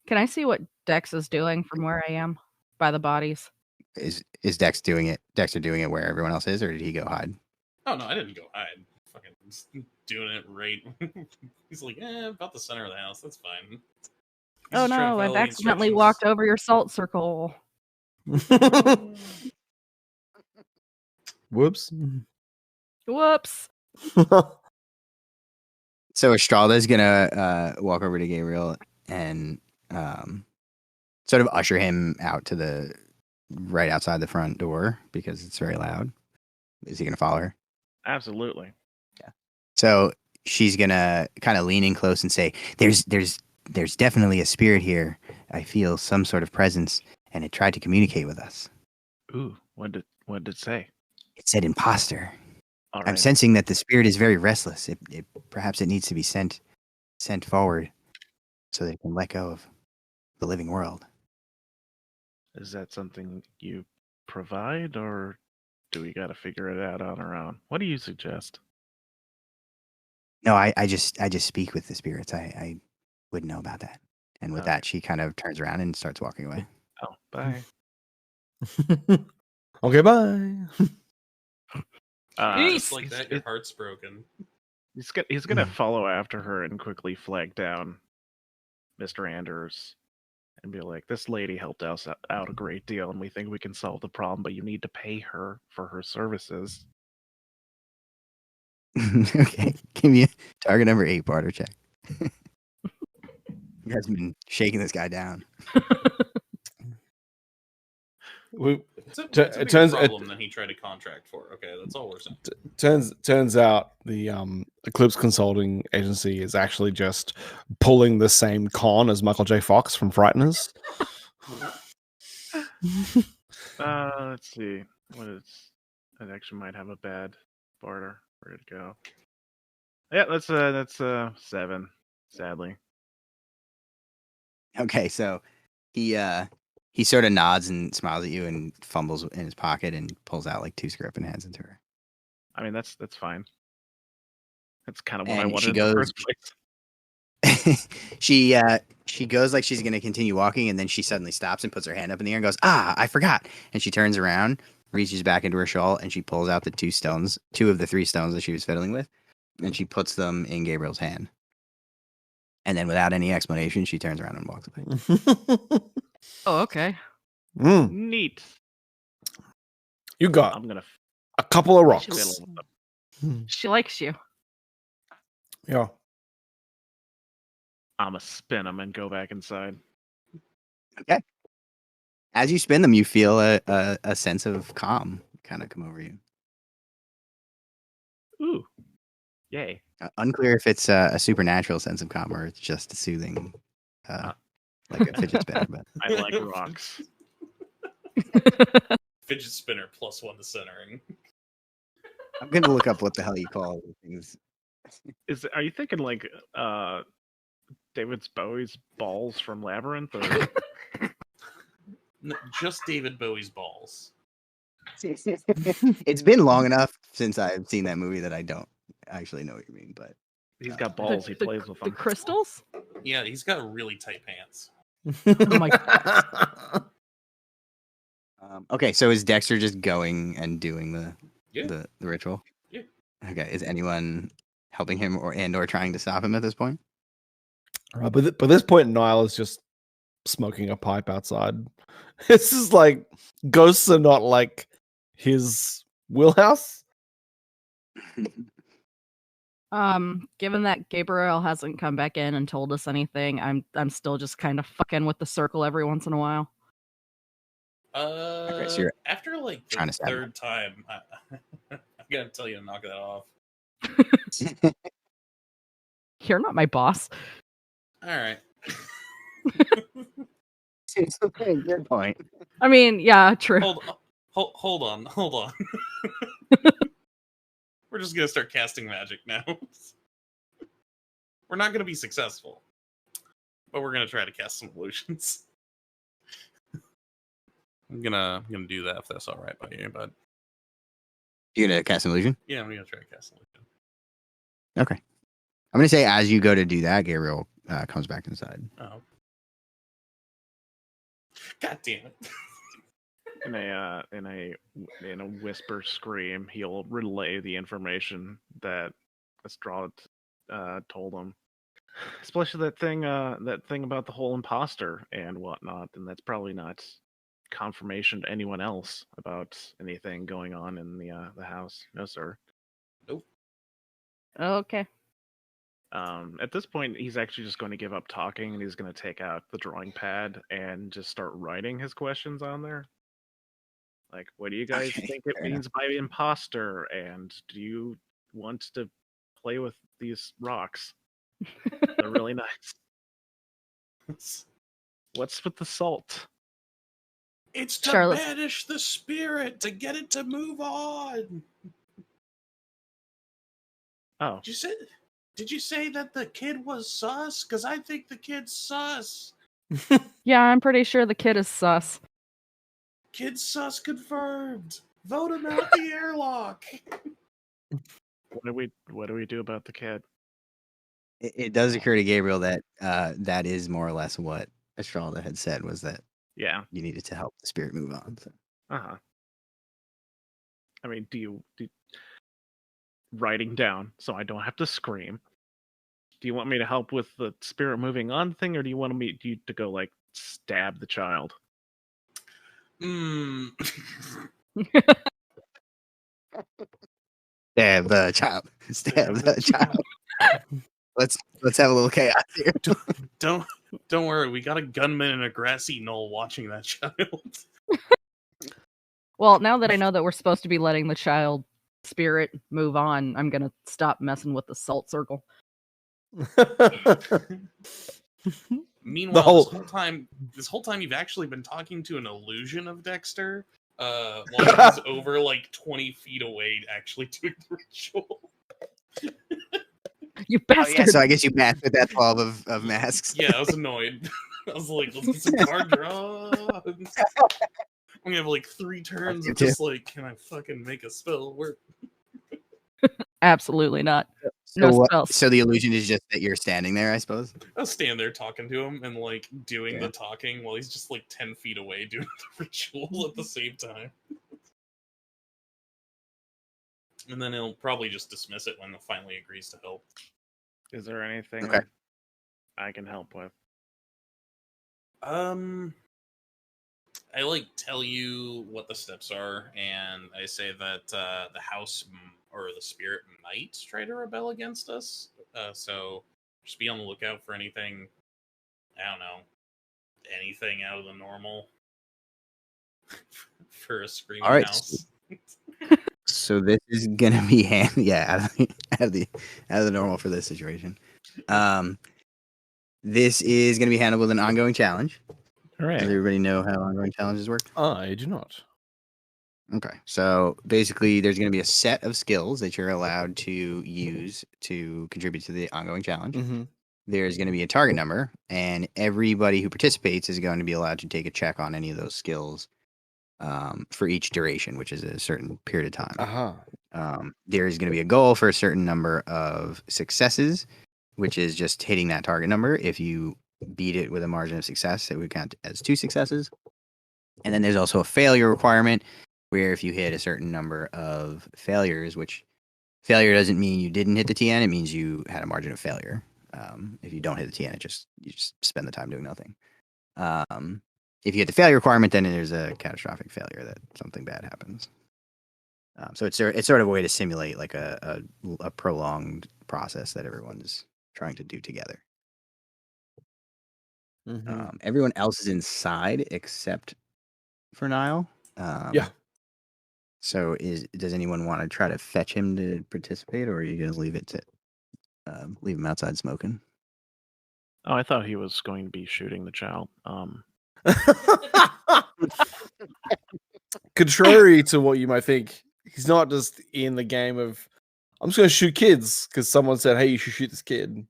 Can I see what Dex is doing from where I am by the bodies? is Dex doing it? Dexter doing it where everyone else is, or did he go hide? Oh no, I didn't go hide. Fucking just doing it right. He's like, about the center of the house. That's fine. He's Oh just trying to no, I've follow the accidentally instructions. walked over your salt circle. Whoops. Whoops. So Estrada's gonna walk over to Gabriel and sort of usher him out to the right outside the front door because it's very loud. Is he gonna follow her? Absolutely. So she's gonna kind of lean in close and say, "There's definitely a spirit here. I feel some sort of presence, and it tried to communicate with us. Ooh, what did it say? It said imposter. All I'm right. sensing that the spirit is very restless. Perhaps it needs to be sent forward so that it can let go of the living world." Is that something you provide, or do we got to figure it out on our own? What do you suggest? No, I just speak with the spirits. I wouldn't know about that. And with Okay. that, she kind of turns around and starts walking away. Oh, bye. Okay, bye. Just like that, your heart's broken. He's gonna follow after her and quickly flag down Mr. Anders and be like, "This lady helped us out a great deal, and we think we can solve the problem, but you need to pay her for her services." Okay, give me a target number 8 barter check. You guys have been shaking this guy down. It's a It bigger turns- problem than he tried to contract for. Okay, that's all we're saying. Turns out the Eclipse Consulting Agency is actually just pulling the same con as Michael J. Fox from Frighteners. Let's see. What is? That actually might have a bad barter. Where'd it go? Yeah, that's 7. Sadly. Okay, so he sort of nods and smiles at you and fumbles in his pocket and pulls out like 2 script and hands it to her. I mean, that's fine. That's kind of what I And wanted she in the goes- first place. She goes like she's gonna continue walking, and then she suddenly stops and puts her hand up in the air and goes, "Ah, I forgot!" And she turns around, reaches back into her shawl, and she pulls out the 2 stones, 2 of the 3 stones that she was fiddling with, and she puts them in Gabriel's hand. And then, without any explanation, she turns around and walks away. Oh, okay. Mm, Neat. you got I'm gonna a couple of rocks. fiddle with them. She likes you. Yeah. I'm gonna spin them and go back inside. Okay. As you spin them, you feel a sense of calm kind of come over you. Ooh, yay! Unclear if it's a supernatural sense of calm or it's just a soothing, like a fidget spinner. But I like rocks. Fidget spinner +1 to centering. I'm gonna look up what the hell you call these things. Are you thinking like David Bowie's balls from Labyrinth, or Just David Bowie's balls. It's been long enough since I've seen that movie that I don't actually know what you mean. But he's got balls? He plays with The them. crystals? Yeah, he's got really tight pants. Oh my god. okay, so is Dexter just going and doing the Yeah. the ritual? Yeah. Okay, is anyone helping him or trying to stop him at this point? But by this point, Niel is just smoking a pipe outside. This is like ghosts are not like his wheelhouse. Given that Gabriel hasn't come back in and told us anything, I'm still just kind of fucking with the circle every once in a while. so you're After like the trying to stab him. 3rd time, I gotta tell you to knock that off. You're not my boss. All right. Good point. I mean, yeah, true. Hold on. We're just gonna start casting magic now. We're not gonna be successful, but we're gonna try to cast some illusions. I'm gonna do that if that's all right by you, bud. You gonna cast an illusion? Yeah, I'm gonna try to cast an illusion. Okay. I'm gonna say as you go to do that, Gabriel comes back inside. Oh. God damn it. In a whisper scream, he'll relay the information that Estrada told him, especially that thing about the whole imposter and whatnot. And that's probably not confirmation to anyone else about anything going on in the house. No, sir. Nope. Okay. At this point, he's actually just going to give up talking, and he's going to take out the drawing pad and just start writing his questions on there. Like, what do you guys Okay, think it fair means by imposter? And do you want to play with these rocks? They're really nice. What's with the salt? It's to Charlotte. banish the spirit, to get it to move on. Oh, Did you say that the kid was sus? Because I think the kid's sus. Yeah, I'm pretty sure the kid is sus. Kid sus confirmed. Vote him out the airlock. what do we do about the kid? It does occur to Gabriel that that is more or less what Estrada had said, was that Yeah. you needed to help the spirit move on. So. Uh-huh. I mean, do writing down so I don't have to scream? Do you want me to help with the spirit moving on thing, or do you want you to go like stab the child? Stab the child. Stab the child. Let's have a little chaos here. Don't worry. We got a gunman in a grassy knoll watching that child. Well, now that I know that we're supposed to be letting the child spirit move on, I'm gonna stop messing with the salt circle. Meanwhile, this whole time you've actually been talking to an illusion of Dexter, while he's over like 20 feet away, actually doing the ritual. You Oh, bastard! yeah, so I guess you matched with that 12 of masks. Yeah, I was annoyed. I was like, let's get some card draws. I'm gonna have like 3 turns of just like, can I fucking make a spell work? Absolutely not. No spells. So the illusion is just that you're standing there, I suppose? I was standing there talking to him and like doing the talking while he's just like 10 feet away doing the ritual at the same time. And then he'll probably just dismiss it when he finally agrees to help. Is there anything Okay. I can help with? I like tell you what the steps are, and I say that the house or the spirit might try to rebel against us. So just be on the lookout for anything. I don't know, anything out of the normal for a screaming All right. house. So this is gonna be out of the normal for this situation. This is gonna be handled with an ongoing challenge. All right. Does everybody know how ongoing challenges work? I do not. Okay, so basically, there's going to be a set of skills that you're allowed to use to contribute to the ongoing challenge. Mm-hmm. There's going to be a target number, and everybody who participates is going to be allowed to take a check on any of those skills for each duration, which is a certain period of time. Uh-huh. There is going to be a goal for a certain number of successes, which is just hitting that target number. If you beat it with a margin of success, it would count as 2 successes. And then there's also a failure requirement, where if you hit a certain number of failures, which failure doesn't mean you didn't hit the TN, it means you had a margin of failure. If you don't hit the TN, you just spend the time doing nothing. If you hit the failure requirement, then there's a catastrophic failure that something bad happens. So it's sort of a way to simulate like a prolonged process that everyone's trying to do together. Mm-hmm. Everyone else is inside except for Niel. Yeah. So does anyone want to try to fetch him to participate, or are you going to leave him outside smoking? Oh, I thought he was going to be shooting the child. Contrary to what you might think, he's not just in the game of, I'm just going to shoot kids because someone said, hey, you should shoot this kid.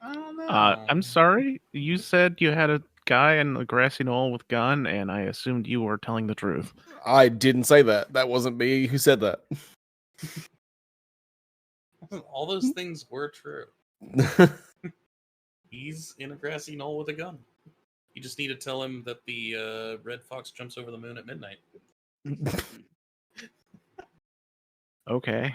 I don't know. I'm sorry. You said you had a guy in a grassy knoll with gun, and I assumed you were telling the truth. I didn't say that. That wasn't me who said that. All those things were true. He's in a grassy knoll with a gun. You just need to tell him that the red fox jumps over the moon at midnight. Okay.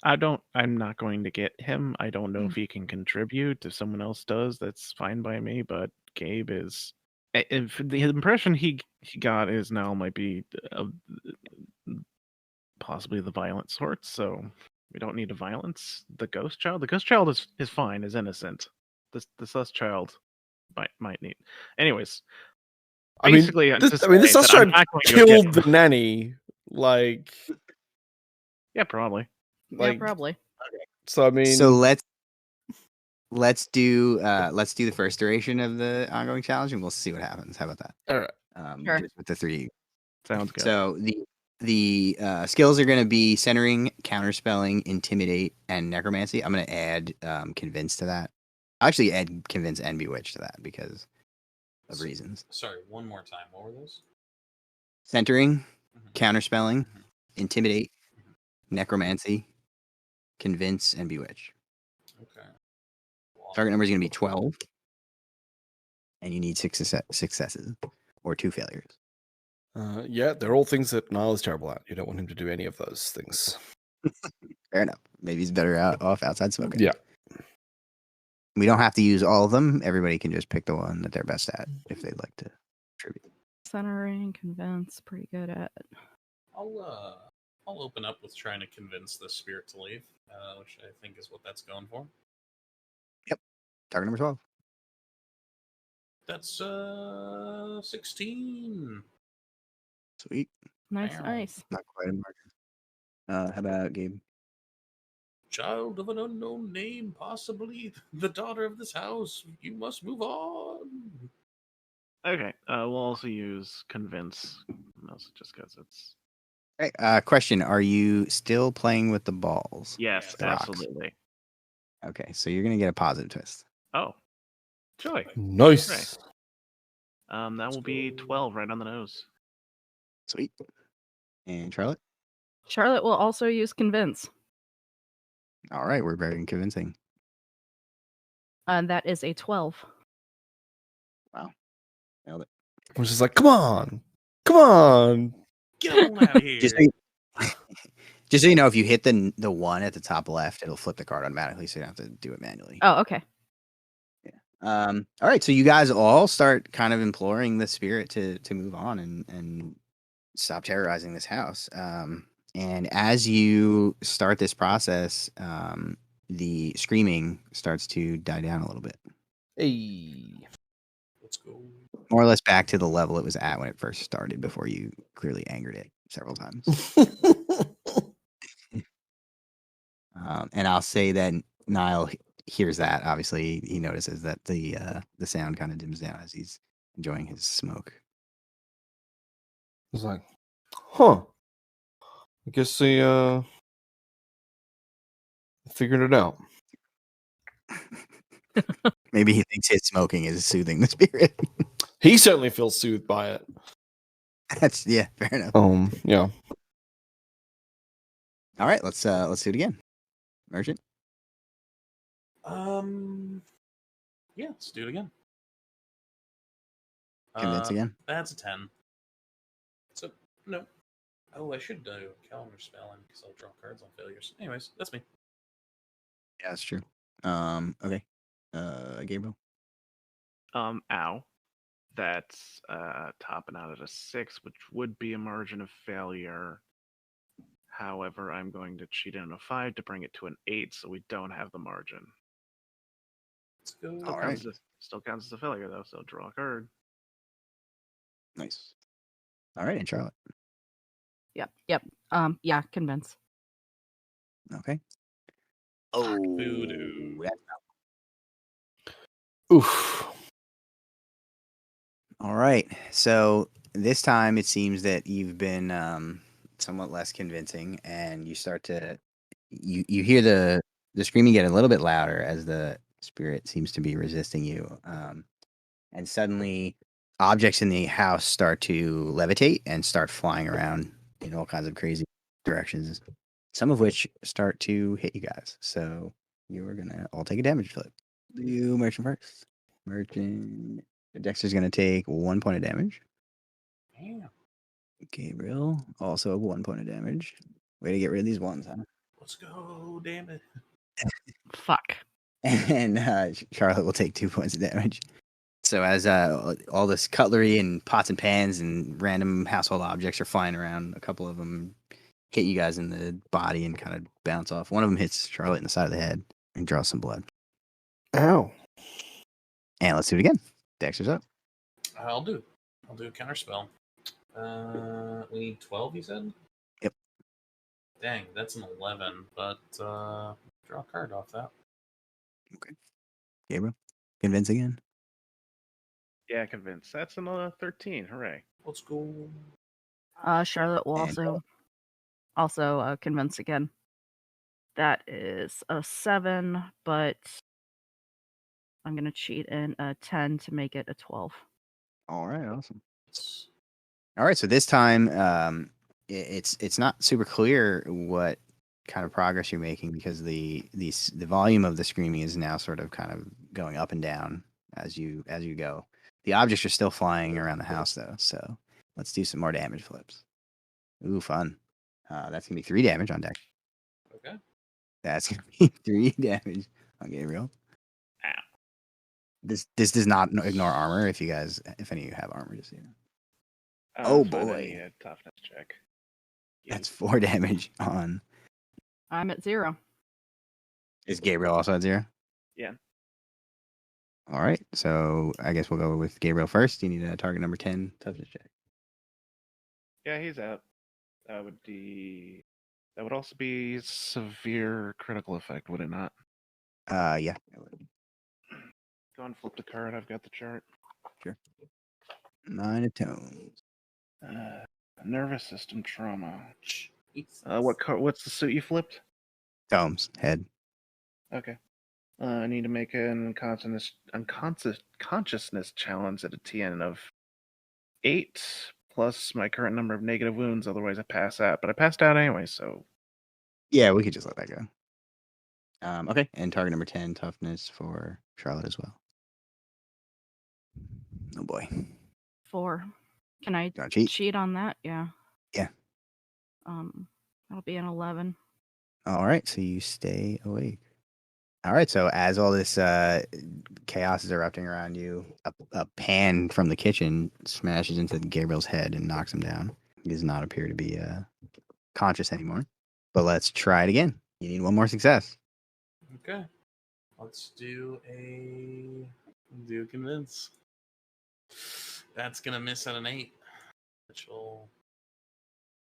I'm not going to get him. I don't know if he can contribute. If someone else does, that's fine by me. But Gabe is. If the impression he got is now might be possibly the violent sort, so we don't need a violence. The ghost child is fine, is innocent. The sus child might need. Anyways, basically, this sus child killed the nanny. Like, yeah, probably. Yeah, probably. So I mean, So let's do the first duration of the ongoing challenge, and we'll see what happens. How about that? all right. Sure. Just with the 3. Sounds good. So the skills are going to be centering, counterspelling, intimidate, and necromancy. I'm going to add convince to that. I'll actually add convince and bewitch to that because of reasons. Sorry, one more time. What were those? Centering, Mhm. counterspelling, Mhm. intimidate, necromancy, convince, and bewitch. Okay. Target number is going to be 12, and you need 6 successes or 2 failures. Yeah, they're all things that Niall is terrible at. You don't want him to do any of those things. Fair enough. Maybe he's better off outside smoking. Yeah. We don't have to use all of them. Everybody can just pick the one that they're best at if they'd like to contribute. Centering, convince, pretty good at. I'll open up with trying to convince the spirit to leave, which I think is what that's going for. Target number 12. That's 16. Sweet. Nice, Wow. nice. Not quite a marker. How about Gabe? Child of an unknown name, possibly the daughter of this house. You must move on. Okay. We'll also use convince, also just because it's. Hey, question: are you still playing with the balls? Yes, The rocks? absolutely. Okay, so you're gonna get a positive twist. Oh, joy. Nice. That will be 12 right on the nose. Sweet. And Charlotte? Charlotte will also use convince. All right, we're very convincing. And that is a 12. Nailed it. I was just like, come on. Get on out of here. Just so you know, if you hit the 1 at the top left, it'll flip the card automatically, so you don't have to do it manually. Oh, okay. All right, so you guys all start kind of imploring the spirit to move on and stop terrorizing this house. And as you start this process, the screaming starts to die down a little bit. Hey. Let's go. More or less back to the level it was at when it first started before you clearly angered it several times. And I'll say that Niall hears that. Obviously, he notices that the sound kind of dims down as he's enjoying his smoke. It's like, huh. I guess they figured it out. Maybe he thinks his smoking is soothing the spirit. He certainly feels soothed by it. That's fair enough. Yeah. All right, let's do it again. Merchant. Yeah, let's do it again. Convince again. That's a 10. So, no. Oh, I should do calendar spelling because I'll draw cards on failures. Anyways, that's me. Yeah, that's true. Okay. Gabriel. Ow. That's topping out at a 6, which would be a margin of failure. However, I'm going to cheat in a 5 to bring it to an 8, so we don't have the margin. Let's go. All right. Still counts as a failure, though, so draw a card. Nice. All right, and Charlotte. Yep. Yeah, convince. Okay. Oh, Voodoo. Oof. All right. So this time it seems that you've been somewhat less convincing, and you start to you hear the screaming get a little bit louder as the spirit seems to be resisting you, and suddenly objects in the house start to levitate and start flying around in all kinds of crazy directions, some of which start to hit you guys. So you are gonna all take a damage flip. Do merchant first. Merchant. Dexter's going to take 1 point of damage. Damn. Gabriel, also 1 point of damage. Way to get rid of these ones, huh? Let's go, damn it. Fuck. And Charlotte will take 2 points of damage. So as all this cutlery and pots and pans and random household objects are flying around, a couple of them hit you guys in the body and kind of bounce off. One of them hits Charlotte in the side of the head and draws some blood. Ow. And let's do it again. Dexter's up. I'll do a counter spell. We need 12, you said? Yep. Dang, that's an 11, but draw a card off that. Okay. Gabriel, convince again. Yeah, convinced. That's another 13. Hooray. Let's go. Charlotte will And also convince again. That is a 7, but I'm gonna cheat in a 10 to make it a 12. All right, awesome. All right, so this time, it's not super clear what kind of progress you're making because the volume of the screaming is now sort of kind of going up and down as you go. The objects are still flying around the house though, so let's do some more damage flips. Ooh, fun! That's gonna be 3 damage on deck. Okay. That's gonna be 3 damage on Gabriel. Ow. This does not ignore armor. If any of you have armor, just so you know. Oh boy. I need a toughness check. That's 4 damage on. I'm at 0. Is Gabriel also at 0? Yeah. All right, so I guess we'll go with Gabriel first. You need a target number 10 toughness check. Yeah, he's out. That would also be severe critical effect, would it not? Yeah. Go and flip the card. I've got the chart. 9 of tones. Nervous system trauma. Jesus. What's the suit you flipped? Tomes, head. Okay. I need to make an unconsciousness challenge at a TN of 8 plus my current number of negative wounds. Otherwise, I pass out. But I passed out anyway, so Yeah, we could just let that go. Okay, and target number 10 toughness for Charlotte as well. Oh boy. 4. Can I Got cheat? cheat on that? Yeah. Yeah. That'll be an 11. All right, so you stay awake. All right, so as all this chaos is erupting around you, a pan from the kitchen smashes into Gabriel's head and knocks him down. He does not appear to be conscious anymore. But let's try it again. You need 1 more success. Okay. Let's do a convince. That's gonna miss at an 8. Which will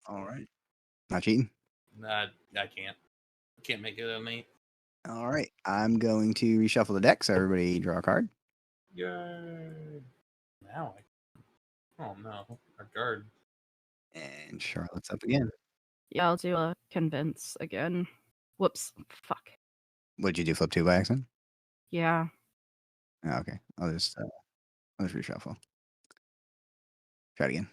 All right. Not cheating? I can't make it an 8. All right. I'm going to reshuffle the deck, so everybody draw a card. Yay. Now oh no. Our guard. And Charlotte's up again. Yeah, I'll do a convince again. Whoops. Fuck. What'd you do, flip 2 by accident? Yeah. Oh, okay. I'll just reshuffle. Try it again.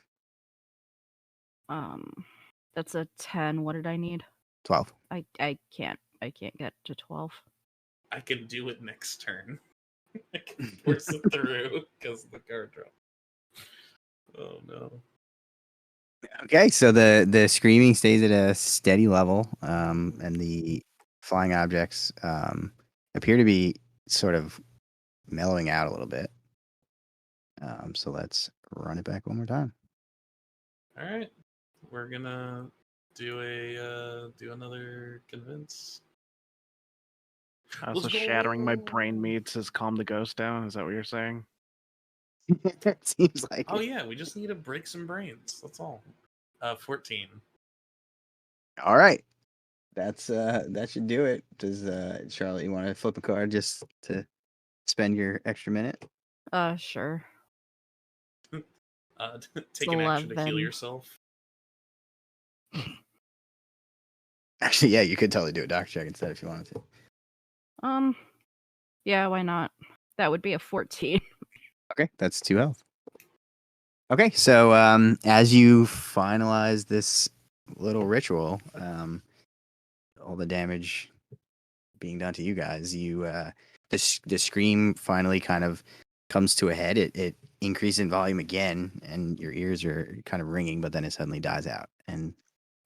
That's a 10. What did I need? 12. I can't get to 12. I can do it next turn. I can force it through because of the card draw. Oh no. Okay, so the screaming stays at a steady level, and the flying objects appear to be sort of mellowing out a little bit. So let's run it back one more time. All right, we're gonna do another convince. also Let's go. shattering my brain meat says calm the ghost down. Is that what you're saying? It seems like Oh it. yeah, we just need to break some brains. That's all. 14. All right. That should do it. Does Charlotte, you want to flip a card just to spend your extra minute? Sure. Take an action to heal 11. yourself. Actually, yeah, you could totally do a doctor check instead if you wanted to. Yeah, why not? That would be a 14. Okay, that's 2 health. Okay, so as you finalize this little ritual, all the damage being done to you guys, the scream finally kind of comes to a head. It increase in volume again, and your ears are kind of ringing, but then it suddenly dies out, and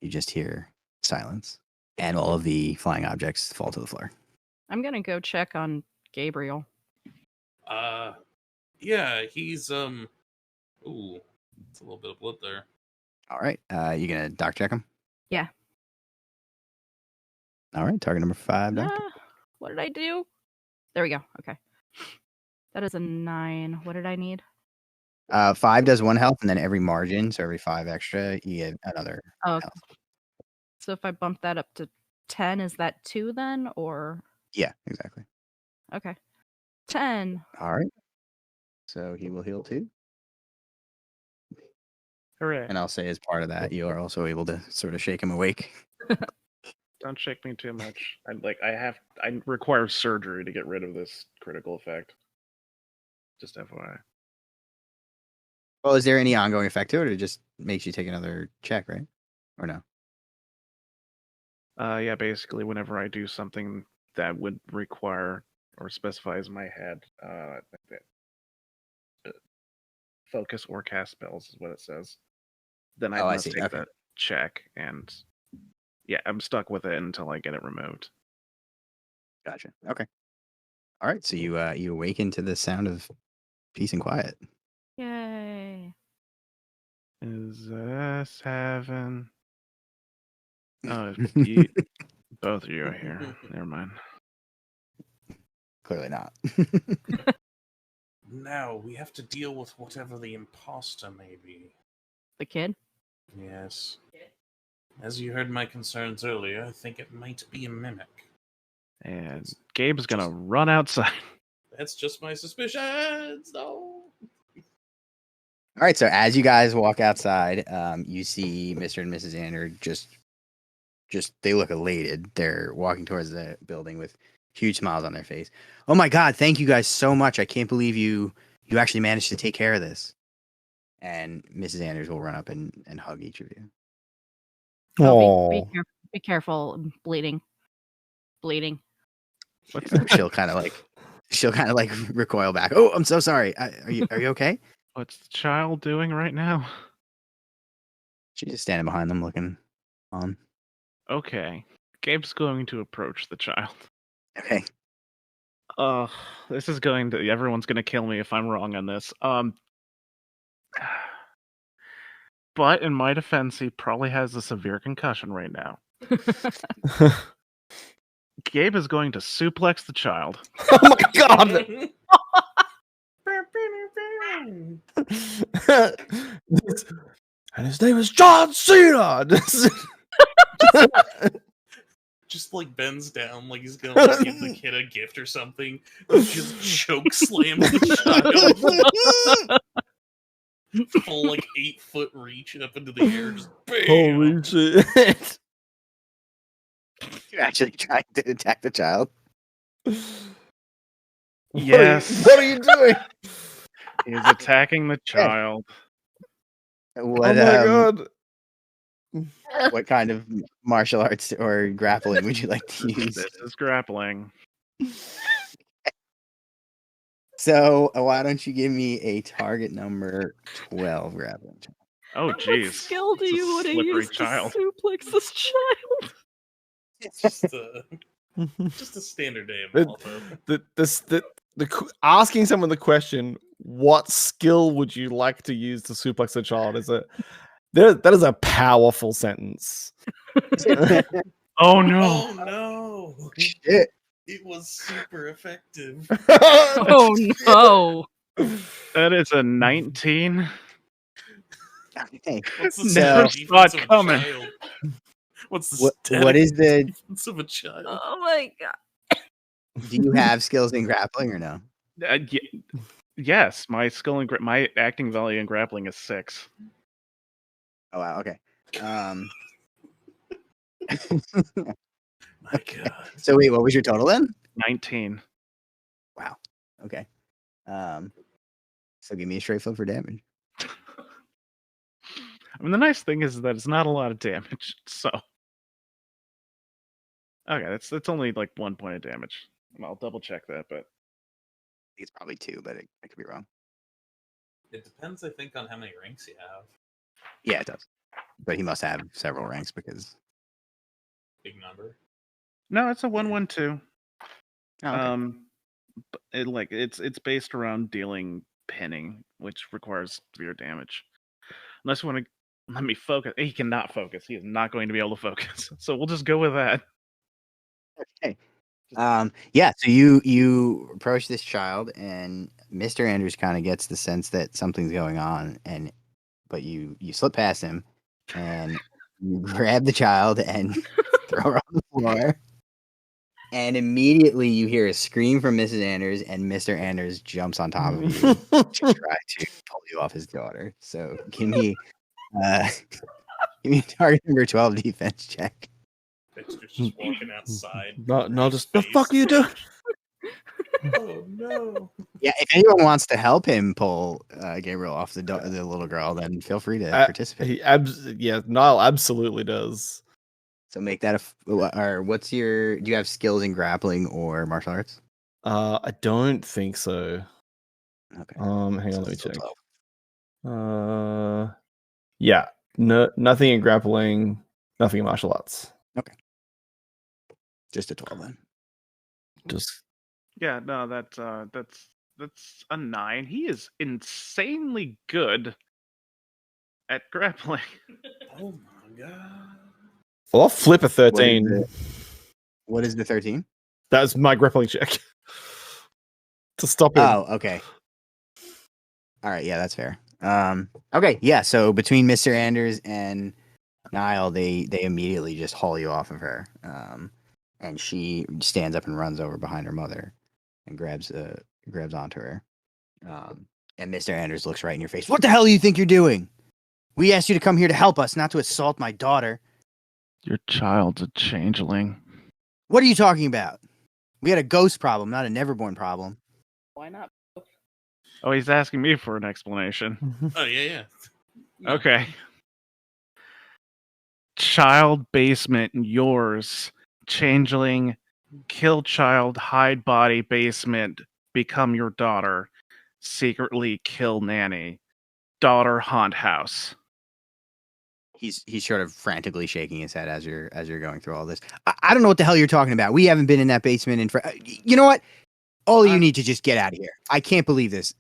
you just hear silence, and all of the flying objects fall to the floor. I'm gonna go check on Gabriel. Yeah, he's ooh, it's a little bit of blood there. All right, you gonna doc check him? Yeah. All right, target number 5, doctor. What did I do? There we go. Okay. That is a 9. What did I need? 5 does 1 health, and then every margin, so every 5 extra, you get another Oh, okay. health. So if I bump that up to 10, is that 2 then? Or Yeah, exactly. okay. 10. All right. So he will heal 2. Hooray. And I'll say as part of that, you are also able to sort of shake him awake. Don't shake me too much. I require surgery to get rid of this critical effect. Just FYI. Well, is there any ongoing effect to it, or it just makes you take another check, right? Or no? Yeah, basically, whenever I do something that would require or specifies my head, I think that focus or cast spells is what it says. Then I Oh, I must see. take Okay. that check, and yeah, I'm stuck with it until I get it removed. Gotcha. Okay. All right. So you awaken to the sound of peace and quiet. Yay. Is this heaven? Oh, both of you are here. Never mind. Clearly not. Now we have to deal with whatever the imposter may be. The kid? Yes. As you heard my concerns earlier, I think it might be a mimic. And Gabe's gonna run outside. That's just my suspicions. No. All right. So as you guys walk outside, you see Mr. and Mrs. Ander just they look elated. They're walking towards the building with huge smiles on their face. Oh my God! Thank you guys so much. I can't believe you actually managed to take care of this. And Mrs. Anders will run up and hug each of you. Oh, be careful. Bleeding. She'll kind of like recoil back. Oh, I'm so sorry. Are you okay? What's the child doing right now? She's just standing behind them looking on. Okay. Gabe's going to approach the child. Okay. This is going to... Everyone's going to kill me if I'm wrong on this. But in my defense, he probably has a severe concussion right now. Gabe is going to suplex the child. Oh my god! And his name is John Cena. Just like bends down like he's gonna like, give the kid a gift or something. Just choke slam the child. Full like 8-foot reach up into the air. Just bam. Holy shit! You're actually trying to attack the child. Yes. What are you doing? He's attacking the child. What, Oh my god! what kind of martial arts or grappling would you like to use? This is grappling. So why don't you give me a target number 12 grappling? Oh, What jeez. skill do It's a you want to slippery use child. to suplex this child? It's just a standard day of Malvo. Asking someone the question, what skill would you like to use to suplex a child? That is a powerful sentence. Oh no! Oh no! Shit. It was super effective. Oh no! That is a 19. Okay. What's the Never defense saw it of a coming. child? What's the What is the? defense of a child? Oh my god! Do you have skills in grappling or no? Yes, my skill and my acting value in grappling is 6. Oh wow. Okay. My god. So wait, what was your total then? 19. Wow. Okay. So give me a straight flip for damage. I mean, the nice thing is that it's not a lot of damage, so. Okay, that's only like 1 point of damage. I'll double check that, but I think it's probably 2, but I could be wrong. It depends, I think, on how many ranks you have. Yeah, it does. But he must have several ranks because. Big number. No, it's a 1-1-2. Oh, okay. It's based around dealing pinning, which requires severe damage. Unless you want to let me focus. He cannot focus. He is not going to be able to focus. So we'll just go with that. Okay. Yeah. So you approach this child, and Mr. Andrews kind of gets the sense that something's going on, but you slip past him, and you grab the child and throw her on the floor. And immediately you hear a scream from Mrs. Anders, and Mr. Anders jumps on top of you to try to pull you off his daughter. So give me target number 12 defense check. Dexter's just walking outside. No, just the fuck are you doing? Oh no! Yeah, if anyone wants to help him pull Gabriel off the little girl, then feel free to participate. Niall absolutely does. So make that or what's your? Do you have skills in grappling or martial arts? I don't think so. Okay. Hang on, So let me still check. 12. Yeah, nothing in grappling, nothing in martial arts. Okay. Just a 12 then. Just Yeah, no, that's a 9. He is insanely good at grappling. Oh my god! well, I'll flip a 13. What is the 13? That's my grappling check to stop him. Oh, okay. All right, yeah, that's fair. Okay, yeah. So between Mr. Anders and Niall, they immediately just haul you off of her. And she stands up and runs over behind her mother and grabs onto her. And Mr. Anders looks right in your face. What the hell do you think you're doing? We asked you to come here to help us, not to assault my daughter. Your child's a changeling. What are you talking about? We had a ghost problem, not a neverborn problem. Why not? Oh, he's asking me for an explanation. Oh yeah. No. Okay. Child basement, yours. Changeling, kill child, hide body, basement, become your daughter. Secretly kill nanny. Daughter haunt house. He's sort of frantically shaking his head as you're going through all this. I don't know what the hell you're talking about. We haven't been in that basement in you know what? All of you need to just get out of here. I can't believe this.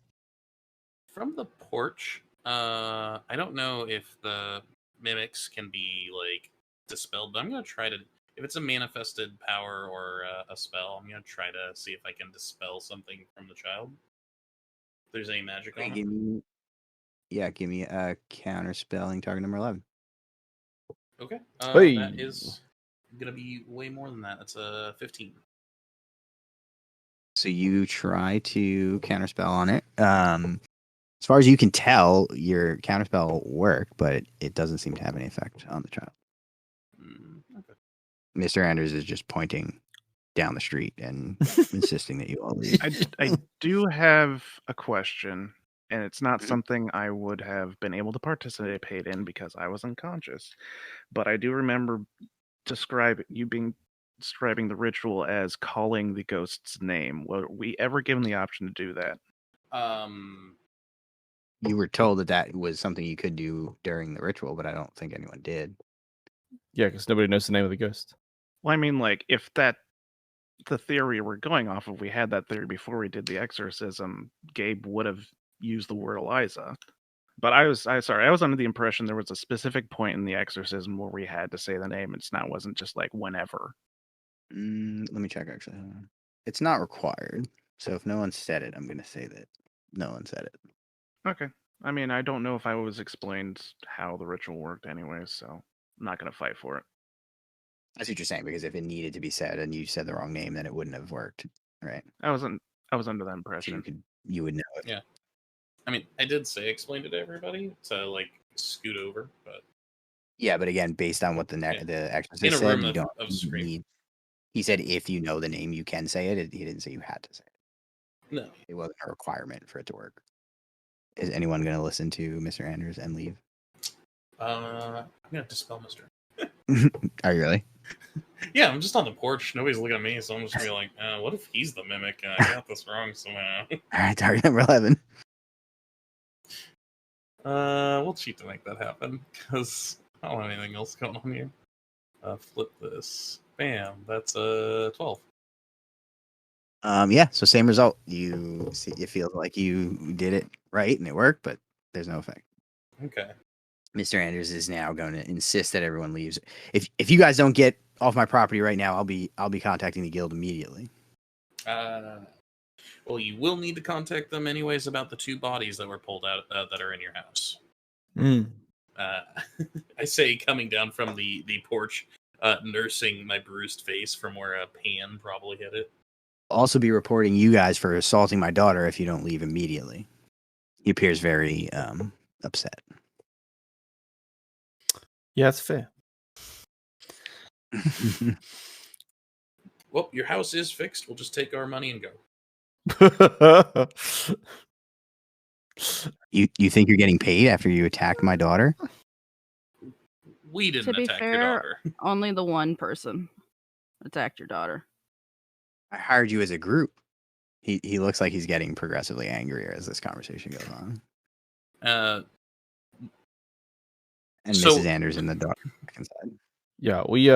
From the porch, I don't know if the mimics can be like dispelled, but I'm gonna try to. If it's a manifested power or a spell, I'm gonna try to see if I can dispel something from the child. If there's any magic on it. Give me a counter spelling target number 11. Okay. Hey. That is gonna be way more than that. That's a 15. So you try to counterspell on it. As far as you can tell, your counterspell worked, but it doesn't seem to have any effect on the child. Okay. Mr. Anders is just pointing down the street and insisting that you all leave. I do have a question, and it's not something I would have been able to participate in because I was unconscious. But I do remember describing the ritual as calling the ghost's name. Were we ever given the option to do that? You were told that was something you could do during the ritual, but I don't think anyone did. Yeah, because nobody knows the name of the ghost. Well, I mean, like, if the theory we're going off of, we had that theory before we did the exorcism, Gabe would have used the word Eliza. But I was under the impression there was a specific point in the exorcism where we had to say the name. Wasn't just like whenever. Let me check, actually. It's not required. So if no one said it, I'm going to say that no one said it. Okay. I mean, I don't know if I was explained how the ritual worked anyway, so I'm not going to fight for it. I see what you're saying, because if it needed to be said and you said the wrong name, then it wouldn't have worked, right? I was under that impression. So you would know it. Yeah. I mean, I did say explain it to everybody to like scoot over, but yeah, but again, based on what the exorcist in a said, room you of don't scream. He said if you know the name, you can say it. He didn't say you had to say it. No, it wasn't a requirement for it to work. Is anyone going to listen to Mr. Anders and leave? I'm gonna dispel Mister. Are you really? Yeah, I'm just on the porch. Nobody's looking at me, so I'm just gonna be like, what if he's the mimic and I got this wrong somehow? All right, target number 11. We'll cheat to make that happen because I don't have anything else going on here. Flip this. Bam. That's a 12. Yeah, so same result. You see, it feels like you did it right and it worked, but there's no effect. Okay. Mr. Anders is now going to insist that everyone leaves. If you guys don't get off my property right now, I'll be contacting the guild immediately. Well, you will need to contact them anyways about the 2 bodies that were pulled out that are in your house. I say, coming down from the porch, nursing my bruised face from where a pan probably hit it. I'll also be reporting you guys for assaulting my daughter if you don't leave immediately. He appears very upset. Yeah, it's fair. Well, your house is fixed. We'll just take our money and go. You think you're getting paid after you attacked my daughter? We To didn't be attack your fair, daughter. only the one person attacked your daughter. I hired you as a group. He looks like he's getting progressively angrier as this conversation goes on. And So- Mrs. Anders and the daughter back inside. Yeah, we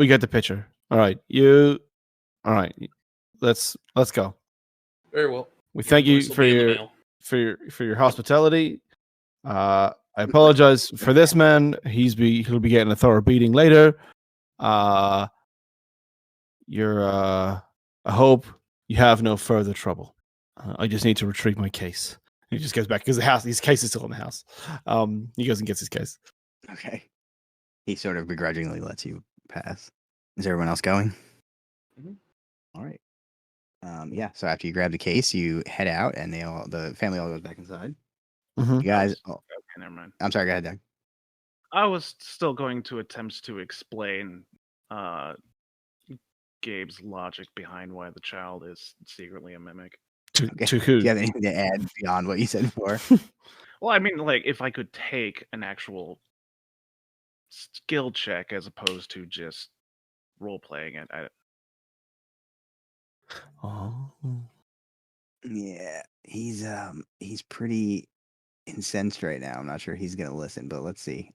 get the picture. All right, let's go. Very well. We thank you Invoice will for be in the your mail. for your hospitality. I apologize for this man. He'll be getting a thorough beating later. I hope you have no further trouble. I just need to retrieve my case. He just goes back because his case is still in the house. He goes and gets his case. Okay. He sort of begrudgingly lets you pass. Is everyone else going? Mhm. All right. Yeah. So after you grab the case, you head out, and the family all goes back inside. Mhm. You guys. Okay, never mind. I'm sorry. Go ahead, Doug. I was still going to attempt to explain Gabe's logic behind why the child is secretly a mimic. Okay. To Do who? you have anything to add beyond what you said before? Well, I mean, like, if I could take an actual skill check as opposed to just role playing it, Oh. Yeah. He's pretty incensed right now. I'm not sure he's gonna listen, but let's see.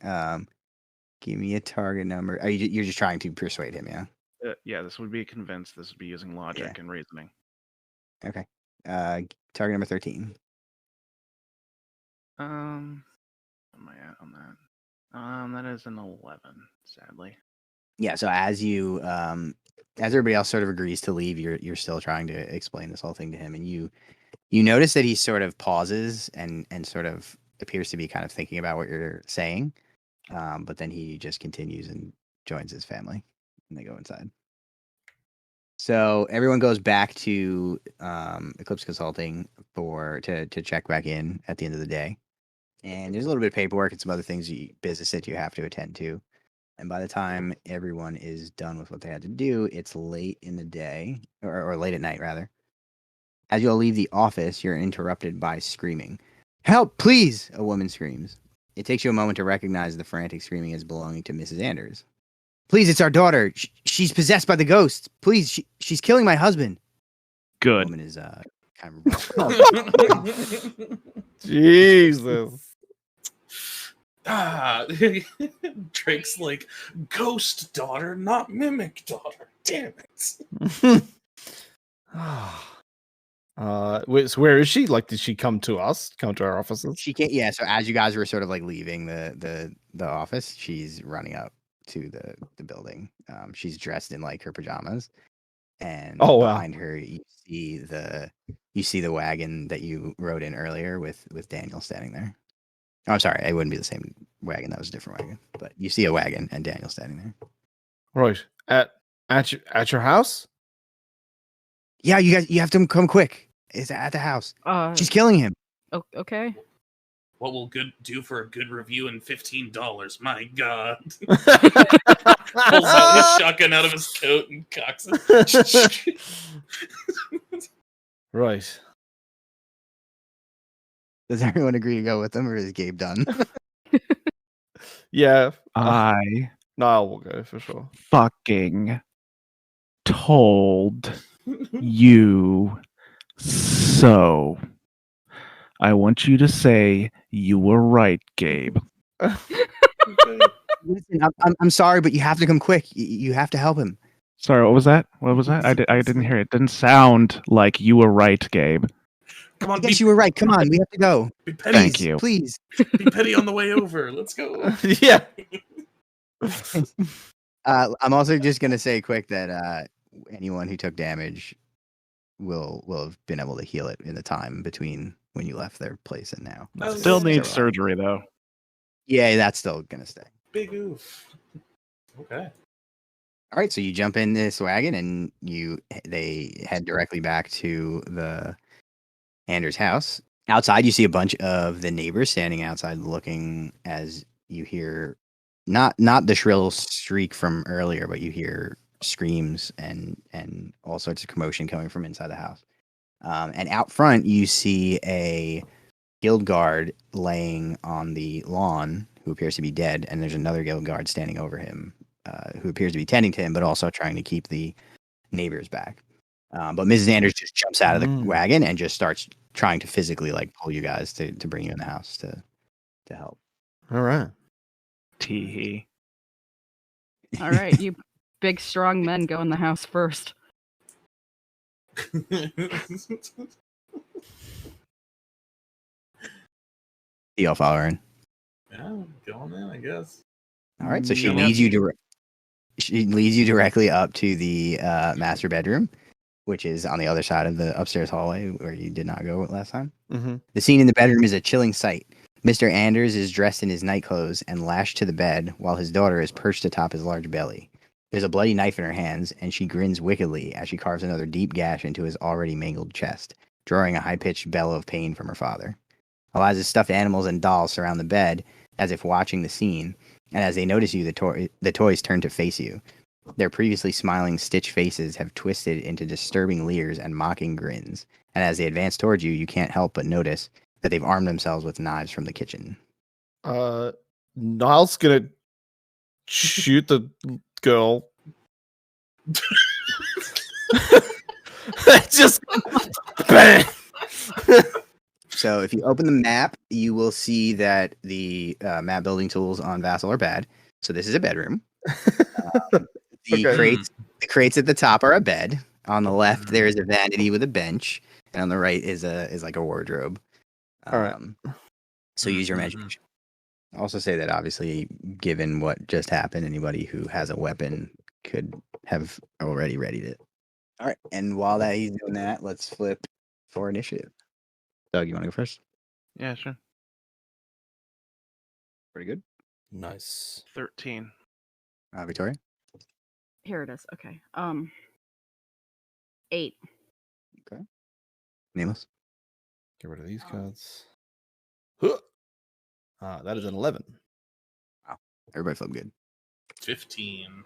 Give me a target number. You're just trying to persuade him, yeah? yeah, this would be convinced. This would be using logic and reasoning. Okay. Target number 13. Where am I at on that? That is an 11, sadly. Yeah, so as everybody else sort of agrees to leave, you're still trying to explain this whole thing to him, and you notice that he sort of pauses and sort of appears to be kind of thinking about what you're saying, but then he just continues and joins his family, and they go inside. So everyone goes back to Eclipse Consulting to check back in at the end of the day, and there's a little bit of paperwork and some other things, business that you have to attend to. And by the time everyone is done with what they had to do, it's late in the day, or late at night, rather. As you all leave the office, you're interrupted by screaming. "Help, please!" a woman screams. It takes you a moment to recognize the frantic screaming as belonging to Mrs. Anders. "Please, it's our daughter. She's possessed by the ghosts. Please, she's killing my husband." The Good. woman is kind of... Jesus. Drake's like, ghost daughter, not mimic daughter. Damn it. Wait, so where is she? Like, did she come to us? Come to our offices? She can't. Yeah. So as you guys were sort of like leaving the office, she's running up to the building. She's dressed in like her pajamas, and Oh, wow. behind her you see the wagon that you rode in earlier with Daniel standing there. Oh, I'm sorry, it wouldn't be the same wagon. That was a different wagon. But you see a wagon and Daniel standing there. Right. At your house? Yeah, you guys, you have to come quick. It's at the house. She's killing him. Okay. What will good do for a good review in $15? My God. Pulls out his shotgun out of his coat and cocks it. Right. Does everyone agree to go with them, or is Gabe done? Yeah. I Niall will go for sure. fucking told you so. I want you to say you were right, Gabe. Listen, I'm sorry, but you have to come quick. You have to help him. Sorry, what was that? What was that? I didn't hear it. It didn't sound like you were right, Gabe. Come I on, guess you were right. Come on, we have to go. be petty. Thank you. Please. Be petty on the way over. Let's go. Yeah. I'm also just gonna say quick that anyone who took damage will have been able to heal it in the time between when you left their place and now. Still Yeah. needs surgery though. Yeah, that's still gonna stay. Big oof. Okay. All right, so you jump in this wagon and they head directly back to the Anders house. Outside, you see a bunch of the neighbors standing outside looking as you hear not the shrill shriek from earlier, but you hear screams and all sorts of commotion coming from inside the house. And out front, you see a guild guard laying on the lawn who appears to be dead, and there's another guild guard standing over him who appears to be tending to him, but also trying to keep the neighbors back. But Mrs. Anders just jumps out of the wagon and just starts trying to physically like pull you guys to bring you in the house to help. All right. Tee. All right, you big strong men go in the house first. Y'all follow her in. Yeah, going in, I guess. All right, so she Yeah. leads you directly up to the master bedroom, which is on the other side of the upstairs hallway where you did not go last time. Mm-hmm. The scene in the bedroom is a chilling sight. Mr. Anders is dressed in his nightclothes and lashed to the bed, while his daughter is perched atop his large belly. There's a bloody knife in her hands, and she grins wickedly as she carves another deep gash into his already mangled chest, drawing a high-pitched bellow of pain from her father. Eliza's stuffed animals and dolls surround the bed, as if watching the scene, and as they notice you, the toys turn to face you. Their previously smiling Stitch faces have twisted into disturbing leers and mocking grins, and as they advance towards you, you can't help but notice that they've armed themselves with knives from the kitchen. Niall's gonna shoot the girl. Just bang. So if you open the map, you will see that the map building tools on Vassal are bad. So this is a bedroom. Okay. The crates at the top are a bed. On the left, there is a vanity with a bench, and on the right is like a wardrobe. All right. So use your imagination. I'll also say that obviously, given what just happened, anybody who has a weapon could have already readied it. All right, and while he's doing that, let's flip for initiative. Doug, you want to go first? Yeah, sure. Pretty good. Nice. 13. Victoria? Here it is. Okay. 8. Nameless? Get rid of these cards. That is an 11. Wow. Everybody flipped good. 15.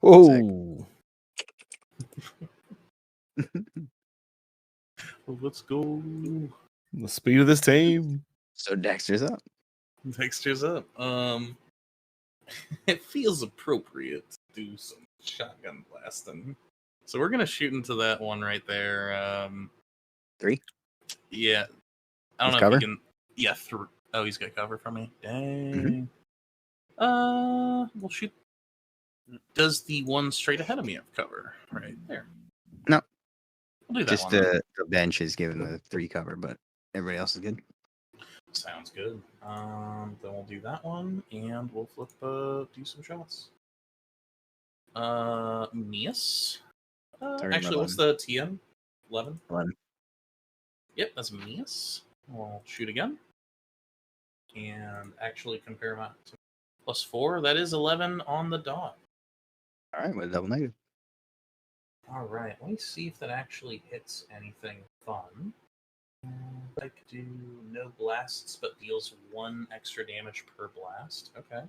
Oh, Well, let's go. The speed of this team. So Dexter's up. Dexter's up. It feels appropriate to do some shotgun blasting. So we're gonna shoot into that one right there. 3? Yeah. I don't With know cover? if he can. Yeah. Oh, he's got cover from me. Dang. We'll shoot. Does the one straight ahead of me have cover? Right there. No. We'll do that Just one. then. the bench is given the 3 cover, but everybody else is good. Sounds good. Then we'll do that one, and we'll flip. Do some shots. Mias. Target Actually, what's the TM? 11. 11. Yep, that's Mias. We'll shoot again, and actually compare my +4. That is 11 on the dot. All right, with a double negative. All right, let me see if that actually hits anything fun. I could do no blasts, but deals 1 extra damage per blast. Okay.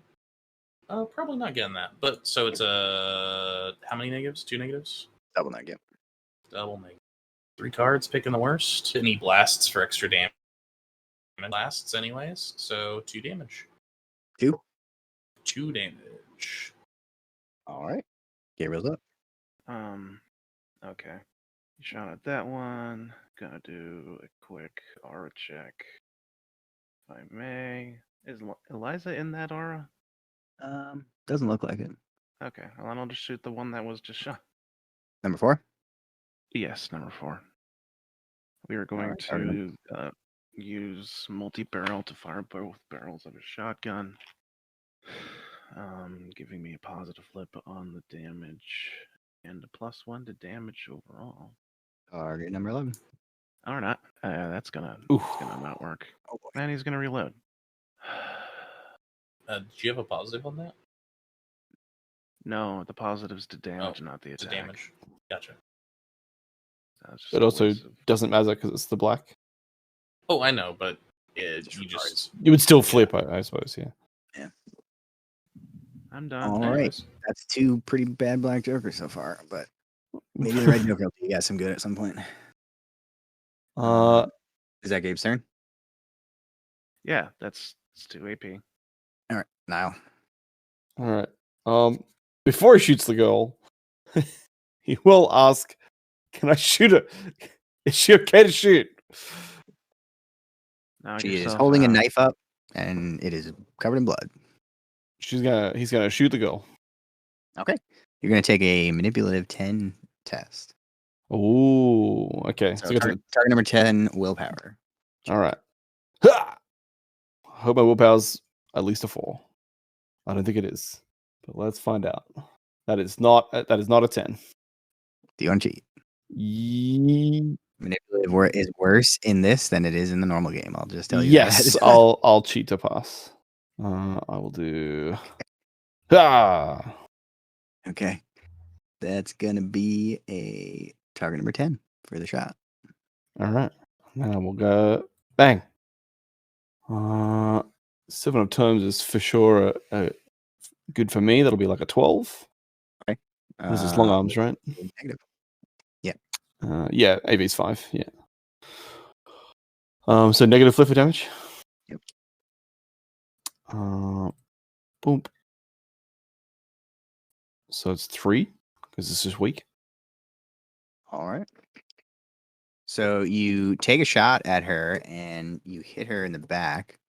Probably not getting that. But so it's how many negatives? 2 negatives? Double negative. Double negative. 3 cards, picking the worst. Any blasts for extra damage? Blasts, anyways. So 2 damage. 2. 2 damage. All right. Gabriel's up. Okay. Shot at that one. Gonna do a quick aura check. If I may. Is Eliza in that aura? Doesn't look like it. Okay, well, then I'll just shoot the one that was just shot. Number 4. Yes, number 4. We are going Alright, target to use multi-barrel to fire both barrels of a shotgun. Giving me a positive flip on the damage and a +1 to damage overall. Target number 11. Or not. That's gonna not work. Oh boy. And he's gonna reload. Do you have a positive on that? No, the positive's to damage, not the To attack. damage. Gotcha. That's just It a also waste of- doesn't matter because it's the black. Oh, I know, but Just you regards. just You would still flip, I suppose. Yeah. I'm done. All right. anyways. That's 2 pretty bad black jokers so far, but maybe the red joker will be some good at some point. Is that Gabe's turn? Yeah, it's 2 AP. All right, Niall. All right. Before he shoots the girl, he will ask, "Can I shoot her? Is she okay to shoot?" Knock She is yourself holding a out. knife up, and it is covered in blood. He's gonna shoot the girl. Okay. You're going to take a manipulative 10 test. Oh, okay. So So target number 10, willpower. all right. Ha! Hope my willpower's at least a 4. I don't think it is, but let's find out. That is not a 10. Do you want to cheat? Ye- Manipulative is worse in this than it is in the normal game. I'll just tell you yes, that. I'll cheat to pass. I will do. Ah, Okay. That's going to be a target number 10 for the shot. all right. Now we'll go bang. 7 of terms is for sure good for me. That'll be like a 12. This is long arms, right? Negative. Yeah, AV's 5. Yeah. So negative flip for damage. Yep. Boom. So it's 3 because this is weak. All right. So you take a shot at her and you hit her in the back.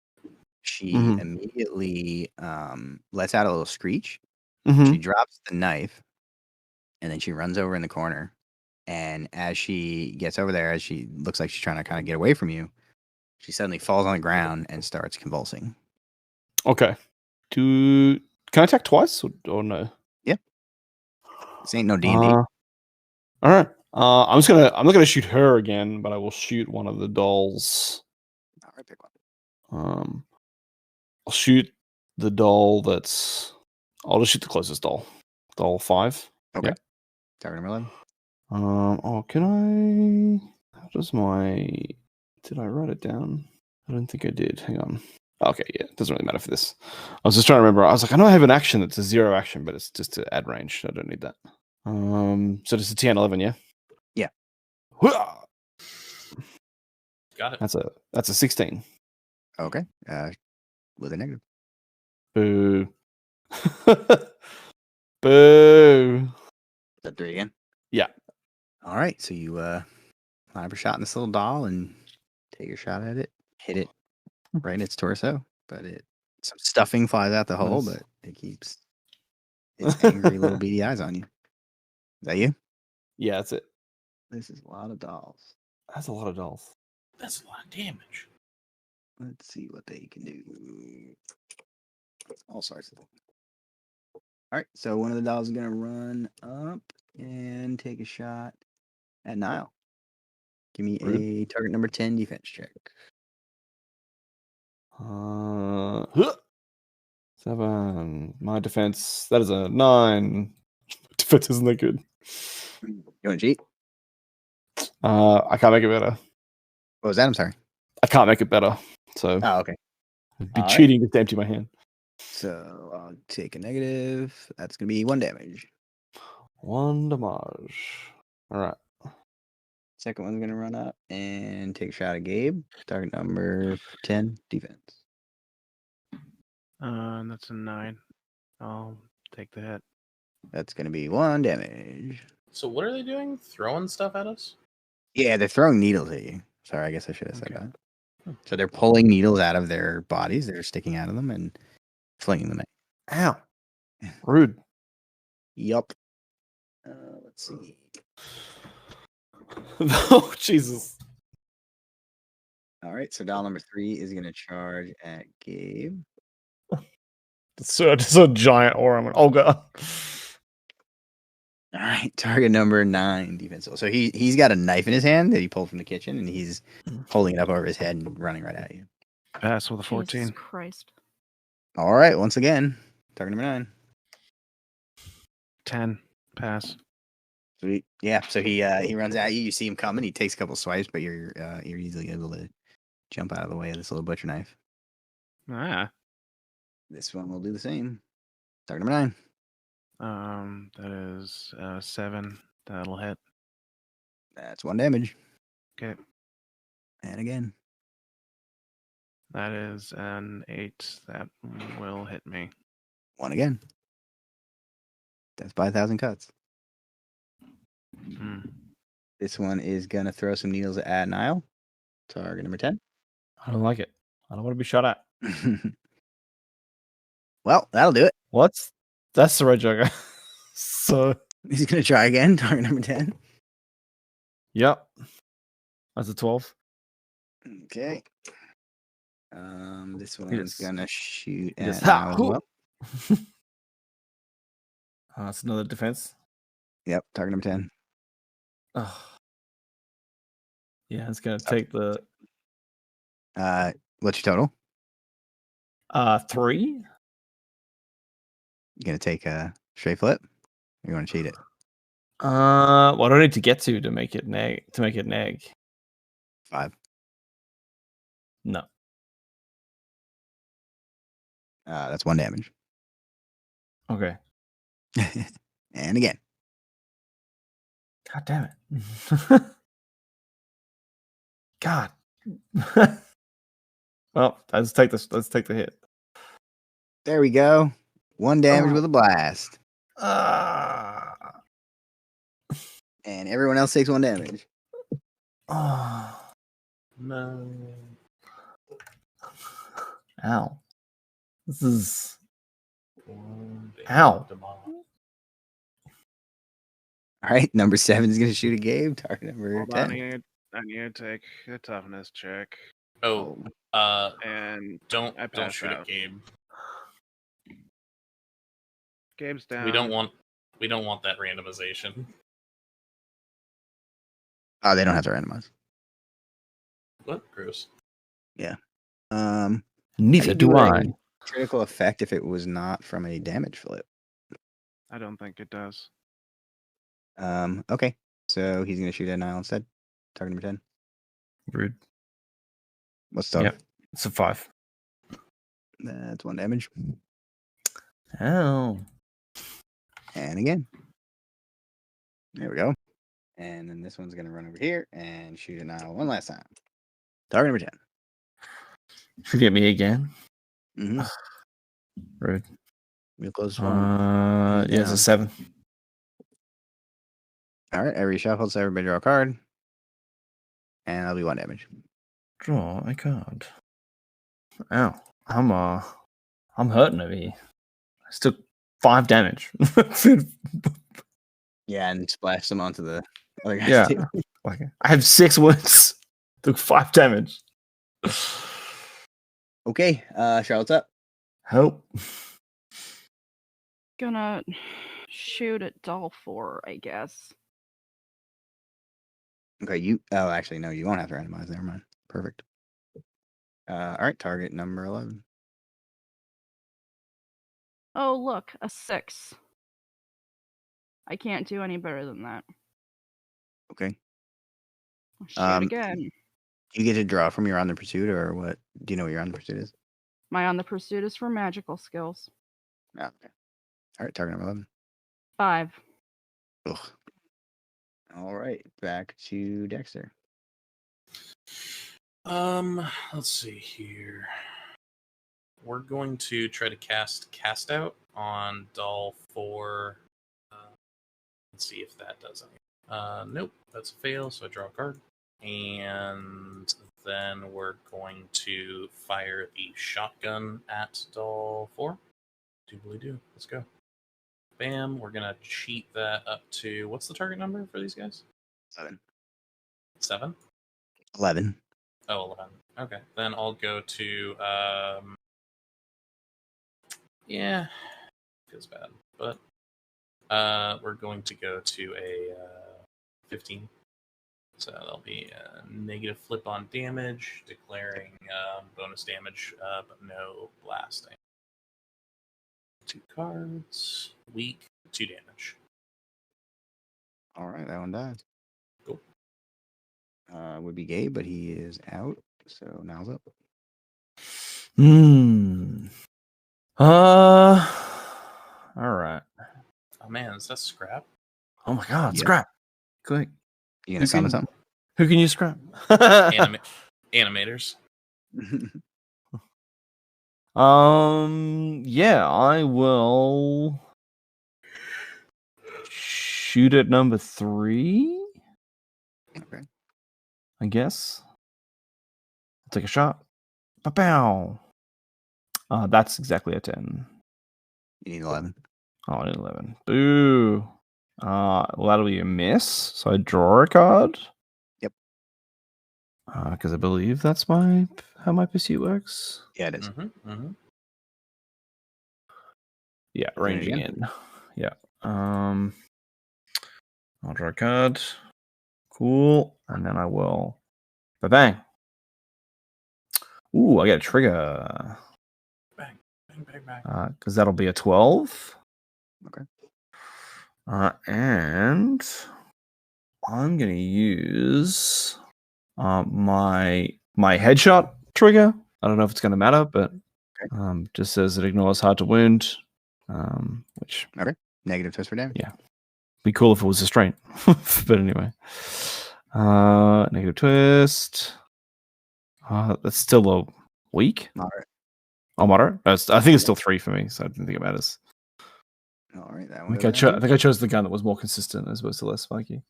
She Mhm. immediately lets out a little screech. Mm-hmm. She drops the knife and then she runs over in the corner. And as she gets over there, as she looks like she's trying to kind of get away from you, she suddenly falls on the ground and starts convulsing. Okay. Can I attack twice or no? This ain't no D&D. All right. I'm not gonna shoot her again, but I will shoot one of the dolls. All right, pick one. I'll shoot the doll I'll just shoot the closest doll. Doll 5. Okay. Yeah. Target number 11. Can I? How does Did I write it down? I don't think I did. Hang on. Okay, yeah, it doesn't really matter for this. I was just trying to remember. I was like, I know I have an action that's a 0 action, but it's just to add range. I don't need that. So just a TN 11, yeah. Yeah. Got it. That's a 16. Okay. With a negative. Boo. Boo. Is that 3 again? Yeah. All right. So you line up a shot in this little doll and take your shot at it. Hit it right in its torso, but some stuffing flies out the hole, Nice. but it keeps its angry little beady eyes on you. Is that you? Yeah, that's it. This is a lot of dolls. That's a lot of dolls. That's a lot of damage. Let's see what they can do. All sorts of things. All right, so one of the dolls is gonna run up and take a shot at Niall. Give me a target number 10 defense check. 7. My defense. That is a 9. Defense isn't that good. You want to cheat? I can't make it better. What was that? I'm sorry. I can't make it better. So Oh, okay. it'd be All right. cheating to empty my hand. So I'll take a negative. That's gonna be 1 damage. 1 damage. All right. Second one's gonna run up and take a shot at Gabe. Target number 10 defense. That's a 9. I'll take the hit. That's gonna be 1 damage. So what are they doing? Throwing stuff at us? Yeah, they're throwing needles at you. Sorry, I guess I should have said Okay. that. So they're pulling needles out of their bodies. They're sticking out of them and flinging them at Ow. Rude. Yup. Let's see. Oh, Jesus. All right, so dial number 3 is going to charge at Gabe. It's a giant aura. Oh, God. All right, target number 9, defensive. So he's got a knife in his hand that he pulled from the kitchen, and he's holding it up over his head and running right at you. Pass with a 14. Jesus Christ. All right, once again, target number 9. 10. Pass. Sweet. Yeah, so he runs at you. You see him coming. He takes a couple swipes, but you're easily able to jump out of the way of this little butcher knife. Ah. This one will do the same. Target number 9. That is 7. That'll hit. That's 1 damage. Okay. And again. That is an 8. That will hit me. 1 again. That's by 1,000 cuts. Hmm. This one is going to throw some needles at Niel. Target number 10. I don't like it. I don't want to be shot at. Well, that'll do it. What? That's the red joker. So, He's going to try again. Target number 10. yep. That's a 12. Okay. This one's Yes. going to shoot Yes. at Niel as well. That's another defense. Yep, target number 10. Oh. Yeah, it's going to take the What's your total? 3. You going to take a straight flip? Or you want to cheat it? What do I need to get to make it neg? 5. No. That's 1 damage. Okay. And again. God damn it. God. Well, let's take this. Let's take the hit. There we go. 1 damage Oh. with a blast. Ah. And everyone else takes 1 damage. Oh. No. Ow. This is. Ow. All right, number 7 is going to shoot a Gabe. Target number Hold on, 10. I need to take a toughness check. Oh, And don't I pass shoot out. at Gabe. Gabe's down. We don't want that randomization. Oh, they don't have to randomize. What? Gross. Neither could do do I. a critical effect if it was not from a damage flip. I don't think it does. Okay. So he's going to shoot at Niel instead. Target number 10. Rude. What's the Yep. It's a 5. That's 1 damage. Ow. And again. There we go. And then this one's going to run over here and shoot at Niel one last time. Target number 10. Should get me again. Mm-hmm. Rude. Real close one. Yeah, it's a 7. All right. Every shuffle, so everybody draw a card. And that'll be 1 damage. Draw a card. Ow. I'm hurting over here. I took 5 damage. Yeah, and splash them onto the other guys Yeah. too. Like, I have 6 wounds. Took 5 damage. Okay. Charlotte's up. Help. Gonna shoot at doll 4, I guess. Okay, actually, no, you won't have to randomize. Never mind. Perfect. All right, target number 11. Oh, look, a 6. I can't do any better than that. Okay. I'll shoot again. You get to draw from your on the pursuit, or what? Do you know what your on the pursuit is? My on the pursuit is for magical skills. Oh, okay. All right, target number 11. 5. Ugh. All right, back to Dexter. Let's see here. We're going to try to cast out on doll 4. Let's see if that does anything. Nope, that's a fail, so I draw a card. And then we're going to fire the shotgun at doll 4. Doobly-doo. Let's go. Bam. We're going to cheat that up to... What's the target number for these guys? 7. 7? 11. Oh, 11. Okay. Then I'll go to... yeah. Feels bad. But we're going to go to a 15. So there'll be a negative flip on damage, declaring bonus damage, but no blasting. 2 cards. Weak. 2 damage. All right, that one dies. Cool. Would be Gabe, but he is out. So now's up. All right. Oh man, is that scrap? Oh my god, Yeah. scrap. Quick. You gonna summon something? Who can you scrap? Animators. Yeah, I will shoot at number 3, Okay. I guess. I'll take a shot. Pow. That's exactly a 10. You need 11. Oh, I need 11. Boo. Well, that'll be a miss. So I draw a card. Yep. Because I believe that's how my pursuit works. Yeah, it is. Yeah, Doing it ranging again? in. Yeah. I'll draw a card. Cool. And then I will. Bang. Ooh, I get a trigger. Bang, bang, bang, bang. Because that'll be a 12. Okay. And I'm gonna use my headshot trigger. I don't know if it's gonna matter, but just says it ignores hard to wound. Which Negative twist for damage. Yeah. Be cool if it was a straight. But anyway. Negative twist. That's still a weak. Moderate. Oh, moderate. I think it's still 3 for me, so I didn't think it matters. All right, that I one. think I chose the gun that was more consistent as opposed to less spiky.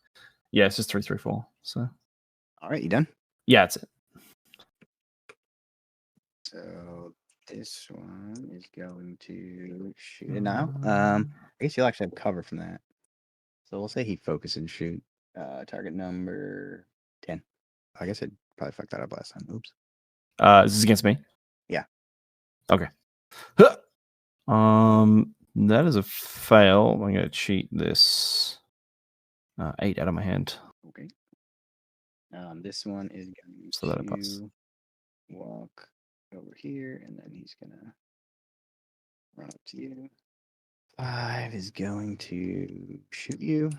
Yeah, it's just 3, 3, 4. So All right, you done? yeah, that's it. So this one is going to shoot it now. I guess you'll actually have cover from that. So we'll say he focus and shoot. Target number 10. I guess I probably fucked that up last time. Oops. Is this against me? Yeah. Okay. That is a fail. I'm gonna cheat this 8 out of my hand. Okay. This one is going So that it puts. to walk over here, and then he's gonna run up to you. 5 is going to shoot you.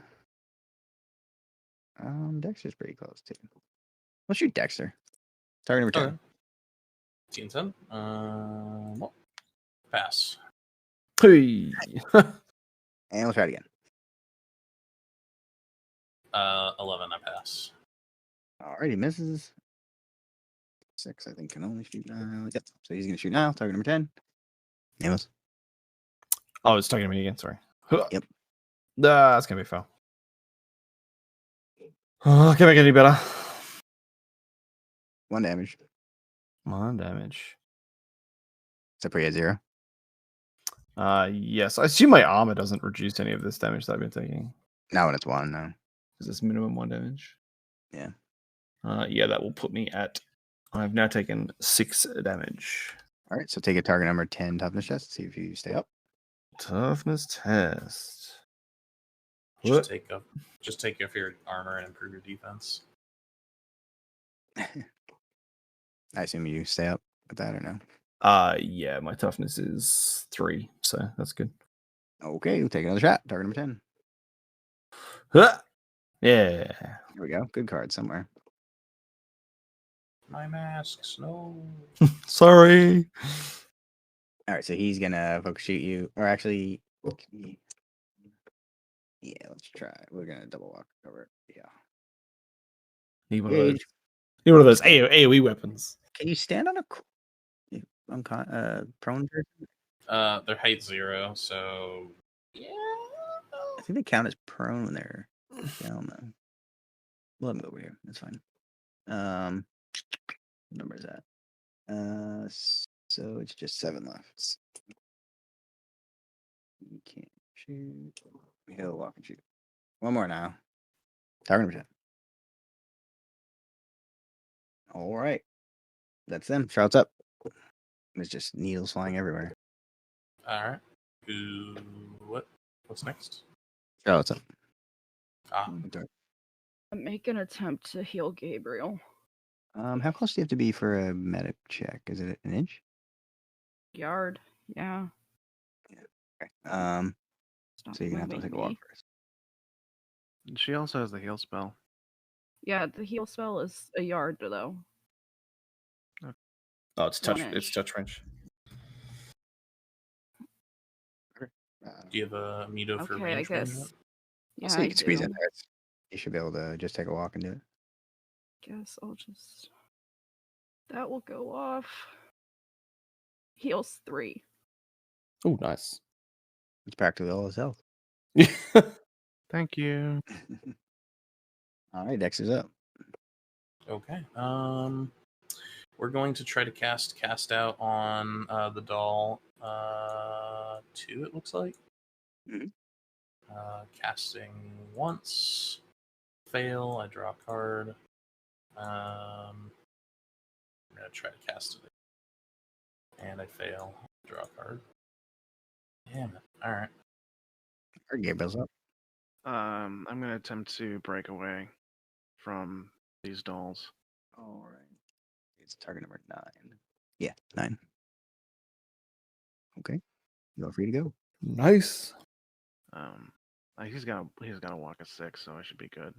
Dexter's pretty close too. Let's shoot Dexter. Target number 10. Okay. 10. Well, pass. Hey. And we'll try it again. 11, I pass. Alright, he misses. 6, I think, can only shoot now. Yep. So he's gonna shoot now. Target number 10. Naimless. Oh, it's talking to me again. Sorry. Yep. That's gonna be a foul. Can't make it any better. 1 damage. 1 damage. Except for he had 0. Yes. I assume my armor doesn't reduce any of this damage that I've been taking. Now when it's 1, no. Is this minimum 1 damage? Yeah. Yeah, that will put me at. I've now taken 6 damage. Alright, so take a target number 10 toughness test. See if you stay up. Toughness test. Just take off your armor and improve your defense. I assume you stay up with that or no? Yeah, my toughness is 3, so that's good. Okay, we'll take another shot. Target number 10. Yeah. Here we go. Good card somewhere. My masks, no. Sorry. Alright, so he's gonna focus shoot you. Or actually, yeah, let's try. We're gonna double walk cover. Yeah. Need one of those AoE weapons. Can you stand on a prone person? Their height's 0, so yeah. I think they count as prone when they're down though. We'll let them go over here. That's fine. number is that? So it's just 7 left. You can't shoot. He'll walk and shoot. One more now. Target number 10. All right. That's them. Charlotte's up. There's just needles flying everywhere. All right. What's next? Charlotte's up. Make an attempt to heal Gabriel. How close do you have to be for a medic check? Is it an inch? Yard. Yeah. Okay. Stop So you're gonna have to moving take a walk me. first. She also has the heal spell. Yeah, the heal spell is a yard though. Oh, it's touch. 1 It's inch. touch range. Do you have a Mito for Okay, I range range? guess. Yeah, So you I can squeeze in do. there. You should be able to just take a walk and do it. Guess I'll just. That will go off. Heals 3. Oh, nice. It's practically all his health. Thank you. All right, Dexter's up. Okay. We're going to try to cast out on the doll 2. It looks like. Mhm. Casting once. Fail. I draw a card. I'm gonna try to cast it, and I fail. Draw a card. Damn it! All right. Or Gabriel's up. I'm gonna attempt to break away from these dolls. All right. It's target number 9. Yeah, 9. Okay. You're free to go. Nice. He's gonna walk a 6, so I should be good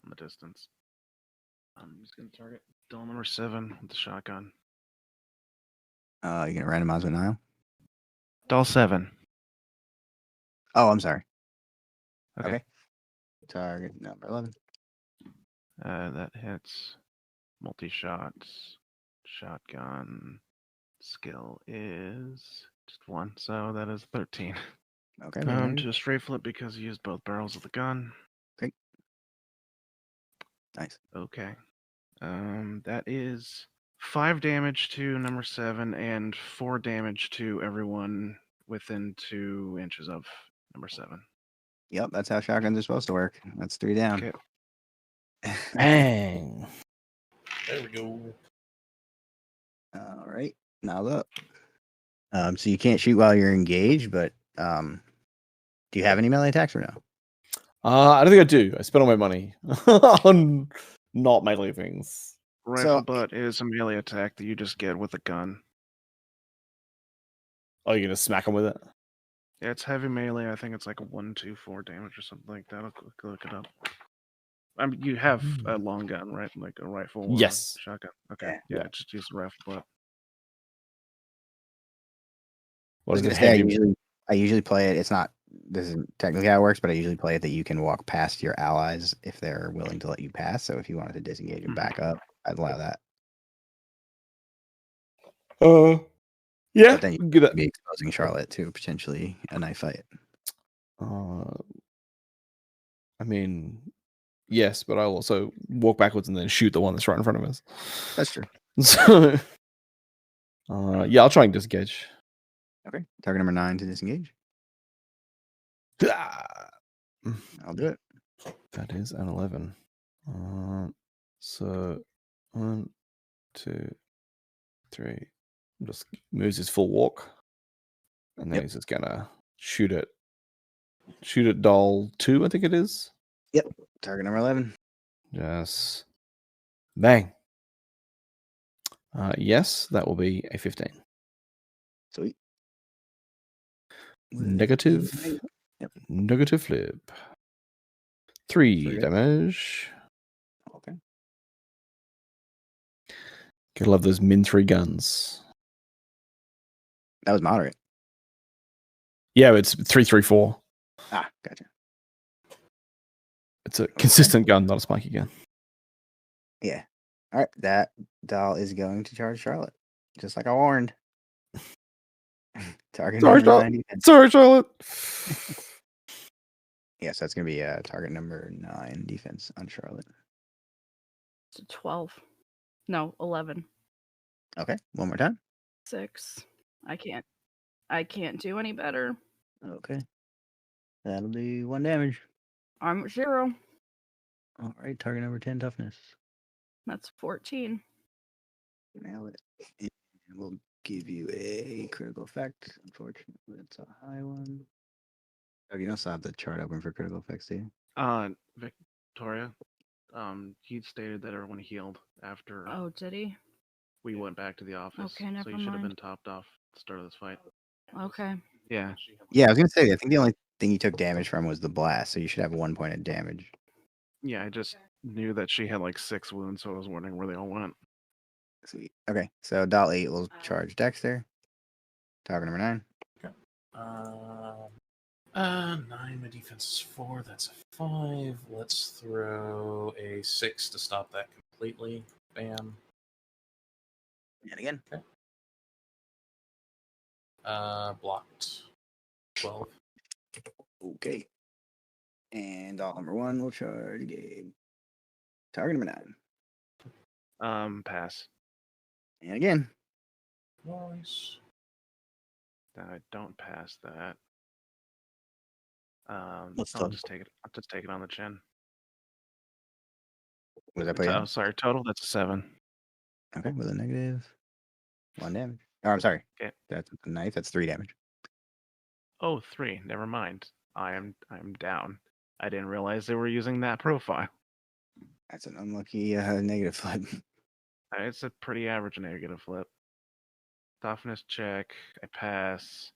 on the distance. I'm just gonna target doll number 7 with the shotgun. You're gonna randomize with Niel? Doll 7. Oh, I'm sorry. Okay. Target number 11. That hits. Multi-shots. Shotgun. Skill is just 1, so that is 13. Okay. To a straight flip because he used both barrels of the gun. Great. Nice. Okay. That is 5 damage to number 7 and 4 damage to everyone within 2 inches of number 7. Yep, that's how shotguns are supposed to work. That's 3 down. Okay. Bang. There we go. All right. Now up. So you can't shoot while you're engaged, but do you have any melee attacks or no? I don't think I do. I spent all my money on not melee things. Rifle butt is a melee attack that you just get with a gun. Oh, you're gonna smack him with it? Yeah, it's heavy melee. I think it's like a 1, 2, 4 damage or something like that. I'll look it up. I mean, you have a long gun, right? Like a rifle or Yes. a shotgun. Okay. Yeah, just use the rifle butt. I was gonna say I usually play it. It's not. This isn't technically how it works, but I usually play it that you can walk past your allies if they're willing to let you pass. So if you wanted to disengage and back up, I'd allow that. Yeah. But then you could be exposing Charlotte to potentially a knife fight. I mean, yes, but I'll also walk backwards and then shoot the one that's right in front of us. That's true. So, yeah, I'll try and disengage. Okay. Target number 9 to disengage. I'll do it. That is an 11. So 1, 2, 3. Just moves his full walk, and then he's just gonna shoot at doll 2. I think it is. Yep. Target number 11. Yes. Bang. Yes, that will be a 15. Sweet. Negative. Yep. Negative flip. 3 damage. Okay. Gotta love those min 3 guns. That was moderate. Yeah, it's 3-3-4. Ah, gotcha. It's a consistent gun, not a spiky gun. Yeah. All right. That doll is going to charge Charlotte, just like I warned. Target Sorry, number Charlotte. 9. Sorry, Charlotte. Yes, that's going to be target number 9 defense on Charlotte. It's a 12. No, 11. Okay, one more time. 6. I can't do any better. Okay. That'll do 1 damage. I'm at 0. All right, target number 10 toughness. That's 14. Nail it. And we'll give you a critical effect. Unfortunately, it's a high one. Oh, you don't still have the chart open for critical effects, do you? Victoria, he stated that everyone healed after Oh, did he? we went back to the office. Okay, never so you should have mind. been topped off at the start of this fight. Okay. Yeah. Yeah, I was gonna say. I think the only thing you took damage from was the blast, so you should have 1 point of damage. Yeah, I just knew that she had like 6 wounds, so I was wondering where they all went. Sweet. Okay, so Dal 8 will charge Dexter. Target number 9. 9, my defense is 4, that's a 5. Let's throw a 6 to stop that completely. Bam. And again. Okay. Blocked. 12. Okay. And Dal number 1 will charge Gabe. Target number 9. Pass. And again. Nice. I don't pass that. What's I'll total? just take it. I'll just take it on the chin. What does that put you Oh, at? sorry. Total. That's a 7. Okay, with a negative 1 damage. Oh, I'm sorry. Okay. That's a knife. That's 3 damage. Oh, 3. Never mind. I'm down. I didn't realize they were using that profile. That's an unlucky negative flip. It's a pretty average negative flip. Toughness check. I pass.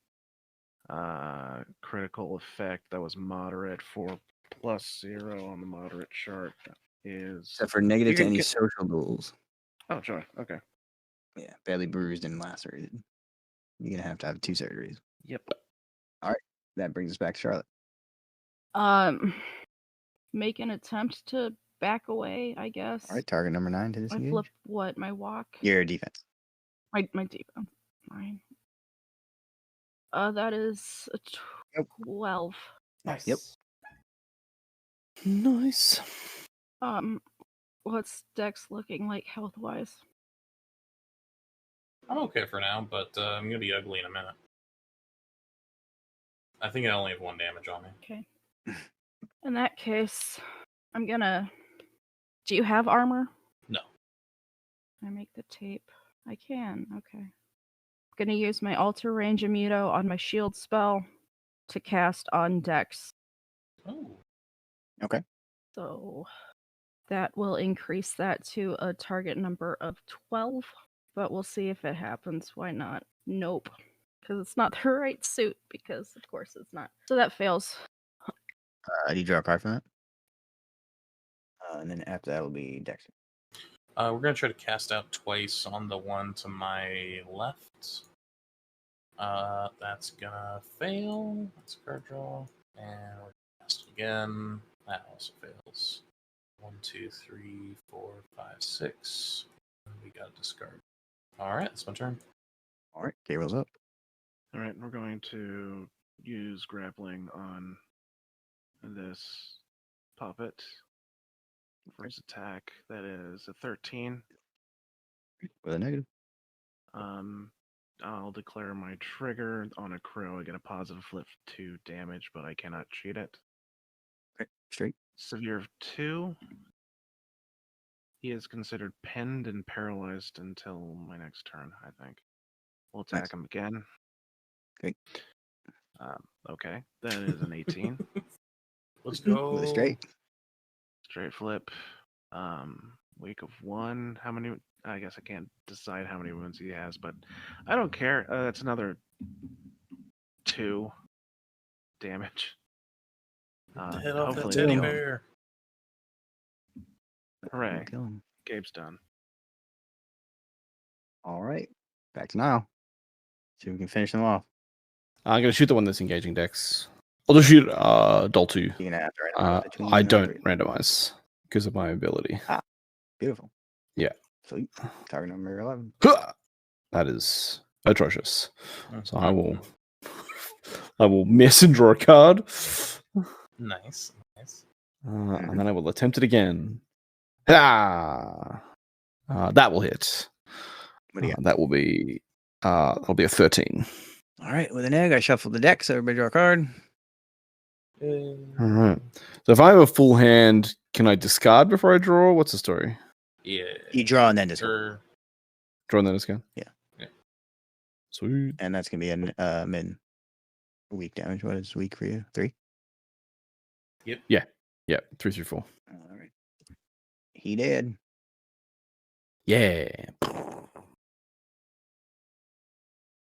Critical effect. That was moderate. 4 plus 0 on the moderate chart is. Except for negative You to can any get- social duels. Oh, sure. Okay. Yeah, badly bruised and lacerated. You're going to have 2 surgeries. Yep. That brings us back to Charlotte. Make an attempt to back away, I guess. All right, target number 9 to I disengage. flip what? My walk? Your defense. My defense. 9. That is a 12. Nice. Yep. Nice. What's Dex looking like health-wise? I'm okay for now, but I'm gonna be ugly in a minute. I think I only have 1 damage on me. Okay. In that case, I'm gonna... Do you have armor? No. Can I make the tape? I can, okay. I'm gonna use my alter range immuno on my shield spell to cast on Dex. Oh. Okay. So that will increase that to a target number of 12, but we'll see if it happens. Why not? Nope. Because it's not the right suit, because of course it's not. So that fails. Do you draw a card from that? And then after that will be Dexter. We're gonna try to cast out twice on the one to my left. That's gonna fail. That's a card draw. And we're gonna cast it again. That also fails. 1, 2, 3, 4, 5, 6. And we got to discard. Alright, it's my turn. All right, Gabriel's up. All right, we're going to use grappling on this puppet for his attack. That is a 13. With a negative. I'll declare my trigger on a crow. I get a positive flip 2 damage, but I cannot cheat it. Okay, straight. Severe of 2. He is considered pinned and paralyzed until my next turn, I think. We'll attack Nice. him again. Okay. Okay, that is an 18. Let's go. With a straight. Straight flip. Weak of 1. How many? I guess I can't decide how many wounds he has, but I don't care. That's another 2 damage. Head off that hopefully teddy kill him. bear. Hooray. Kill him. Gabe's done. All right, back to Niall. See if we can finish them off. I'm going to shoot the one that's engaging Dex. I'll just shoot Doll 2. You're gonna have to randomize between I you don't and randomize because of my ability. Beautiful. Yeah. Sweet. Target number 11. That is atrocious. So I will miss and draw a card. Nice, nice. And then I will attempt it again. That will hit. What do you got? That will be that'll be a 13. All right, with an egg, I shuffle the deck, so everybody draw a card. All right. So if I have a full hand, can I discard before I draw? What's the story? Yeah. You draw and then discard. Or Draw and then discard? Yeah. Sweet. And that's going to be a mid weak damage. What is weak for you? 3? Yeah, 3 through 4. All right. He did. Yeah.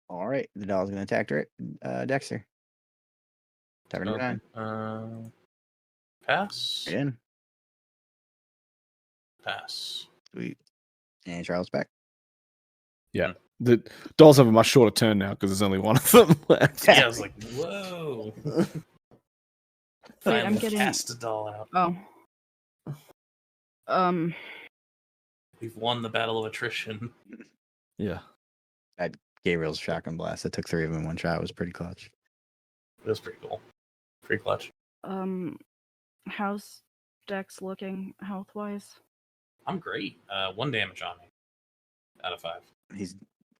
All right. The doll's going to attack Dexter. Turn okay. 9. Pass. Right in. Pass. Sweet. And Charles back. The dolls have a much shorter turn now because there's only one of them left. Yeah, I was like, whoa. Wait, Finally I'm getting. cast a doll out. Oh. We've won the battle of attrition. Yeah. Gabriel's shotgun blast that took 3 of them in one shot was pretty clutch. It was pretty cool. Pretty clutch. How's Dex looking health wise? I'm great. 1 damage on me. Out of 5. He's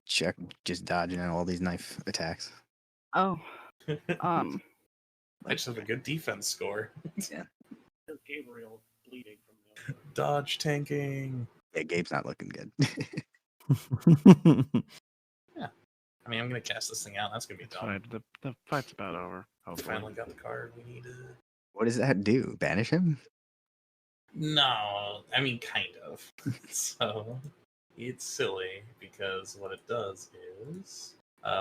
just dodging all these knife attacks. Oh. I just have a good defense score. Gabriel bleeding from Dodge tanking. Yeah, Gabe's not looking good. I mean, I'm going to cast this thing out. That's going to be It's dumb. fine. The fight's about over. We Hopefully. finally got the card we needed. What does that do? Banish him? No, I mean, kind of. So, it's silly because what it does is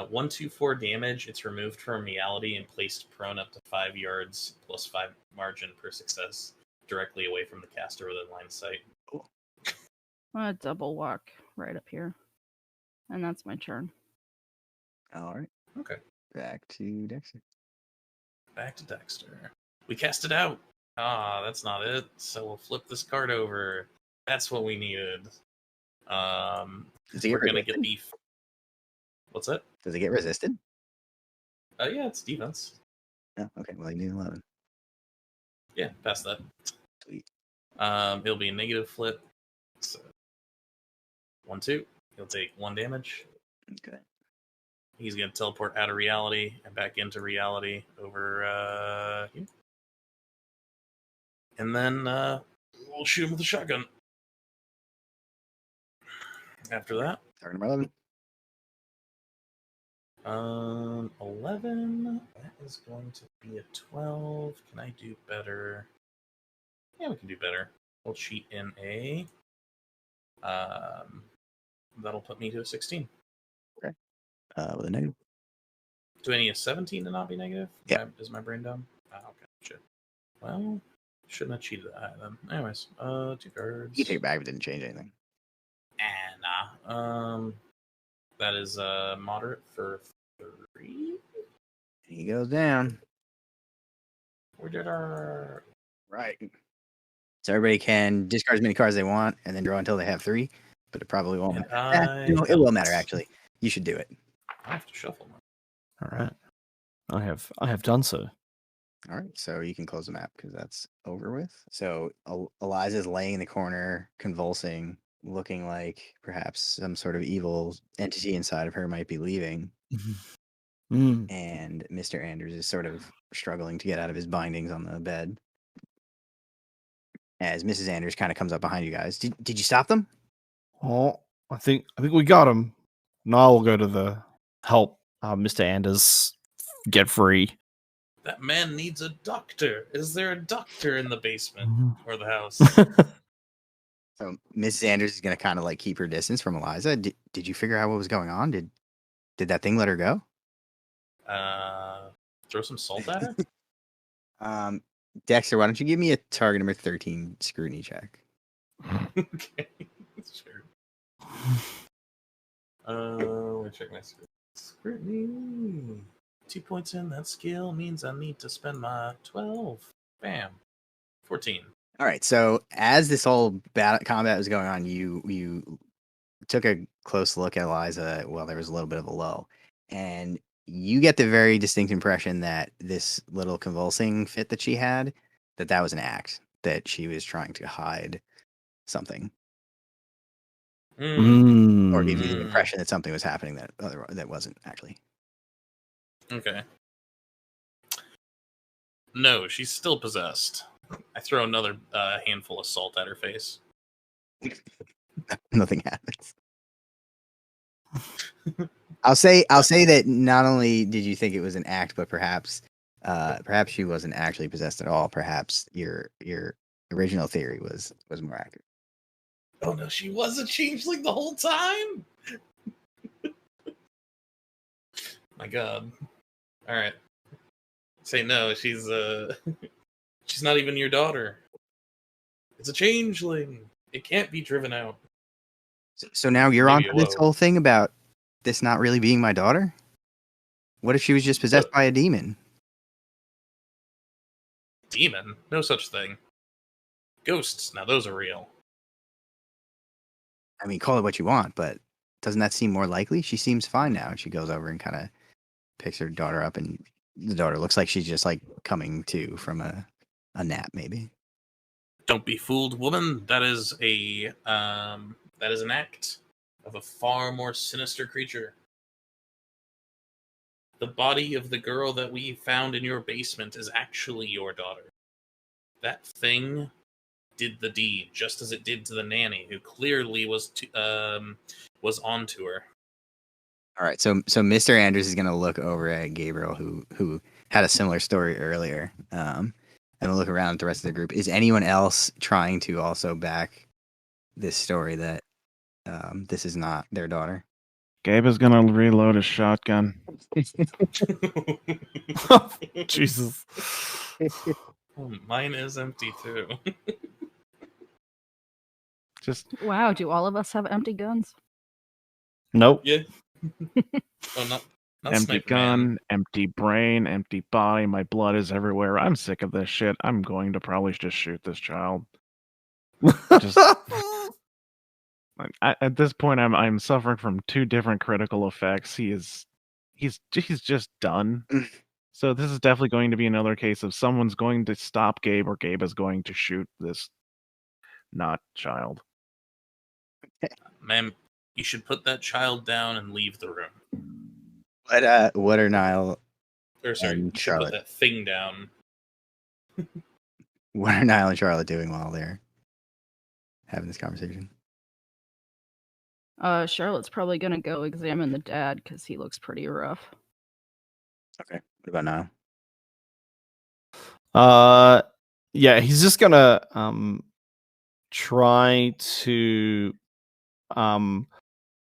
1, 2, 4 damage. It's removed from reality and placed prone up to 5 yards plus 5 margin per success directly away from the caster within line of sight. I'm gonna double walk right up here. And that's my turn. All right. Okay. Back to Dexter. Back to Dexter. We cast it out. Ah, that's not it. So we'll flip this card over. That's what we needed. Does he get We're gonna resisted? get beef. What's that? Does it get resisted? Yeah, it's defense. Oh, okay. Well, he needs 11. Yeah, pass that. Sweet. It'll be a negative flip. So 1, 2. He'll take 1 damage. Okay. He's gonna teleport out of reality and back into reality over here. And then we'll shoot him with a shotgun. After that, Target number 11. 11. That is going to be a 12. Can I do better? Yeah, we can do better. We'll cheat in a. That'll put me to a 16. With a negative. Do I need a 17 to not be negative? Yeah. Is my brain dumb? Oh, okay. Shit. Well, shouldn't have cheated that high then. Anyways, 2 cards. You take it back if it didn't change anything. Nah. That is moderate for 3. He goes down. We did our. Right. So everybody can discard as many cards they want and then draw until they have 3, but it probably won't And matter. It will matter, actually. You should do it. I have to shuffle now. All right. I have done so. All right, so you can close the map because that's over with. So Eliza's laying in the corner, convulsing, looking like perhaps some sort of evil entity inside of her might be leaving. Mm. And Mr. Anders is sort of struggling to get out of his bindings on the bed. As Mrs. Anders kind of comes up behind you guys. Did you stop them? Oh, I think we got him. Now we'll go to the help Mr. Anders get free. That man needs a doctor. Is there a doctor in the basement or the house? So Mrs. Anders is going to kind of like keep her distance from Eliza. Did you figure out what was going on? Did that thing let her go? Throw some salt at her? Dexter, why don't you give me a target number 13 scrutiny check? Okay, sure. Let me check my scrutiny. 2 points in that skill means I need to spend my 12. Bam. 14. All right. So as this whole combat was going on, you took a close look at Eliza while there was a little bit of a lull, and you get the very distinct impression that this little convulsing fit that she had, that was an act, that she was trying to hide something. or give you the Mm. impression that something was happening that wasn't actually. Okay. No, she's still possessed. I throw another handful of salt at her face. Nothing happens. I'll say that not only did you think it was an act, but perhaps she wasn't actually possessed at all. Perhaps your original theory was more accurate. Oh no, she was a changeling the whole time. My God. All right. Say no. She's she's not even your daughter. It's a changeling. It can't be driven out. So now you're Maybe on it this will. whole thing about this not really being my daughter? What if she was just possessed by a demon? Demon? No such thing. Ghosts. Now those are real. I mean, call it what you want, but doesn't that seem more likely? She seems fine now. And she goes over and kind of picks her daughter up, and the daughter looks like she's just like coming to from a nap, maybe. Don't be fooled, woman. That is an act of a far more sinister creature. The body of the girl that we found in your basement is actually your daughter. That thing did the deed, just as it did to the nanny, who clearly was onto her. All right, so Mr. Andrews is gonna look over at Gabriel, who had a similar story earlier, and we'll look around at the rest of the group. Is anyone else trying to also back this story that this is not their daughter? Gabe is gonna reload his shotgun. Jesus. Oh, mine is empty too. Just Wow, do all of us have empty guns? Nope. Yeah. Oh, not empty Sniper gun, Man. empty brain, empty body. My blood is everywhere. I'm sick of this shit. I'm going to probably just shoot this child. Just at this point, I'm suffering from two different critical effects. He's just done. So this is definitely going to be another case of someone's going to stop Gabe, or Gabe is going to shoot this not child. Ma'am, you should put that child down and leave the room. What are Niall Or sorry, and you should put Charlotte? that thing down. What are Niall and Charlotte doing while they're having this conversation? Charlotte's probably gonna go examine the dad because he looks pretty rough. Okay. What about Niall? Yeah, he's just gonna try to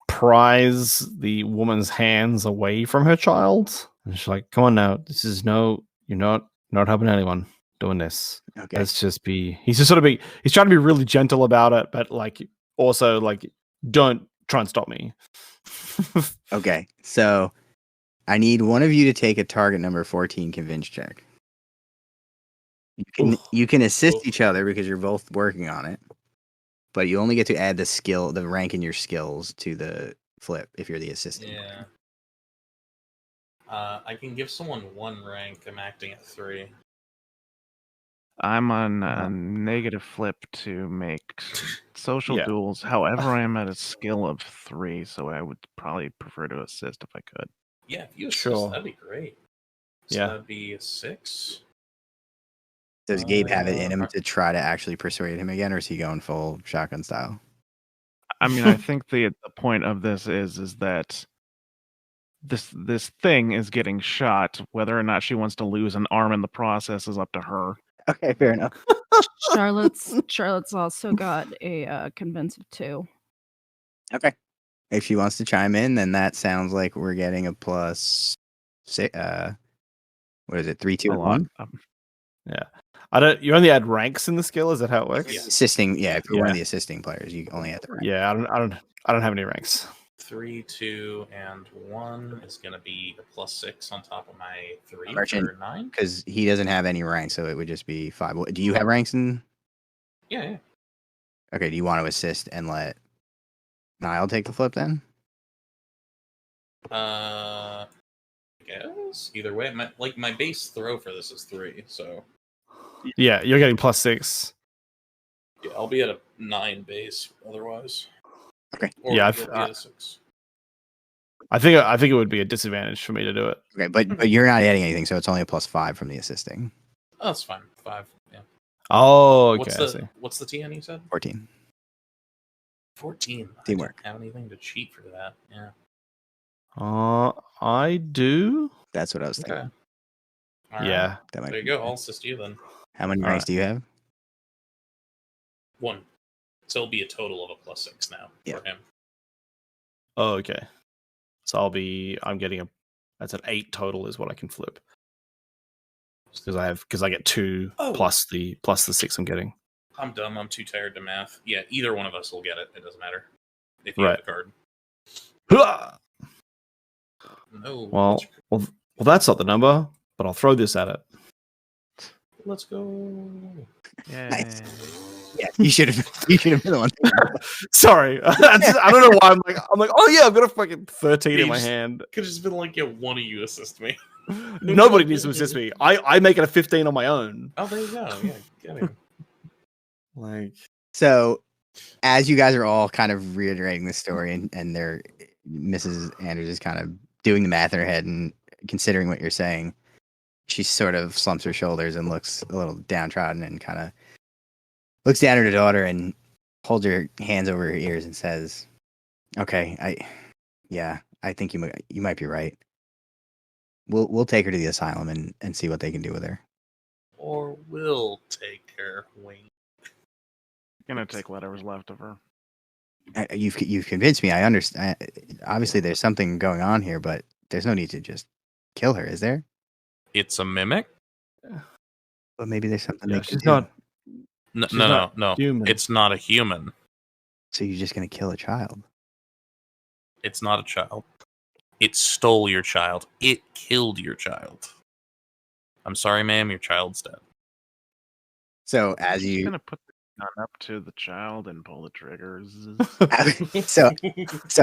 prise the woman's hands away from her child. And she's like, "Come on now, this is you're not helping anyone doing this. Okay. Let's just be." He's just sort of he's trying to be really gentle about it, but like also like, don't try and stop me. Okay. So I need one of you to take a target number 14 convince check. You can assist each other because you're both working on it, but you only get to add the rank in your skills to the flip if you're the assistant. Yeah. I can give someone 1 rank. I'm acting at 3. I'm on a negative flip to make social Yeah. duels. However, I am at a skill of 3, so I would probably prefer to assist if I could. Yeah, if you assist, Sure. that'd be great. So Yeah. that'd be a 6. Does Gabe have it in him to try to actually persuade him again, or is he going full shotgun style? I mean, I think the point of this is that this thing is getting shot. Whether or not she wants to lose an arm in the process is up to her. Okay, fair enough. Charlotte's also got a convince of 2. Okay. If she wants to chime in, then that sounds like we're getting a plus 6. What is it? 3, 2, A and lot. 1. Yeah. You only add ranks in the skill. Is that how it works? Yeah. Assisting. Yeah, if you're one Yeah. of the assisting players, you only have the rank. Yeah. I don't have any ranks. 3, 2, and 1 is going to be a plus 6 on top of my 3 Merchant. for 9. Because he doesn't have any ranks, so it would just be 5. Do you have ranks in? Yeah. Okay, do you want to assist and let Niall take the flip then? I guess either way, my base throw for this is 3, so Yeah, you're getting plus 6. yeah, I'll be at a 9 base otherwise. Or Yeah, would you go D6? I think it would be a disadvantage for me to do it. Okay, but you're not adding anything, so it's only a +5 from the assisting. Oh, that's fine. 5. Yeah. Oh, okay. I see. What's the TN you said? 14. 14. Teamwork. I don't have anything to cheat for that. Yeah. I do. That's what I was thinking. Okay. All right. Yeah. That might There you be go. good. I'll assist you then. How many All ranks right. do you have? 1. So it'll be a total of a +6 now Yeah. for him. Oh, okay. So I'm getting that's an 8 total is what I can flip. Because I get 2 Oh. plus the 6 I'm getting. I'm dumb. I'm too tired to math. Yeah, either one of us will get it. It doesn't matter. If you Right. have the card. Well, No. well, that's not the number, but I'll throw this at it. Let's go. Nice. Yeah, you should have been the one. Sorry, I don't know why I'm like, oh yeah, I've got a fucking 13 in You my just- hand. Could have just been like, yeah, one of you assist me. Nobody needs to assist me. I make it a 15 on my own. Oh, there you go. Yeah, get him. Like, So, as you guys are all kind of reiterating this story, and Mrs. Andrews is kind of doing the math in her head and considering what you're saying, she sort of slumps her shoulders and looks a little downtrodden and kind of looks down at her daughter and holds her hands over her ears and says, "Okay, I think you might be right. We'll take her to the asylum and see what they can do with her." Or will take her. Wing. Gonna take whatever's left of her. You've convinced me. I understand. Obviously, there's something going on here, but there's no need to just kill her, is there? It's a mimic? But maybe there's something yeah, they could she's do. not No, She's no, not no. human. It's not a human. So you're just gonna kill a child? It's not a child. It stole your child. It killed your child. I'm sorry, ma'am. Your child's dead. So as She's you gonna put the gun up to the child and pull the triggers. so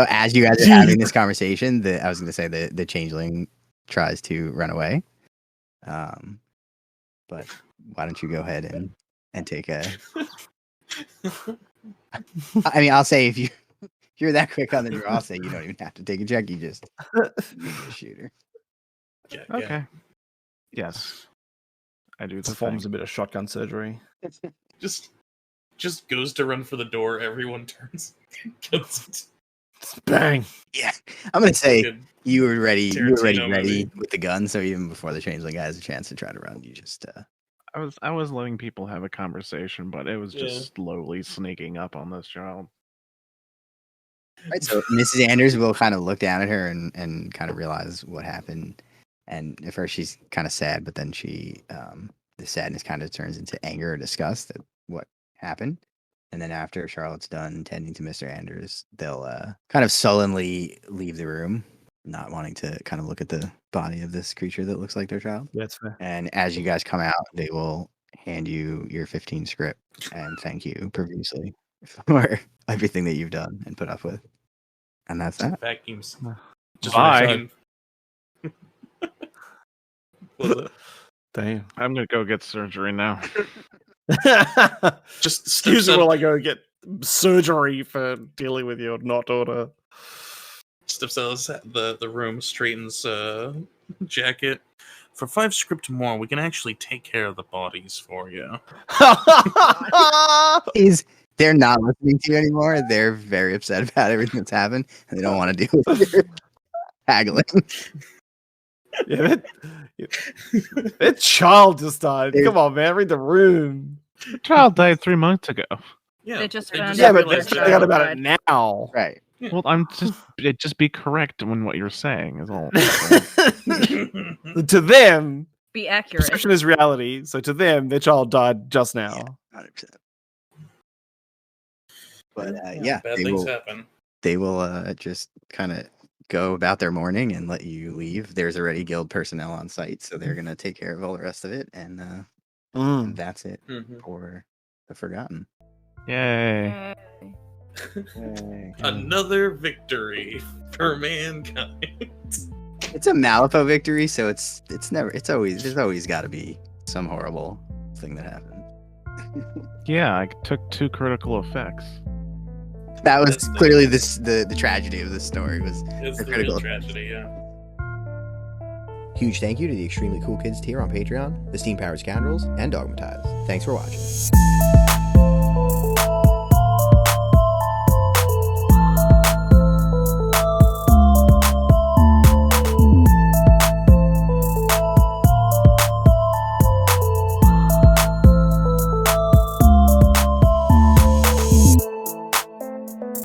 as you guys are having this conversation, I was gonna say the changeling tries to run away. But why don't you go ahead and take a? I mean, I'll say if you're that quick on the draw, I'll say you don't even have to take a check. You just shoot her. Yeah, Okay. Yes. I do the performs thing. a bit of shotgun surgery. Just goes to run for the door. Everyone turns. Kills Bang. Yeah, I'm gonna say Good. you were ready. You were Tarantino ready movie. with the gun. So even before the changeling has a chance to try to run, you just I was letting people have a conversation, but it was Yeah. just slowly sneaking up on this child. Right, so Mrs. Anders will kind of look down at her and kind of realize what happened. And at first she's kind of sad, but then the sadness kind of turns into anger or disgust at what happened. And then after Charlotte's done tending to Mr. Anders, they'll kind of sullenly leave the room, not wanting to kind of look at the body of this creature that looks like their child. Yeah, that's fair. And as you guys come out, they will hand you your 15 script and thank you profusely for everything that you've done and put up with. And that's that. Vacuums. Just Bye. vacuum. Was it? Damn. I'm gonna go get surgery now. Just Excuse steps me out, while I go get surgery for dealing with your not daughter. steps out of the room, straightens jacket. For 5 script more, we can actually take care of the bodies for you. They're not listening to you anymore. They're very upset about everything that's happened, and they don't want to deal with your haggling. Yeah, that child just died. Dude. Come on, man, read the room. The child died 3 months ago. Yeah, They just I found Yeah, out but realized they that forgot child about died. it now. Right. Well, I'm just be correct in what you're saying is all. To them, Be accurate. perception is reality. So to them, their child died just now. 100%. But yeah, bad things happen. they will just kind of go about their morning and let you leave. There's already guild personnel on site, so they're gonna take care of all the rest of it, and that's it Mhm. for the Forgotten. Yay! Another victory for mankind. It's a Malifaux victory, so there's always got to be some horrible thing that happened. Yeah, I took 2 critical effects. That was That's clearly the tragedy of this story was It's the the real critical. tragedy, yeah. Huge thank you to the extremely cool kids tier on Patreon, the Steam Powered Scoundrels, and Dogmatize. Thanks for watching.